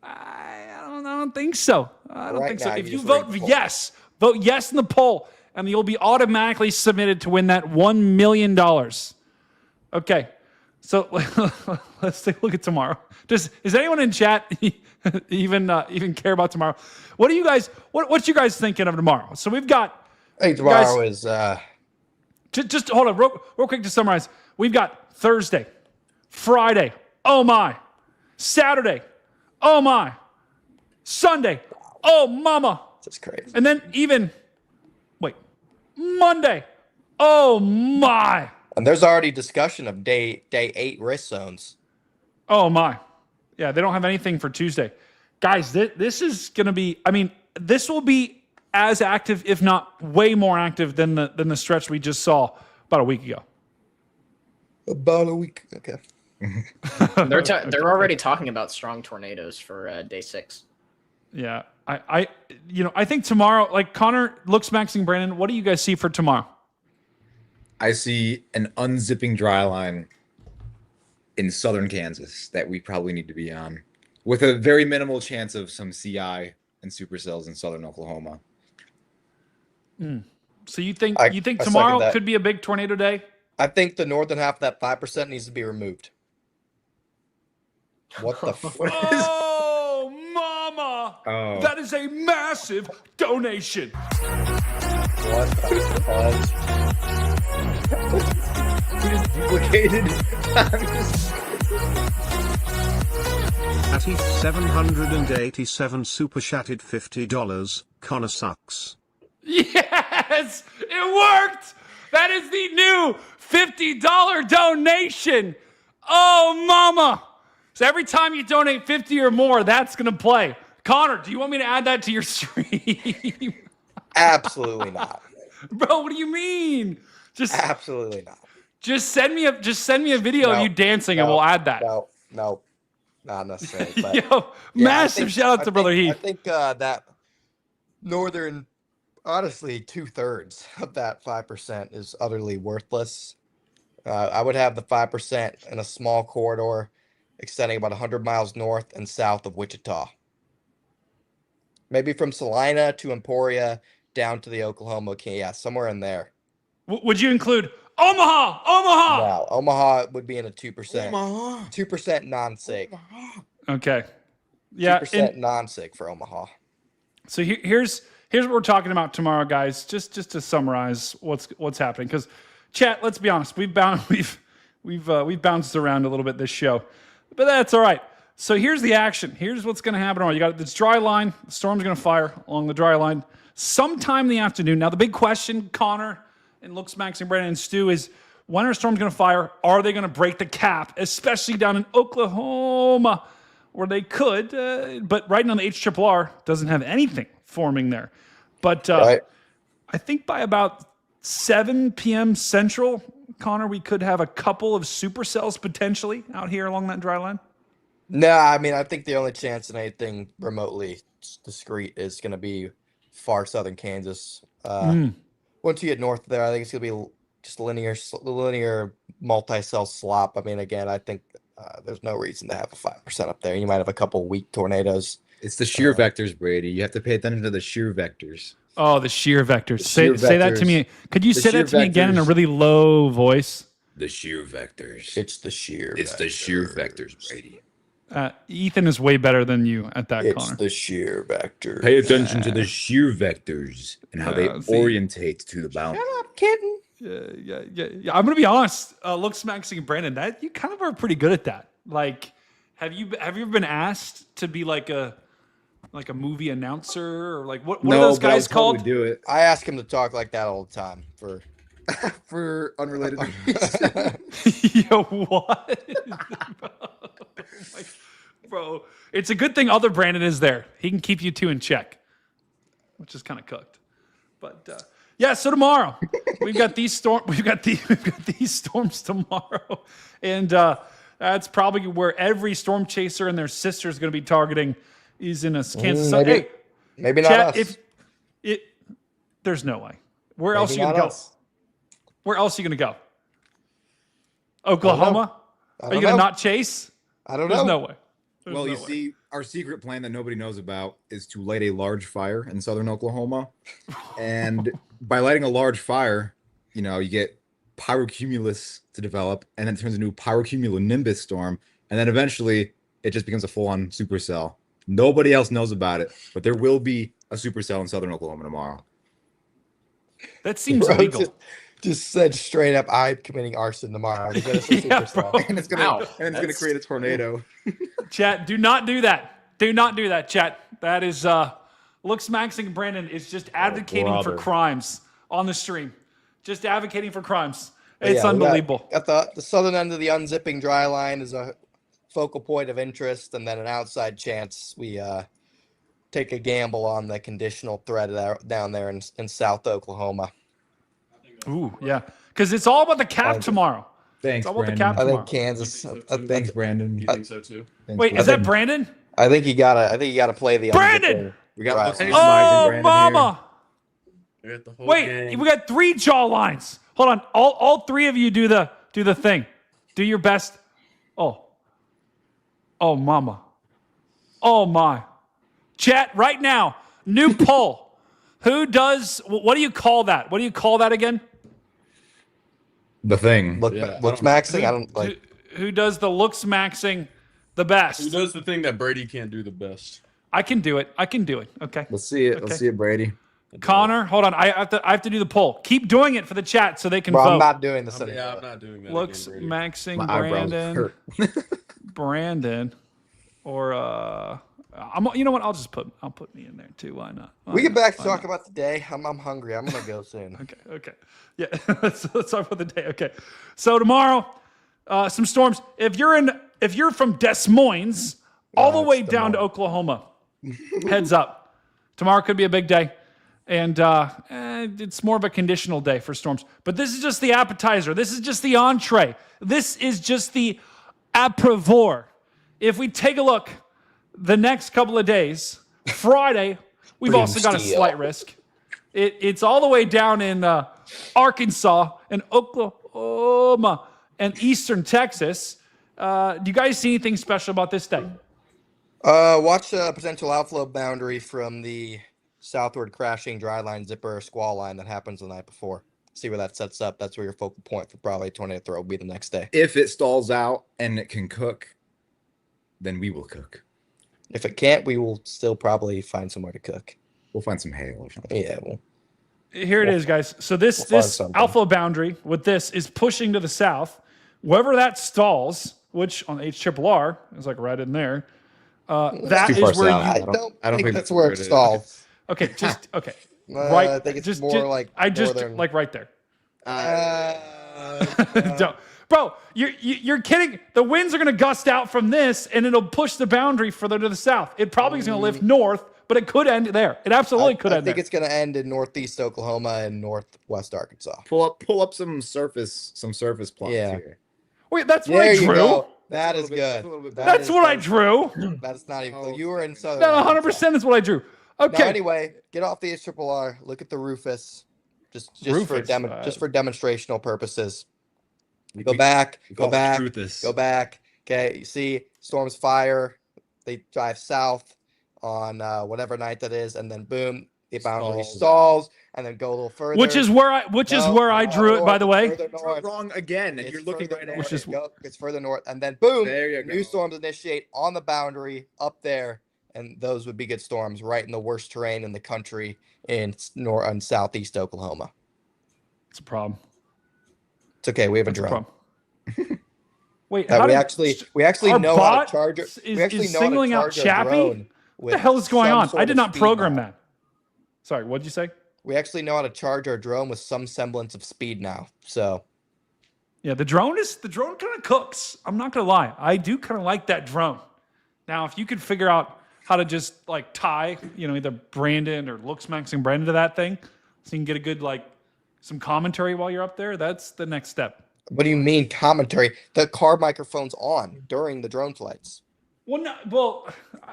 Speaker 4: I don't think so. I don't
Speaker 16: Right
Speaker 4: think so.
Speaker 16: now,
Speaker 4: If
Speaker 16: you
Speaker 4: you
Speaker 16: just
Speaker 4: vote
Speaker 16: rigged the poll.
Speaker 4: yes, vote yes in the poll, and you'll be automatically submitted to win that $1 million. Okay, so let's take a look at tomorrow. Does anyone in chat even care about tomorrow? What do you guys? What you guys thinking of tomorrow? So we've got.
Speaker 16: I think tomorrow is.
Speaker 4: Just hold on, real quick to summarize. We've got Thursday, Friday. Oh my, Saturday. Oh my, Sunday. Oh mama.
Speaker 16: That's crazy.
Speaker 4: And then Monday. Oh my.
Speaker 16: And there's already discussion of day 8 risk zones.
Speaker 4: Oh my. Yeah, they don't have anything for Tuesday. Guys, this is going to be, I mean, this will be as active, if not way more active than the stretch we just saw about a week ago.
Speaker 16: About a week. Okay.
Speaker 11: They're already talking about strong tornadoes for day 6.
Speaker 4: Yeah. I think tomorrow, like Connor, looks maxing Brandon, what do you guys see for tomorrow?
Speaker 17: I see an unzipping dry line in southern Kansas that we probably need to be on, with a very minimal chance of some CI and supercells in southern Oklahoma.
Speaker 4: So you think
Speaker 16: I
Speaker 4: tomorrow
Speaker 16: second that.
Speaker 4: could be a big tornado day?
Speaker 16: I think the northern half of that 5% needs to be removed. What the fuck?
Speaker 4: Oh, mama!
Speaker 17: Oh.
Speaker 4: That is a massive donation.
Speaker 16: What the
Speaker 17: Duplicated.
Speaker 7: Atty 787 super chatted $50. Connor sucks.
Speaker 4: Yes, it worked. That is the new $50 donation. Oh, mama. So every time you donate 50 or more, that's going to play. Connor, do you want me to add that to your stream?
Speaker 16: Absolutely not.
Speaker 4: Bro, what do you mean?
Speaker 16: Absolutely not.
Speaker 4: Just send me a video of you dancing and we'll add that.
Speaker 16: No, not necessarily. But
Speaker 4: Yo, massive shout out to Brother Heath.
Speaker 16: I think that northern, honestly, 2/3 of that 5% is utterly worthless. I would have the 5% in a small corridor extending about 100 miles north and south of Wichita. Maybe from Salina to Emporia down to the Oklahoma. Okay, yeah, somewhere in there.
Speaker 4: Would you include Omaha? Omaha!
Speaker 16: No, Omaha would be in a 2%.
Speaker 17: Omaha.
Speaker 16: 2% non-sig.
Speaker 4: Okay. Yeah.
Speaker 16: 2% non-sig for Omaha.
Speaker 4: So here's what we're talking about tomorrow, guys. Just to summarize what's happening, because chat. Let's be honest. We've bounced around a little bit this show, but that's all right. So here's the action. Here's what's going to happen tomorrow. You got this dry line. The storm's going to fire along the dry line sometime in the afternoon. Now the big question, Connor and Looks Max and Brandon and Stu, is when are storms going to fire? Are they going to break the cap, especially down in Oklahoma, where they could? But right now the HRRR doesn't have anything forming there. But I think by about 7 p.m. Central, Connor, we could have a couple of supercells potentially out here along that dry line.
Speaker 16: No, I mean, I think the only chance in anything remotely discrete is going to be far southern Kansas. Once you get north of there, I think it's going to be just linear multi-cell slop. I mean, again, I think there's no reason to have a 5% up there. You might have a couple weak tornadoes.
Speaker 17: It's the shear vectors, Brady. You have to pay attention to the shear vectors.
Speaker 4: Oh, the shear vectors. Say that to me. Could you say that to me again in a really low voice?
Speaker 17: The shear vectors.
Speaker 16: It's the shear.
Speaker 17: It's the shear vectors, Brady.
Speaker 4: Ethan is way better than you at that,
Speaker 16: It's
Speaker 4: Connor.
Speaker 16: the shear vector.
Speaker 17: Pay attention to the shear vectors and how they orientate to the boundary.
Speaker 16: Shut up, kitten.
Speaker 4: Yeah. I'm gonna be honest. Looks Maxing and Brandon, that you kind of are pretty good at that. Like, have you ever been asked to be like a movie announcer or like what are those guys called?
Speaker 17: Do it.
Speaker 16: I ask him to talk like that all the time
Speaker 17: for unrelated reasons.
Speaker 4: Yo, what? Bro, it's a good thing other Brandon is there. He can keep you two in check, which is kind of cooked. But yeah, so tomorrow we've got these storms tomorrow, and that's probably where every storm chaser and their sister is going to be targeting. Is in a Kansas.
Speaker 16: Maybe not us.
Speaker 4: There's no way. Where else are you going to go?
Speaker 1: Where else are you going to go? Oklahoma?
Speaker 6: I
Speaker 1: Are
Speaker 6: don't
Speaker 1: you going to
Speaker 6: know.
Speaker 1: not chase?
Speaker 6: I don't
Speaker 1: There's
Speaker 6: know.
Speaker 1: no way. There's
Speaker 17: Well,
Speaker 1: no
Speaker 17: you
Speaker 1: way.
Speaker 17: see, our secret plan that nobody knows about is to light a large fire in southern Oklahoma. And by lighting a large fire, you know, you get pyrocumulus to develop, and then it turns into a pyrocumulonimbus storm. And then eventually it just becomes a full-on supercell. Nobody else knows about it, but there will be a supercell in southern Oklahoma tomorrow.
Speaker 1: That seems
Speaker 6: Bro,
Speaker 1: legal.
Speaker 6: just said straight up, I'm committing arson tomorrow. To get us a
Speaker 1: Yeah,
Speaker 6: supercell.
Speaker 1: bro.
Speaker 17: And it's gonna create a tornado.
Speaker 1: Chat, do not do that. Do not do that, chat. That is Looks Maxing Brandon is just advocating for
Speaker 13: brother.
Speaker 1: crimes on the stream. Just advocating for crimes.
Speaker 6: But
Speaker 1: It's
Speaker 6: yeah, we got-
Speaker 1: unbelievable.
Speaker 6: Got the southern end of the unzipping dry line is a focal point of interest, and then an outside chance we take a gamble on the conditional threat down there in South Oklahoma.
Speaker 1: Ooh, yeah. Because it's all about the cap tomorrow.
Speaker 17: Thanks,
Speaker 1: It's all about the
Speaker 17: Brandon.
Speaker 1: cap
Speaker 6: I
Speaker 1: tomorrow.
Speaker 6: think Kansas.
Speaker 17: Thanks, Brandon.
Speaker 9: You think so too?
Speaker 17: Thanks,
Speaker 1: Wait, is
Speaker 17: Brandon.
Speaker 1: that Brandon?
Speaker 6: I think you gotta play the
Speaker 1: Brandon!
Speaker 6: unzipping
Speaker 17: We got
Speaker 6: dry
Speaker 17: looks
Speaker 6: line.
Speaker 17: maximizing
Speaker 1: Oh,
Speaker 17: Brandon
Speaker 1: mama!
Speaker 9: I got the whole
Speaker 1: Wait,
Speaker 9: gang.
Speaker 1: we got 3 jaw lines. Hold on. All 3 of you do the thing. Do your best. Oh, mama. Oh my. Chat right now. New poll. Who does? What do you call that? What do you call that again?
Speaker 17: The thing.
Speaker 6: Looks maxing. I don't like.
Speaker 1: Who does the looks maxing the best?
Speaker 9: Who does the thing that Brady can't do the best?
Speaker 1: I can do it. Okay.
Speaker 17: Let's see it.
Speaker 1: Okay.
Speaker 17: Let's see it, Brady.
Speaker 1: Connor, hold on. I have to do the poll. Keep doing it for the chat so they can
Speaker 6: Bro,
Speaker 1: vote.
Speaker 6: I'm not doing this anymore.
Speaker 9: Yeah, I'm not doing that.
Speaker 1: Looks
Speaker 9: again, Brady.
Speaker 1: maxing
Speaker 17: My eyebrows
Speaker 1: Brandon.
Speaker 17: hurt.
Speaker 1: Brandon, or you know what? I'll put me in there too. Why not?
Speaker 6: We get back to talk about the day. I'm hungry. I'm gonna go soon.
Speaker 1: Okay. Yeah, let's talk about the day. Okay, so tomorrow, some storms. If you're from Des Moines, all the way down to Oklahoma, heads up. Tomorrow could be a big day, and it's more of a conditional day for storms. But this is just the appetizer. This is just the entree. This is just the aperitif. If we take a look, the next couple of days, Friday, we've also got a slight risk. It's all the way down in Arkansas and Oklahoma and eastern Texas. Do you guys see anything special about this day?
Speaker 6: Watch a potential outflow boundary from the southward crashing dry line zipper squall line that happens the night before. See where that sets up. That's where your focal point for probably a tornado throw will be the next day.
Speaker 17: If it stalls out and it can cook, then we will cook.
Speaker 6: If it can't, we will still probably find somewhere to cook.
Speaker 17: We'll find some hail or something.
Speaker 6: Yeah, well.
Speaker 1: Here it is, guys. So this
Speaker 6: We'll find something.
Speaker 1: outflow boundary with this is pushing to the south. Wherever that stalls, which on HRRR is like right in there, that
Speaker 17: too far
Speaker 1: is where
Speaker 17: south.
Speaker 1: you.
Speaker 6: I don't think that's where it stalls.
Speaker 1: Okay, just okay.
Speaker 6: Right. I think it's more like northern.
Speaker 1: like right there. Don't. Bro, you're kidding. The winds are going to gust out from this, and it'll push the boundary further to the south. It probably is going to lift north, but it could end there. It absolutely could
Speaker 6: I
Speaker 1: end
Speaker 6: think
Speaker 1: there.
Speaker 6: it's going to end in northeast Oklahoma and northwest Arkansas.
Speaker 17: Pull up some surface plots
Speaker 6: Yeah.
Speaker 17: here.
Speaker 1: Wait, that's what
Speaker 6: There
Speaker 1: I
Speaker 6: you
Speaker 1: drew.
Speaker 6: go. That is good.
Speaker 1: That's what I drew.
Speaker 6: That's not even. You were in southern.
Speaker 1: That
Speaker 6: Arkansas.
Speaker 1: 100% is what I drew.
Speaker 6: Now,
Speaker 1: Okay.
Speaker 6: anyway, get off the HRRR. Look at the Rufus. Just
Speaker 1: Rufus,
Speaker 6: for demonstrational purposes. Go
Speaker 17: We
Speaker 6: back.
Speaker 17: call
Speaker 6: Go
Speaker 17: it
Speaker 6: back.
Speaker 17: Truthus.
Speaker 6: Go back. Okay. You see, storms fire. They drive south on whatever night that is, and then boom, the boundary stalls, and then go a little further.
Speaker 1: Which is where I drew it, by the way.
Speaker 6: Further north.
Speaker 17: Wrong again, and
Speaker 6: It's
Speaker 17: you're looking
Speaker 6: further
Speaker 17: right
Speaker 6: north.
Speaker 17: at it.
Speaker 6: Go, it's further north, and then boom,
Speaker 17: There you
Speaker 6: new
Speaker 17: go.
Speaker 6: storms initiate on the boundary up there, and those would be good storms right in the worst terrain in the country in north and southeast Oklahoma.
Speaker 1: It's a problem.
Speaker 6: It's okay, we have a
Speaker 1: It's a
Speaker 6: drone.
Speaker 1: problem. Wait,
Speaker 6: We
Speaker 1: how did-
Speaker 6: actually
Speaker 1: our
Speaker 6: know how
Speaker 1: bot
Speaker 6: to charge it.
Speaker 1: is
Speaker 6: We actually know
Speaker 1: singling
Speaker 6: how
Speaker 1: out
Speaker 6: to charge a
Speaker 1: Chappie?
Speaker 6: drone.
Speaker 1: What the hell is going on? I did not program
Speaker 6: now.
Speaker 1: that. Sorry, what did you say?
Speaker 6: We actually know how to charge our drone with some semblance of speed now. So
Speaker 1: Yeah, the drone kind of cooks. I'm not gonna lie. I do kind of like that drone. Now, if you could figure out how to just like tie, either Brandon or Looks Maxing Brandon to that thing, so you can get a good some commentary while you're up there, that's the next step.
Speaker 6: what do you mean commentary? The car microphone's on during the drone flights.
Speaker 1: Well,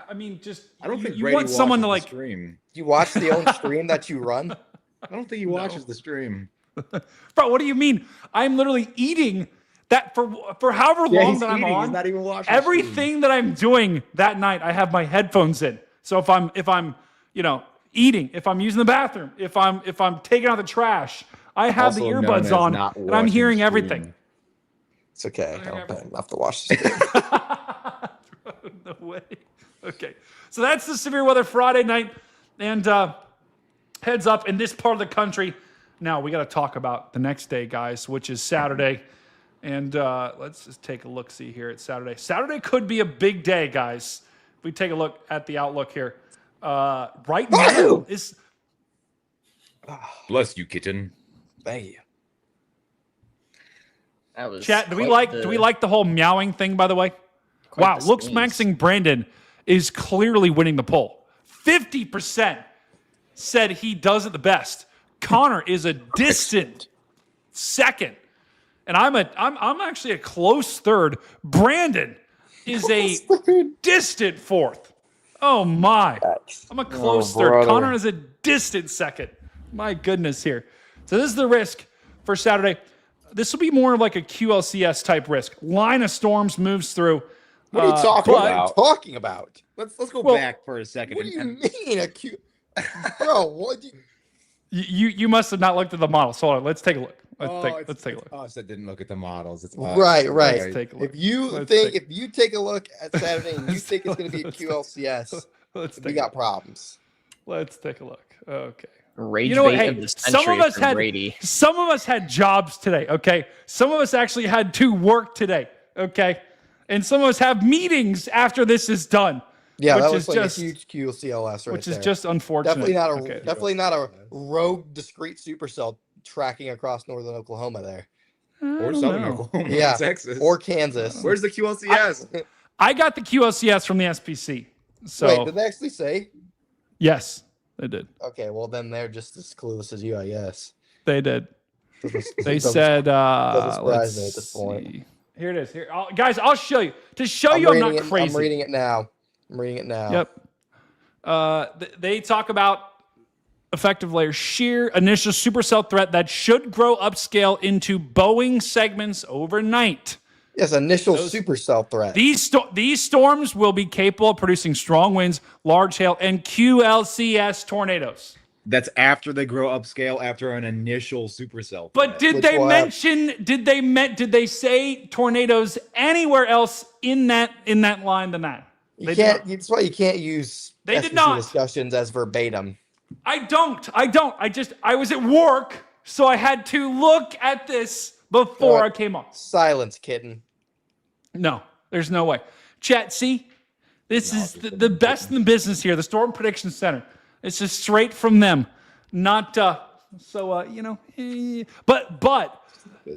Speaker 1: I mean, just
Speaker 17: I don't think
Speaker 1: you
Speaker 17: Brady
Speaker 1: want someone to
Speaker 17: watches the stream.
Speaker 6: You watch the own stream that you run?
Speaker 17: I don't think he watches the stream.
Speaker 4: Bro, what do you mean? I'm literally eating that for however long that I'm on.
Speaker 17: He's not even watching
Speaker 4: Everything that I'm doing that night, I have my headphones in. So if I'm eating, if I'm using the bathroom, if I'm taking out the trash, I have the
Speaker 17: Also known
Speaker 4: earbuds
Speaker 17: as
Speaker 4: on
Speaker 17: not
Speaker 4: and I'm
Speaker 17: watching
Speaker 4: hearing
Speaker 17: stream.
Speaker 4: everything.
Speaker 6: It's okay. I don't have to watch this.
Speaker 4: No way. Okay. So that's the severe weather Friday night. And heads up, in this part of the country, now we got to talk about the next day, guys, which is Saturday. And let's just take a look-see here at Saturday. Saturday could be a big day, guys. If we take a look at the outlook here. Right now is...
Speaker 17: Bless you, kitten.
Speaker 6: Thank you.
Speaker 11: That was
Speaker 4: Chat, do we like the whole meowing thing, by the way? Wow, looks maxing Brandon is clearly winning the poll. 50% said he does it the best. Connor is a distant second. And I'm actually a close third. Brandon is a distant fourth. Oh my. I'm a close third.
Speaker 6: brother.
Speaker 4: Connor is a distant second. My goodness here. So this is the risk for Saturday. This will be more like a QLCS type risk. Line of storms moves through.
Speaker 17: What are you talking
Speaker 6: What are
Speaker 17: about?
Speaker 6: you talking about?
Speaker 17: Let's go
Speaker 4: Well,
Speaker 17: back for a second.
Speaker 6: What do you mean a Q? Bro, what do you...
Speaker 4: You must have not looked at the model. So hold on, let's take a look. Let's take a look.
Speaker 17: Us that didn't look at the models. It's
Speaker 6: Right.
Speaker 4: Let's take a look.
Speaker 6: If you take a look at Saturday and you think it's going to be a QLCS, we got problems.
Speaker 4: Let's take a look. Okay.
Speaker 11: Rage
Speaker 4: You know what?
Speaker 11: bait
Speaker 4: Hey,
Speaker 11: of the
Speaker 4: some
Speaker 11: century
Speaker 4: of us
Speaker 11: from
Speaker 4: had
Speaker 11: Brady.
Speaker 4: some of us had jobs today. Okay, some of us actually had to work today. Okay, and some of us have meetings after this is done.
Speaker 6: Yeah,
Speaker 4: which
Speaker 6: that
Speaker 4: is
Speaker 6: was like
Speaker 4: just
Speaker 6: a huge QCLS right
Speaker 4: which
Speaker 6: there.
Speaker 4: is just unfortunate.
Speaker 6: Definitely not a rogue discrete supercell tracking across northern Oklahoma there.
Speaker 17: Or southern Oklahoma,
Speaker 6: Yeah,
Speaker 17: Texas,
Speaker 6: or Kansas.
Speaker 17: Where's the QLCS?
Speaker 4: I got the QLCS from the SPC. So
Speaker 6: Wait, did they actually say?
Speaker 4: yes, they did.
Speaker 6: Okay, well then they're just as clueless as you, I guess.
Speaker 4: They did. They
Speaker 6: Doesn't
Speaker 4: said.
Speaker 6: surprise
Speaker 4: Let's
Speaker 6: me at this point.
Speaker 4: see. Here it is. Here, guys, I'll show you. To show you I'm not crazy.
Speaker 6: I'm reading it now.
Speaker 4: Yep. They talk about effective layer shear, initial supercell threat that should grow upscale into Boeing segments overnight.
Speaker 6: Yes, initial supercell threat.
Speaker 4: These storms will be capable of producing strong winds, large hail, and QLCS tornadoes.
Speaker 17: That's after they grow upscale after an initial supercell.
Speaker 4: But did they mention? Did they say tornadoes anywhere else in that line than that?
Speaker 6: You can't. That's why you can't use
Speaker 4: They did
Speaker 6: SPC
Speaker 4: not.
Speaker 6: discussions as verbatim.
Speaker 4: I don't. I was at work, so I had to look at this before I came on.
Speaker 6: Silence, kitten.
Speaker 4: No, there's no way. Chat, see? This is the best in the business here, the Storm Prediction Center. It's just straight from them. Not, but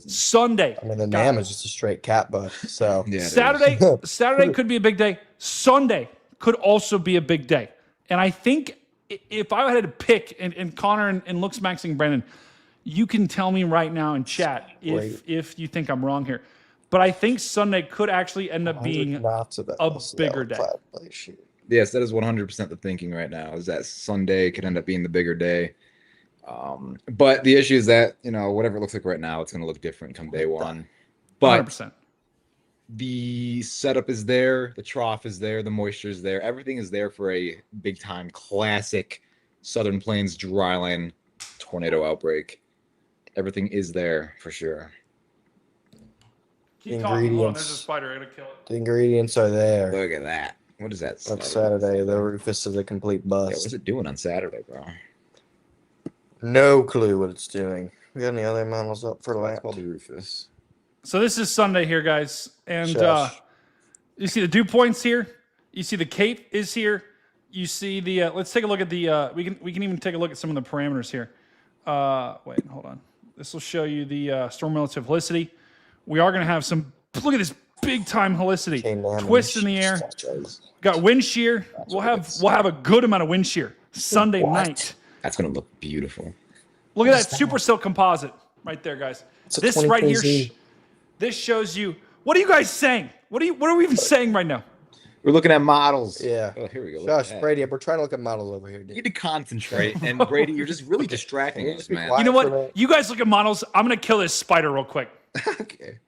Speaker 4: Sunday.
Speaker 6: I mean, the NAM is just a straight cat butt, so.
Speaker 17: Yeah,
Speaker 4: Saturday could be a big day. Sunday could also be a big day. And I think if I had to pick, and Connor and Looks Maxing Brendan, you can tell me right now in chat if you think I'm wrong here. But I think Sunday could actually end up being a bigger day.
Speaker 17: Yes, that is 100% the thinking right now, is that Sunday could end up being the bigger day. But the issue is that, whatever it looks like right now, it's going to look different come day one. But
Speaker 4: 100%.
Speaker 17: The setup is there, the trough is there, the moisture is there. Everything is there for a big-time classic Southern Plains dryland tornado outbreak. Everything is there for sure.
Speaker 4: Keep talking. Hold on, there's a spider. I'm going to kill it.
Speaker 6: The ingredients are there.
Speaker 17: Look at that. What is that?
Speaker 6: That's Saturday. The Rufus is a complete bust.
Speaker 17: Yeah, what's it doing on Saturday, bro?
Speaker 6: No clue what it's doing. We got any other models up for lap?
Speaker 17: Called the Rufus.
Speaker 4: So this is Sunday here, guys. And
Speaker 6: Shush.
Speaker 4: you see the dew points here. You see the Cape is here. You see the, let's take a look at the, we can even take a look at some of the parameters here. Wait, hold on. This will show you the storm relative helicity. We are going to have some, look at this big time helicity. Twist in the air. Got wind shear. We'll have a good amount of wind shear Sunday night.
Speaker 17: That's going to look beautiful.
Speaker 4: Look at that supercell composite right there, guys. This right here, this shows you. What are you guys saying? What are we even saying right now?
Speaker 17: We're looking at models.
Speaker 6: Yeah.
Speaker 17: Oh, here we go.
Speaker 6: Josh, Brady, we're trying to look at models over here,
Speaker 17: You
Speaker 6: dude.
Speaker 17: need to concentrate. And Brady, you're just really distracting us, man.
Speaker 4: You know what? You guys look at models. I'm gonna kill this spider real quick.
Speaker 17: Okay.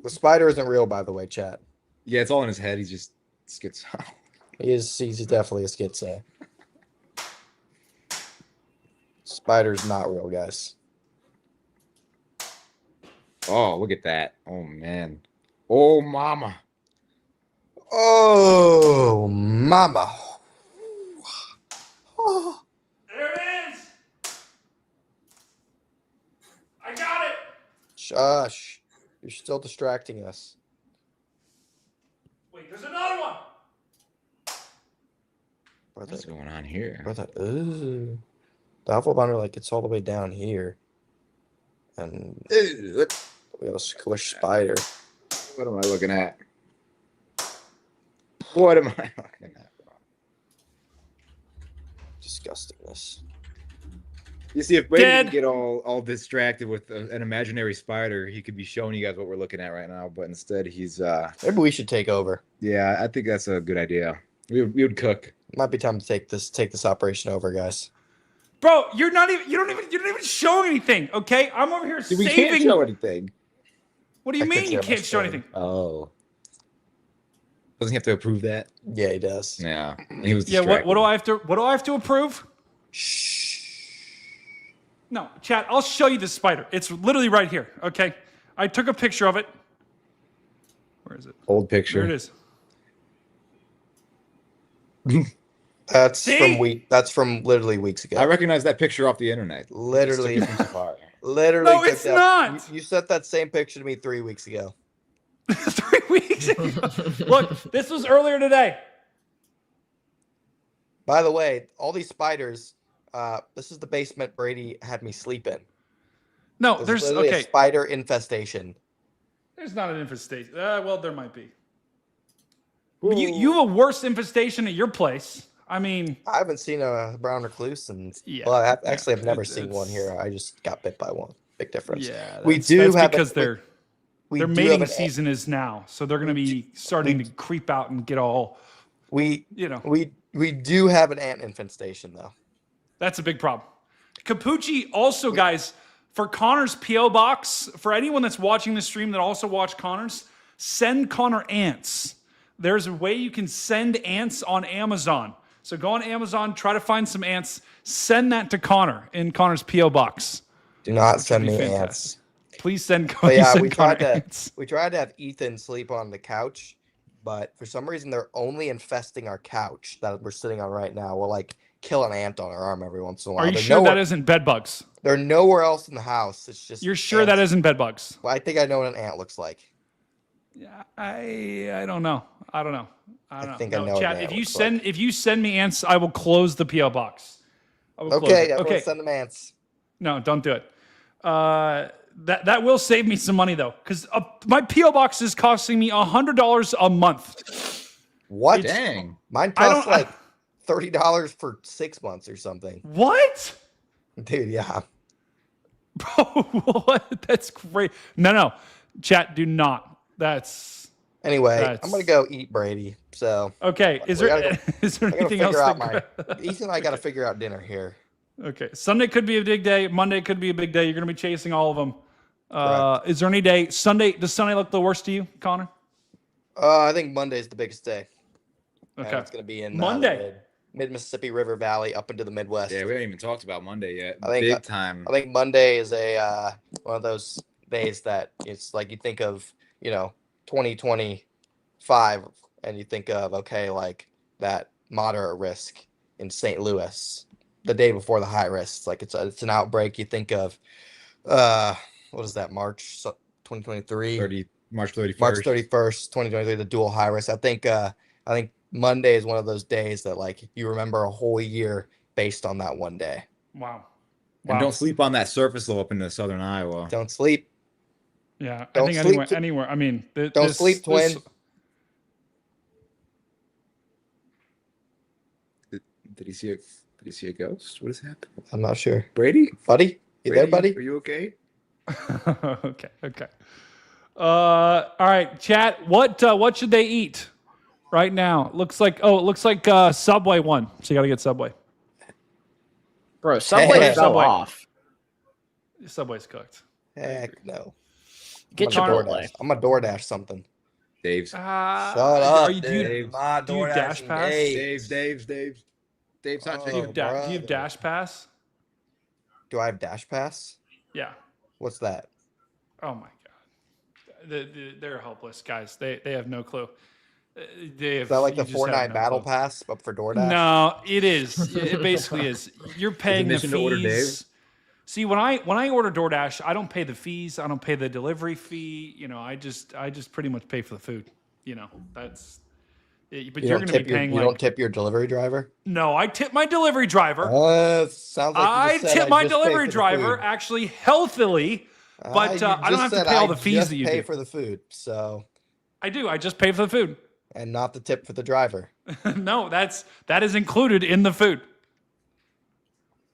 Speaker 6: The spider isn't real, by the way, chat.
Speaker 17: Yeah, it's all in his head. He's just schizo.
Speaker 6: He's definitely a schizo. Spider's not real, guys.
Speaker 17: Oh, look at that. Oh, man. Oh, mama.
Speaker 6: Oh, mama. Oh.
Speaker 1: There it is. I got it.
Speaker 6: Josh, you're still distracting us.
Speaker 1: Wait, there's another one.
Speaker 17: What's going on here?
Speaker 6: Brother, ooh. The alpha binder like it's all the way down here. And we have a squish spider.
Speaker 17: What am I looking at? What am I looking at?
Speaker 6: Disgustingness.
Speaker 17: You see, if Brady didn't get all distracted with an imaginary spider, he could be showing you guys what we're looking at right now. But instead, he's
Speaker 6: maybe we should take over.
Speaker 17: Yeah, I think that's a good idea. We would cook.
Speaker 6: Might be time to take this operation over, guys.
Speaker 4: Bro, you're not even. You don't even show anything. Okay, I'm over here saving.
Speaker 17: We can't show anything.
Speaker 4: What do you mean you can't show anything?
Speaker 17: Oh. Doesn't he have to approve that?
Speaker 6: Yeah, he does.
Speaker 17: Yeah. He was
Speaker 4: Yeah.
Speaker 17: distracted.
Speaker 4: What do I have to approve? No, chat. I'll show you the spider. It's literally right here. Okay. I took a picture of it. Where is it?
Speaker 17: Old picture.
Speaker 4: There it is.
Speaker 6: That's from literally weeks ago.
Speaker 17: I recognize that picture off the internet.
Speaker 6: Literally.
Speaker 17: Literally.
Speaker 4: No, it's not.
Speaker 6: You sent that same picture to me 3 weeks ago.
Speaker 4: 3 weeks ago. Look, this was earlier today.
Speaker 6: By the way, all these spiders, this is the basement Brady had me sleep in.
Speaker 4: No, there's
Speaker 6: literally
Speaker 4: okay.
Speaker 6: a spider infestation.
Speaker 4: There's not an infestation. Well, there might be. But you have a worse infestation at your place. I mean,
Speaker 6: I haven't seen a brown recluse, and
Speaker 4: Yeah,
Speaker 6: well, I've never seen one here. I just got bit by one. Big difference.
Speaker 4: yeah,
Speaker 6: we
Speaker 4: that's-
Speaker 6: do
Speaker 4: that's
Speaker 6: have
Speaker 4: because
Speaker 6: a,
Speaker 4: their
Speaker 6: we do have
Speaker 4: mating
Speaker 6: an-
Speaker 4: season is now, so they're going to be starting to creep out and get all.
Speaker 6: We
Speaker 4: know
Speaker 6: we do have an ant infestation though.
Speaker 4: That's a big problem. Kapuchi also, guys, for Connor's PO box, for anyone that's watching the stream that also watched Connor's, send Connor ants. There's a way you can send ants on Amazon. So go on Amazon, try to find some ants, send that to Connor in Connor's PO box.
Speaker 6: Do not
Speaker 4: Which would
Speaker 6: send
Speaker 4: be
Speaker 6: me
Speaker 4: fantastic.
Speaker 6: ants.
Speaker 4: Please send
Speaker 6: But
Speaker 4: Connor.
Speaker 6: yeah,
Speaker 4: send
Speaker 6: we
Speaker 4: Connor
Speaker 6: tried
Speaker 4: ants.
Speaker 6: to have Ethan sleep on the couch, but for some reason they're only infesting our couch that we're sitting on right now. We'll like kill an ant on our arm every once in a while.
Speaker 4: Are you
Speaker 6: They're
Speaker 4: sure
Speaker 6: nowhere,
Speaker 4: that isn't bed bugs?
Speaker 6: They're nowhere else in the house. It's just
Speaker 4: You're sure that
Speaker 6: ants.
Speaker 4: isn't bed bugs?
Speaker 6: Well, I think I know what an ant looks like.
Speaker 4: Yeah, I don't know. I don't know.
Speaker 6: I think I know what
Speaker 4: Chat,
Speaker 6: an ant
Speaker 4: if you
Speaker 6: looks
Speaker 4: send me ants, I will close the PO box. I will close
Speaker 6: Okay,
Speaker 4: it.
Speaker 6: everyone send them ants.
Speaker 4: No, don't do it. That will save me some money though, because my PO box is costing me $100 a month.
Speaker 6: What?
Speaker 17: Dang.
Speaker 6: Mine
Speaker 4: I
Speaker 6: costs
Speaker 4: don't-
Speaker 6: like $30 for 6 months or something.
Speaker 4: What?
Speaker 6: Dude, yeah.
Speaker 4: Bro, what? That's great. No, chat, do not.
Speaker 6: Anyway, I'm gonna go eat Brady. So
Speaker 4: Okay, is
Speaker 6: we
Speaker 4: there
Speaker 6: gotta go-
Speaker 4: is there
Speaker 6: I gotta
Speaker 4: anything else?
Speaker 6: figure out
Speaker 4: that-
Speaker 6: Ethan and I gotta figure out dinner here.
Speaker 4: Okay, Sunday could be a big day. Monday could be a big day. You're gonna be chasing all of them. Is there any day? Sunday? Does Sunday look the worst to you, Connor?
Speaker 6: I think Monday's the biggest day. And
Speaker 4: Okay.
Speaker 6: it's gonna be in
Speaker 4: Monday.
Speaker 6: mid Mississippi River Valley up into the Midwest.
Speaker 17: Yeah, we haven't even talked about Monday yet.
Speaker 6: I think
Speaker 17: Big time.
Speaker 6: I think Monday is a one of those days that it's like you think of 2025 and you think of like that moderate risk in St. Louis the day before the high risk. It's like it's an outbreak. You think of what is that, March 2023?
Speaker 17: March 31st.
Speaker 6: March 31st, 2023, the dual high risk. I think Monday is one of those days that like you remember a whole year based on that one day.
Speaker 4: Wow.
Speaker 17: And don't sleep on that surface low up into southern Iowa.
Speaker 6: Don't sleep.
Speaker 4: Yeah,
Speaker 6: Don't
Speaker 4: I think
Speaker 6: sleep
Speaker 4: anywhere. I mean,
Speaker 6: Don't sleep, twin.
Speaker 17: Did he see a ghost? What is happening?
Speaker 6: I'm not sure.
Speaker 17: Brady?
Speaker 6: Buddy? You there, buddy?
Speaker 17: Are you okay?
Speaker 4: Okay. All right, chat. What should they eat? right now. Looks like Subway won. So you got to get Subway.
Speaker 11: Bro, Subway's so
Speaker 4: Subway.
Speaker 11: off.
Speaker 4: Subway's cooked.
Speaker 6: Heck no.
Speaker 11: Get Chipotle.
Speaker 6: I'm a DoorDash something.
Speaker 17: Dave's.
Speaker 6: Shut up,
Speaker 4: do you
Speaker 6: Dave.
Speaker 4: Dash Pass?
Speaker 17: Dave's hot
Speaker 4: Do you have Dash Pass?
Speaker 6: Do I have Dash Pass?
Speaker 4: Yeah.
Speaker 6: What's that?
Speaker 4: Oh my god, they're helpless guys. They have no clue.
Speaker 6: Is that like the Fortnite Battle Pass, but for DoorDash?
Speaker 4: No, it is. It basically is. You're paying the fees. See, when I order DoorDash, I don't pay the fees. I don't pay the delivery fee. You know, I just pretty much pay for the food. You know, that's. But you're going to be paying.
Speaker 6: You don't tip your delivery driver?
Speaker 4: No, I tip my delivery driver.
Speaker 6: Sounds like
Speaker 4: I tip my delivery driver actually healthily, but I don't have to pay all the fees that you
Speaker 6: pay
Speaker 4: do.
Speaker 6: for the food, so.
Speaker 4: I do. I just pay for the food.
Speaker 6: And not the tip for the driver.
Speaker 4: No, that is included in the food.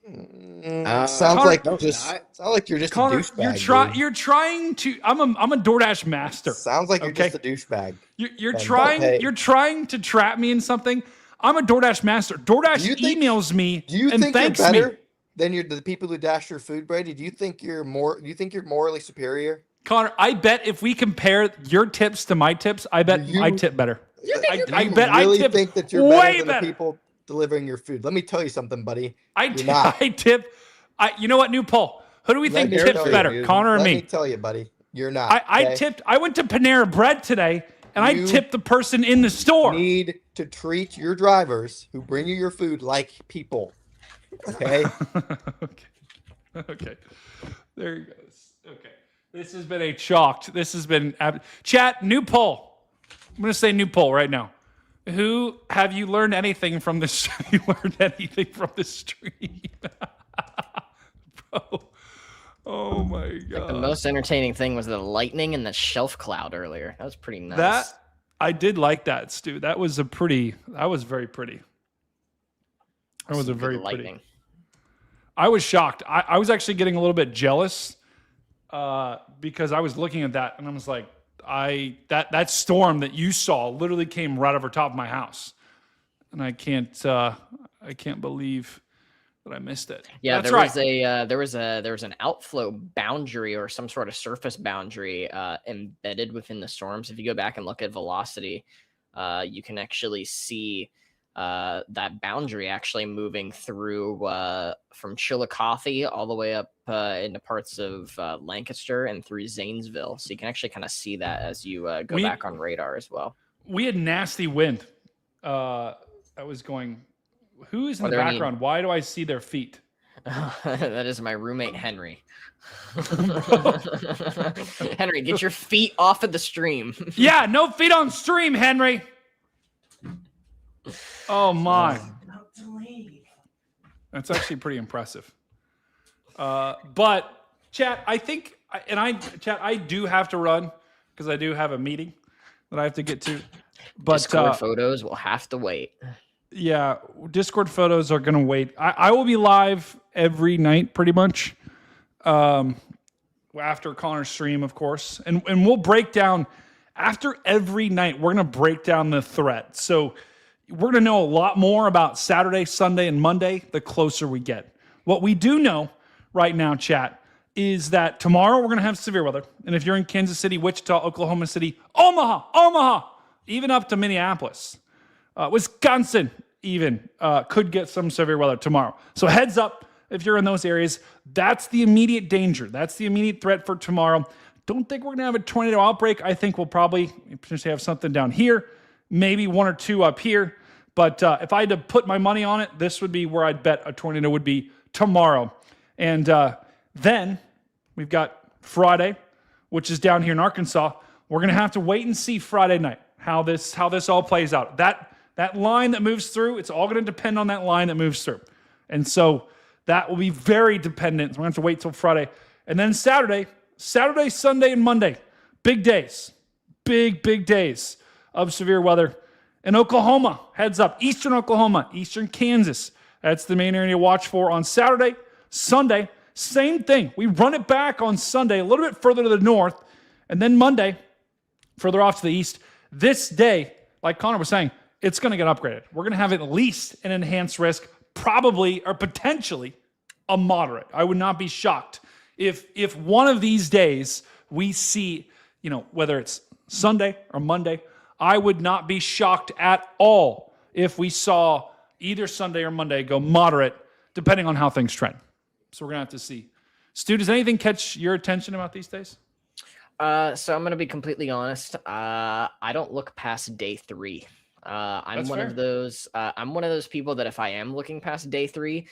Speaker 6: Sounds
Speaker 4: Connor,
Speaker 6: like you're just
Speaker 4: Connor,
Speaker 6: a douchebag.
Speaker 4: You're trying to. I'm a DoorDash master.
Speaker 6: Sounds like you're just a douchebag.
Speaker 4: You're trying to trap me in something. I'm a DoorDash master. DoorDash emails me and thanks
Speaker 6: you're better
Speaker 4: me.
Speaker 6: Than the people who dash your food, Brady? Do you think you're morally superior?
Speaker 4: Connor, I bet if we compare your tips to my tips, I bet I tip better. I bet I tip
Speaker 6: think that you're better
Speaker 4: way
Speaker 6: than
Speaker 4: better.
Speaker 6: the people delivering your food. Let me tell you something, buddy.
Speaker 4: I tip. You know what? New poll. Who do we think tips better, Connor or me?
Speaker 6: Let me tell you, buddy. You're not.
Speaker 4: I tipped. I went to Panera Bread today, and I tipped the person in the store.
Speaker 6: You need to treat your drivers who bring you your food like people. Okay.
Speaker 4: Okay. There he goes. Okay. This has been a chalked. This has been chat. New poll. I'm gonna say new poll right now. Who have you learned anything from this? Have you learned anything from this stream? Bro. Oh my god.
Speaker 11: The most entertaining thing was the lightning and the shelf cloud earlier. That was pretty nice.
Speaker 4: I did like that, Stu. That was very pretty. That was very pretty. I was shocked. I was actually getting a little bit jealous because I was looking at that and I was like, that storm that you saw literally came right over top of my house, and I can't believe that I missed it.
Speaker 11: Yeah,
Speaker 4: that's
Speaker 11: there was an outflow boundary or some sort of surface boundary embedded within the storms. If you go back and look at velocity, you can actually see that boundary actually moving through from Chillicothe all the way up into parts of Lancaster and through Zanesville. So you can actually kind of see that as you go back on radar as well.
Speaker 4: We had nasty wind. I was going, who is in the background? Why do I see their feet?
Speaker 11: That is my roommate, Henry. Henry, get your feet off of the stream.
Speaker 4: Yeah, no feet on stream, Henry. Oh my. That's actually pretty impressive. But chat, I think, I do have to run because I do have a meeting that I have to get to. But
Speaker 11: Discord photos will have to wait.
Speaker 4: Yeah, Discord photos are going to wait. I will be live every night pretty much after Connor's stream, of course. And we'll break down, after every night, we're going to break down the threat. So we're going to know a lot more about Saturday, Sunday, and Monday the closer we get. What we do know right now, chat, is that tomorrow we're going to have severe weather. And if you're in Kansas City, Wichita, Oklahoma City, Omaha, even up to Minneapolis, Wisconsin even could get some severe weather tomorrow. So heads up if you're in those areas. That's the immediate danger. That's the immediate threat for tomorrow. Don't think we're going to have a tornado outbreak. I think we'll probably potentially have something down here, maybe one or two up here. But if I had to put my money on it, this would be where I'd bet a tornado would be tomorrow. And then we've got Friday, which is down here in Arkansas. We're going to have to wait and see Friday night how this all plays out. That line that moves through, it's all going to depend on that line that moves through. And so that will be very dependent. So we're going to have to wait till Friday. And then Saturday, Sunday, and Monday, big days. Big days of severe weather. In Oklahoma, heads up, eastern Oklahoma, eastern Kansas. That's the main area to watch for on Saturday. Sunday, same thing. We run it back on Sunday, a little bit further to the north. And then Monday, further off to the east. This day, like Connor was saying, it's going to get upgraded. We're going to have at least an enhanced risk, probably or potentially a moderate. I would not be shocked if one of these days we see, whether it's Sunday or Monday, I would not be shocked at all if we saw either Sunday or Monday go moderate, depending on how things trend. So we're going to have to see. Stu, does anything catch your attention about these days?
Speaker 11: So I'm going to be completely honest. I don't look past day 3. I'm
Speaker 4: That's
Speaker 11: one
Speaker 4: fair.
Speaker 11: of those. I'm one of those people that if I am looking past day 3,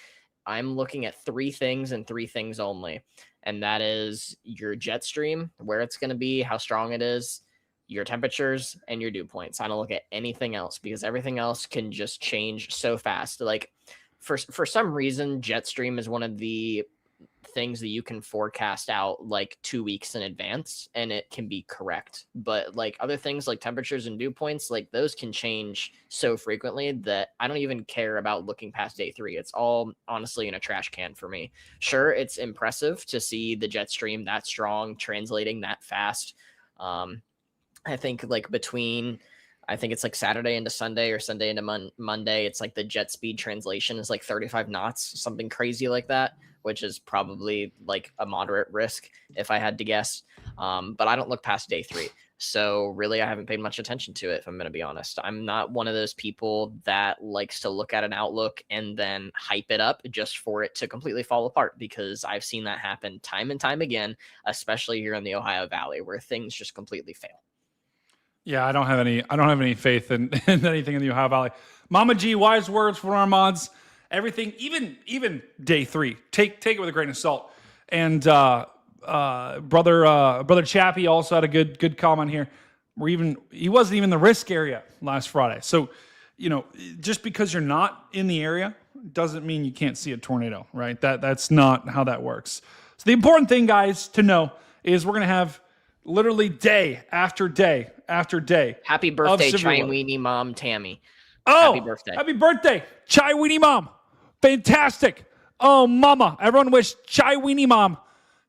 Speaker 11: I'm looking at 3 things and 3 things only, and that is your jet stream, where it's going to be, how strong it is, your temperatures, and your dew points. I don't look at anything else because everything else can just change so fast. Like for some reason, jet stream is one of the things that you can forecast out like 2 weeks in advance and it can be correct. But like other things like temperatures and dew points, like those can change so frequently that I don't even care about looking past day 3. It's all honestly in a trash can for me. Sure, it's impressive to see the jet stream that strong, translating that fast. I think like I think it's like Saturday into Sunday or Sunday into Monday. It's like the jet speed translation is like 35 knots, something crazy like that, which is probably like a moderate risk if I had to guess. But I don't look past day 3. So really, I haven't paid much attention to it, if I'm going to be honest. I'm not one of those people that likes to look at an outlook and then hype it up just for it to completely fall apart, because I've seen that happen time and time again, especially here in the Ohio Valley, where things just completely fail.
Speaker 4: Yeah, I don't have any faith in anything in the Ohio Valley. Mama G, wise words from our mods. Everything, even day 3, take it with a grain of salt. And brother Chappie also had a good comment here. He wasn't even in the risk area last Friday. So, just because you're not in the area doesn't mean you can't see a tornado, right? That's not how that works. So the important thing, guys, to know is we're gonna have literally day after day after day.
Speaker 11: Happy birthday, Chai Weenie Mom Tammy.
Speaker 4: Oh,
Speaker 11: happy birthday.
Speaker 4: Happy birthday, Chai Weenie Mom. Fantastic. Oh, mama. Everyone wish Chai Weenie Mom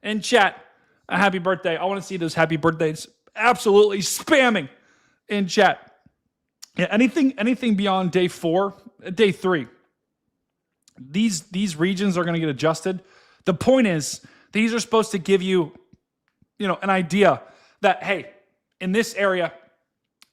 Speaker 4: in chat a happy birthday. I want to see those happy birthdays absolutely spamming in chat. Yeah, anything beyond day 4, day 3. These regions are going to get adjusted. The point is, these are supposed to give you, an idea that, hey, in this area,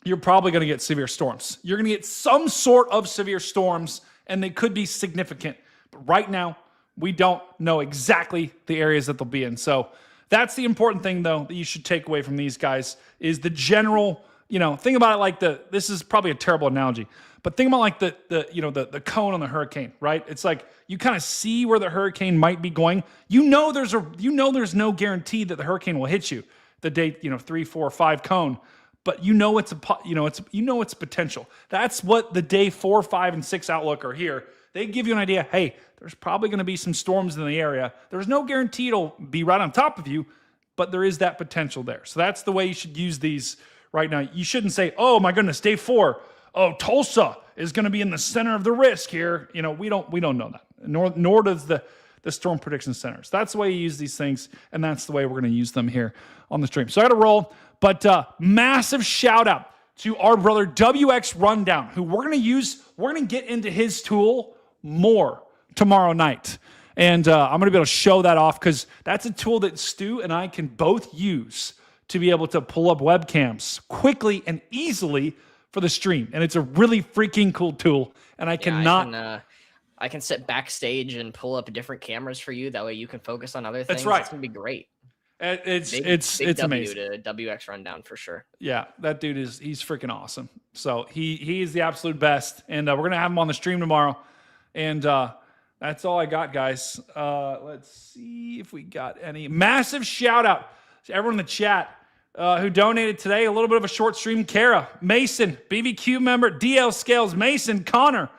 Speaker 4: you're probably going to get severe storms. You're going to get some sort of severe storms, and they could be significant. But right now, we don't know exactly the areas that they'll be in. So that's the important thing, though, that you should take away from these guys is the general, think about it like this is probably a terrible analogy, but think about like the cone on the hurricane, right? It's like you kind of see where the hurricane might be going. There's no guarantee that the hurricane will hit you the day, 3, 4, 5 cone. But it's potential. That's what the day 4, 5, and 6 outlook are here. They give you an idea. Hey, there's probably going to be some storms in the area. There's no guarantee it'll be right on top of you, but there is that potential there. So that's the way you should use these right now. You shouldn't say, "Oh my goodness, day 4. Oh, Tulsa is going to be in the center of the risk here." We don't know that. Nor does the Storm Prediction Center. So that's the way you use these things, and that's the way we're going to use them here on the stream. So I got to roll. But massive shout out to our brother WX Rundown, who we're going to get into his tool more tomorrow night. And I'm going to be able to show that off because that's a tool that Stu and I can both use to be able to pull up webcams quickly and easily for the stream. And it's a really freaking cool tool. And I
Speaker 11: can sit backstage and pull up different cameras for you. That way you can focus on other things.
Speaker 4: That's right.
Speaker 11: It's going to be great.
Speaker 4: It's
Speaker 11: big
Speaker 4: amazing.
Speaker 11: To WX Rundown for sure.
Speaker 4: Yeah, that dude he's freaking awesome. So he is the absolute best, and we're gonna have him on the stream tomorrow. And that's all I got, guys. Let's see if we got any massive shout out to everyone in the chat who donated today. A little bit of a short stream: Kara, Mason, BBQ member, DL Scales, Mason, Connor,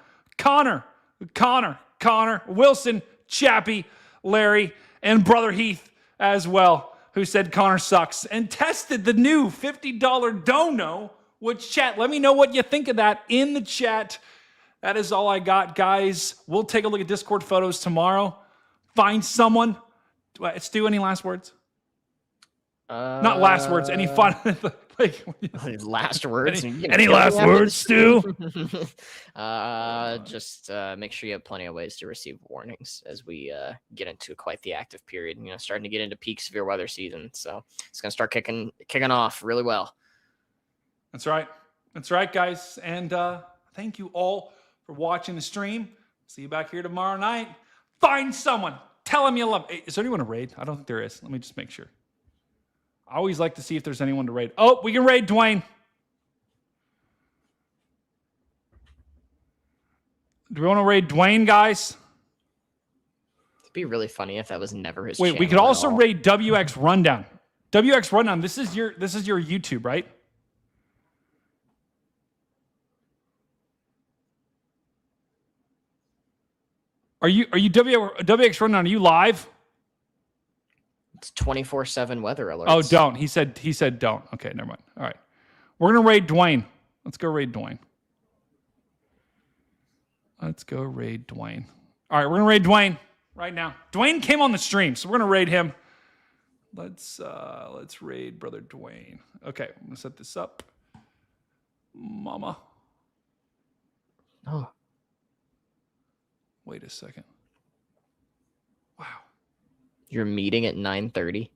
Speaker 4: Wilson, Chappie, Larry, and brother Heath as well, who said Connor sucks and tested the new $50 dono, which chat, let me know what you think of that in the chat. That is all I got, guys. We'll take a look at Discord photos tomorrow. Find someone. Stu, any last words? Not last words. Any final Like,
Speaker 11: last words.
Speaker 4: Any last words, Stu?
Speaker 11: Just make sure you have plenty of ways to receive warnings as we get into quite the active period. You know, starting to get into peak severe weather season, so it's gonna start kicking off really well.
Speaker 4: That's right. That's right, guys. And thank you all for watching the stream. See you back here tomorrow night. Find someone. Tell them you love. Hey, is there anyone to raid? I don't think there is. Let me just make sure. I always like to see if there's anyone to raid. Oh, we can raid Dwayne. Do we want to raid Dwayne, guys?
Speaker 11: It'd be really funny if that was never his.
Speaker 4: Wait, we could also raid WX Rundown. WX Rundown. This is your YouTube, right? Are you WX Rundown? Are you live?
Speaker 11: It's 24/7 weather alerts.
Speaker 4: Oh, don't. He said don't. Okay, never mind. All right. We're gonna raid Dwayne. Let's go raid Dwayne. Let's go raid Dwayne. All right, we're gonna raid Dwayne right now. Dwayne came on the stream, so we're gonna raid him. Let's raid brother Dwayne. Okay, I'm gonna set this up. Mama.
Speaker 11: Oh.
Speaker 4: Wait a second. Wow.
Speaker 11: Your meeting at 9:30?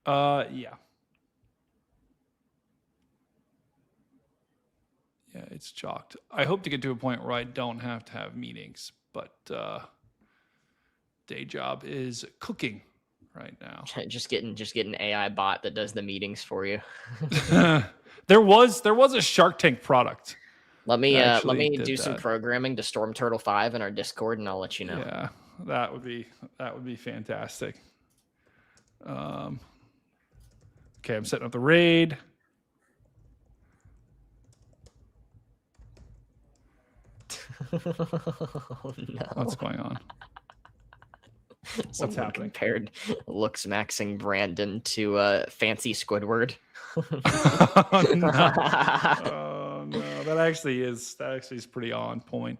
Speaker 4: Yeah. Yeah, it's chalked. I hope to get to a point where I don't have to have meetings, but day job is cooking right now.
Speaker 11: Just get an AI bot that does the meetings for you.
Speaker 4: There was a Shark Tank product.
Speaker 11: Let me do some programming to Storm Turtle 5 in our Discord, and I'll let you know.
Speaker 4: Yeah, that would be fantastic. Okay, I'm setting up the raid.
Speaker 11: Oh, no.
Speaker 4: What's going on?
Speaker 11: Someone
Speaker 4: happening?
Speaker 11: compared looks maxing Brandon to Fancy Squidward.
Speaker 4: Oh, no. Oh, no. That actually is pretty on point.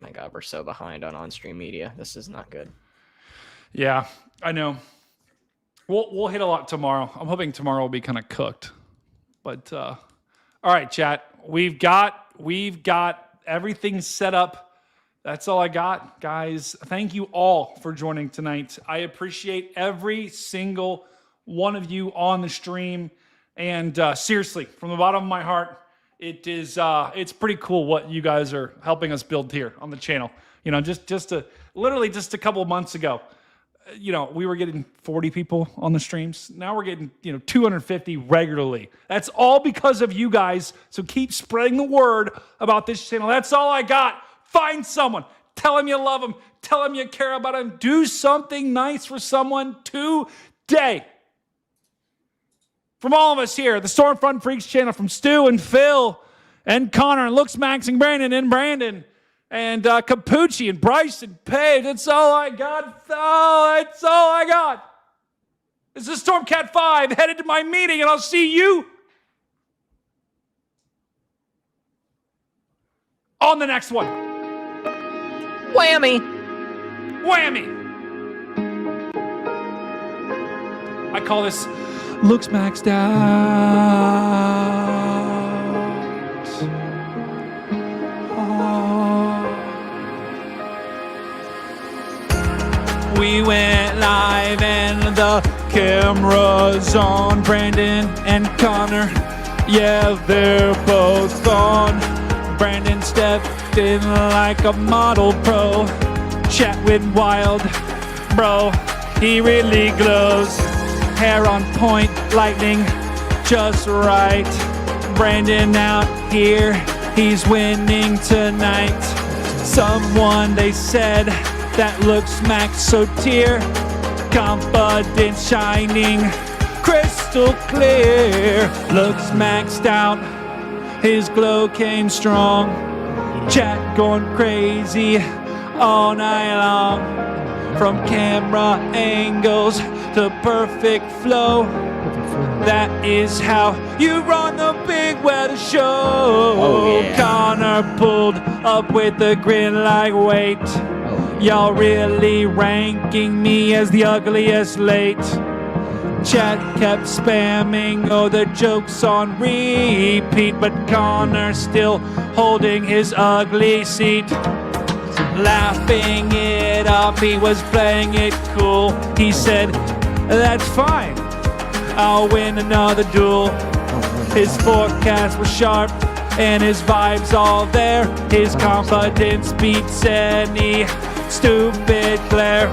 Speaker 11: My God, we're so behind on on-stream media. This is not good.
Speaker 4: Yeah, I know. We'll hit a lot tomorrow. I'm hoping tomorrow will be kind of cooked. But all right, chat. We've got everything set up. That's all I got, guys. Thank you all for joining tonight. I appreciate every single one of you on the stream. And seriously, from the bottom of my heart, it's pretty cool what you guys are helping us build here on the channel. You know, just a couple of months ago, you know, we were getting 40 people on the streams. Now we're getting, 250 regularly. That's all because of you guys. So keep spreading the word about this channel. That's all I got. Find someone. Tell them you love them. Tell them you care about them. Do something nice for someone today. From all of us here, the Stormfront Freaks channel, from Stu and Phil and Connor and Looks Max and Brandon and Kapuchi and Bryce and Paige. That's all I got. Oh, that's all I got. This is Stormcat 5 headed to my meeting, and I'll see you on the next one.
Speaker 15: Whammy.
Speaker 4: Whammy. I call this Looks Maxed Out. We went live and the camera's on. Brandon and Connor, yeah, they're both on. Brandon stepped in like a model pro. Chat went wild, bro, he really glows. Hair on point, lightning just right. Brandon out here, he's winning tonight. Someone, they said, that looks max so tear. Confidence shining crystal clear. Looks maxed out, his glow came strong. Chat going crazy all night long. From camera angles to perfect flow. That is how you run the big weather show.
Speaker 11: Oh, yeah.
Speaker 4: Connor pulled up with a grin like, wait, y'all really ranking me as the ugliest late? Chat kept spamming, oh, the joke's on repeat, but Connor still holding his ugly seat. Laughing it off, he was playing it cool. He said, that's fine, I'll win another duel. His forecast was sharp and his vibes all there. His confidence beats any stupid glare.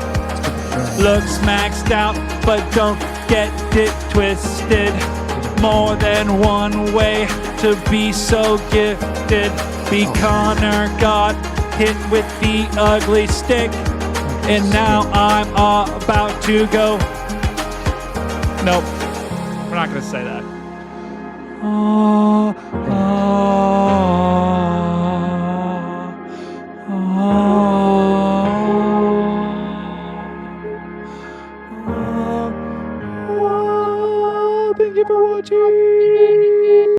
Speaker 4: Looks maxed out, but don't get it twisted. More than one way to be so gifted. B. Connor got hit with the ugly stick, and now I'm about to go. Nope, we're not gonna say that. Thank you for watching.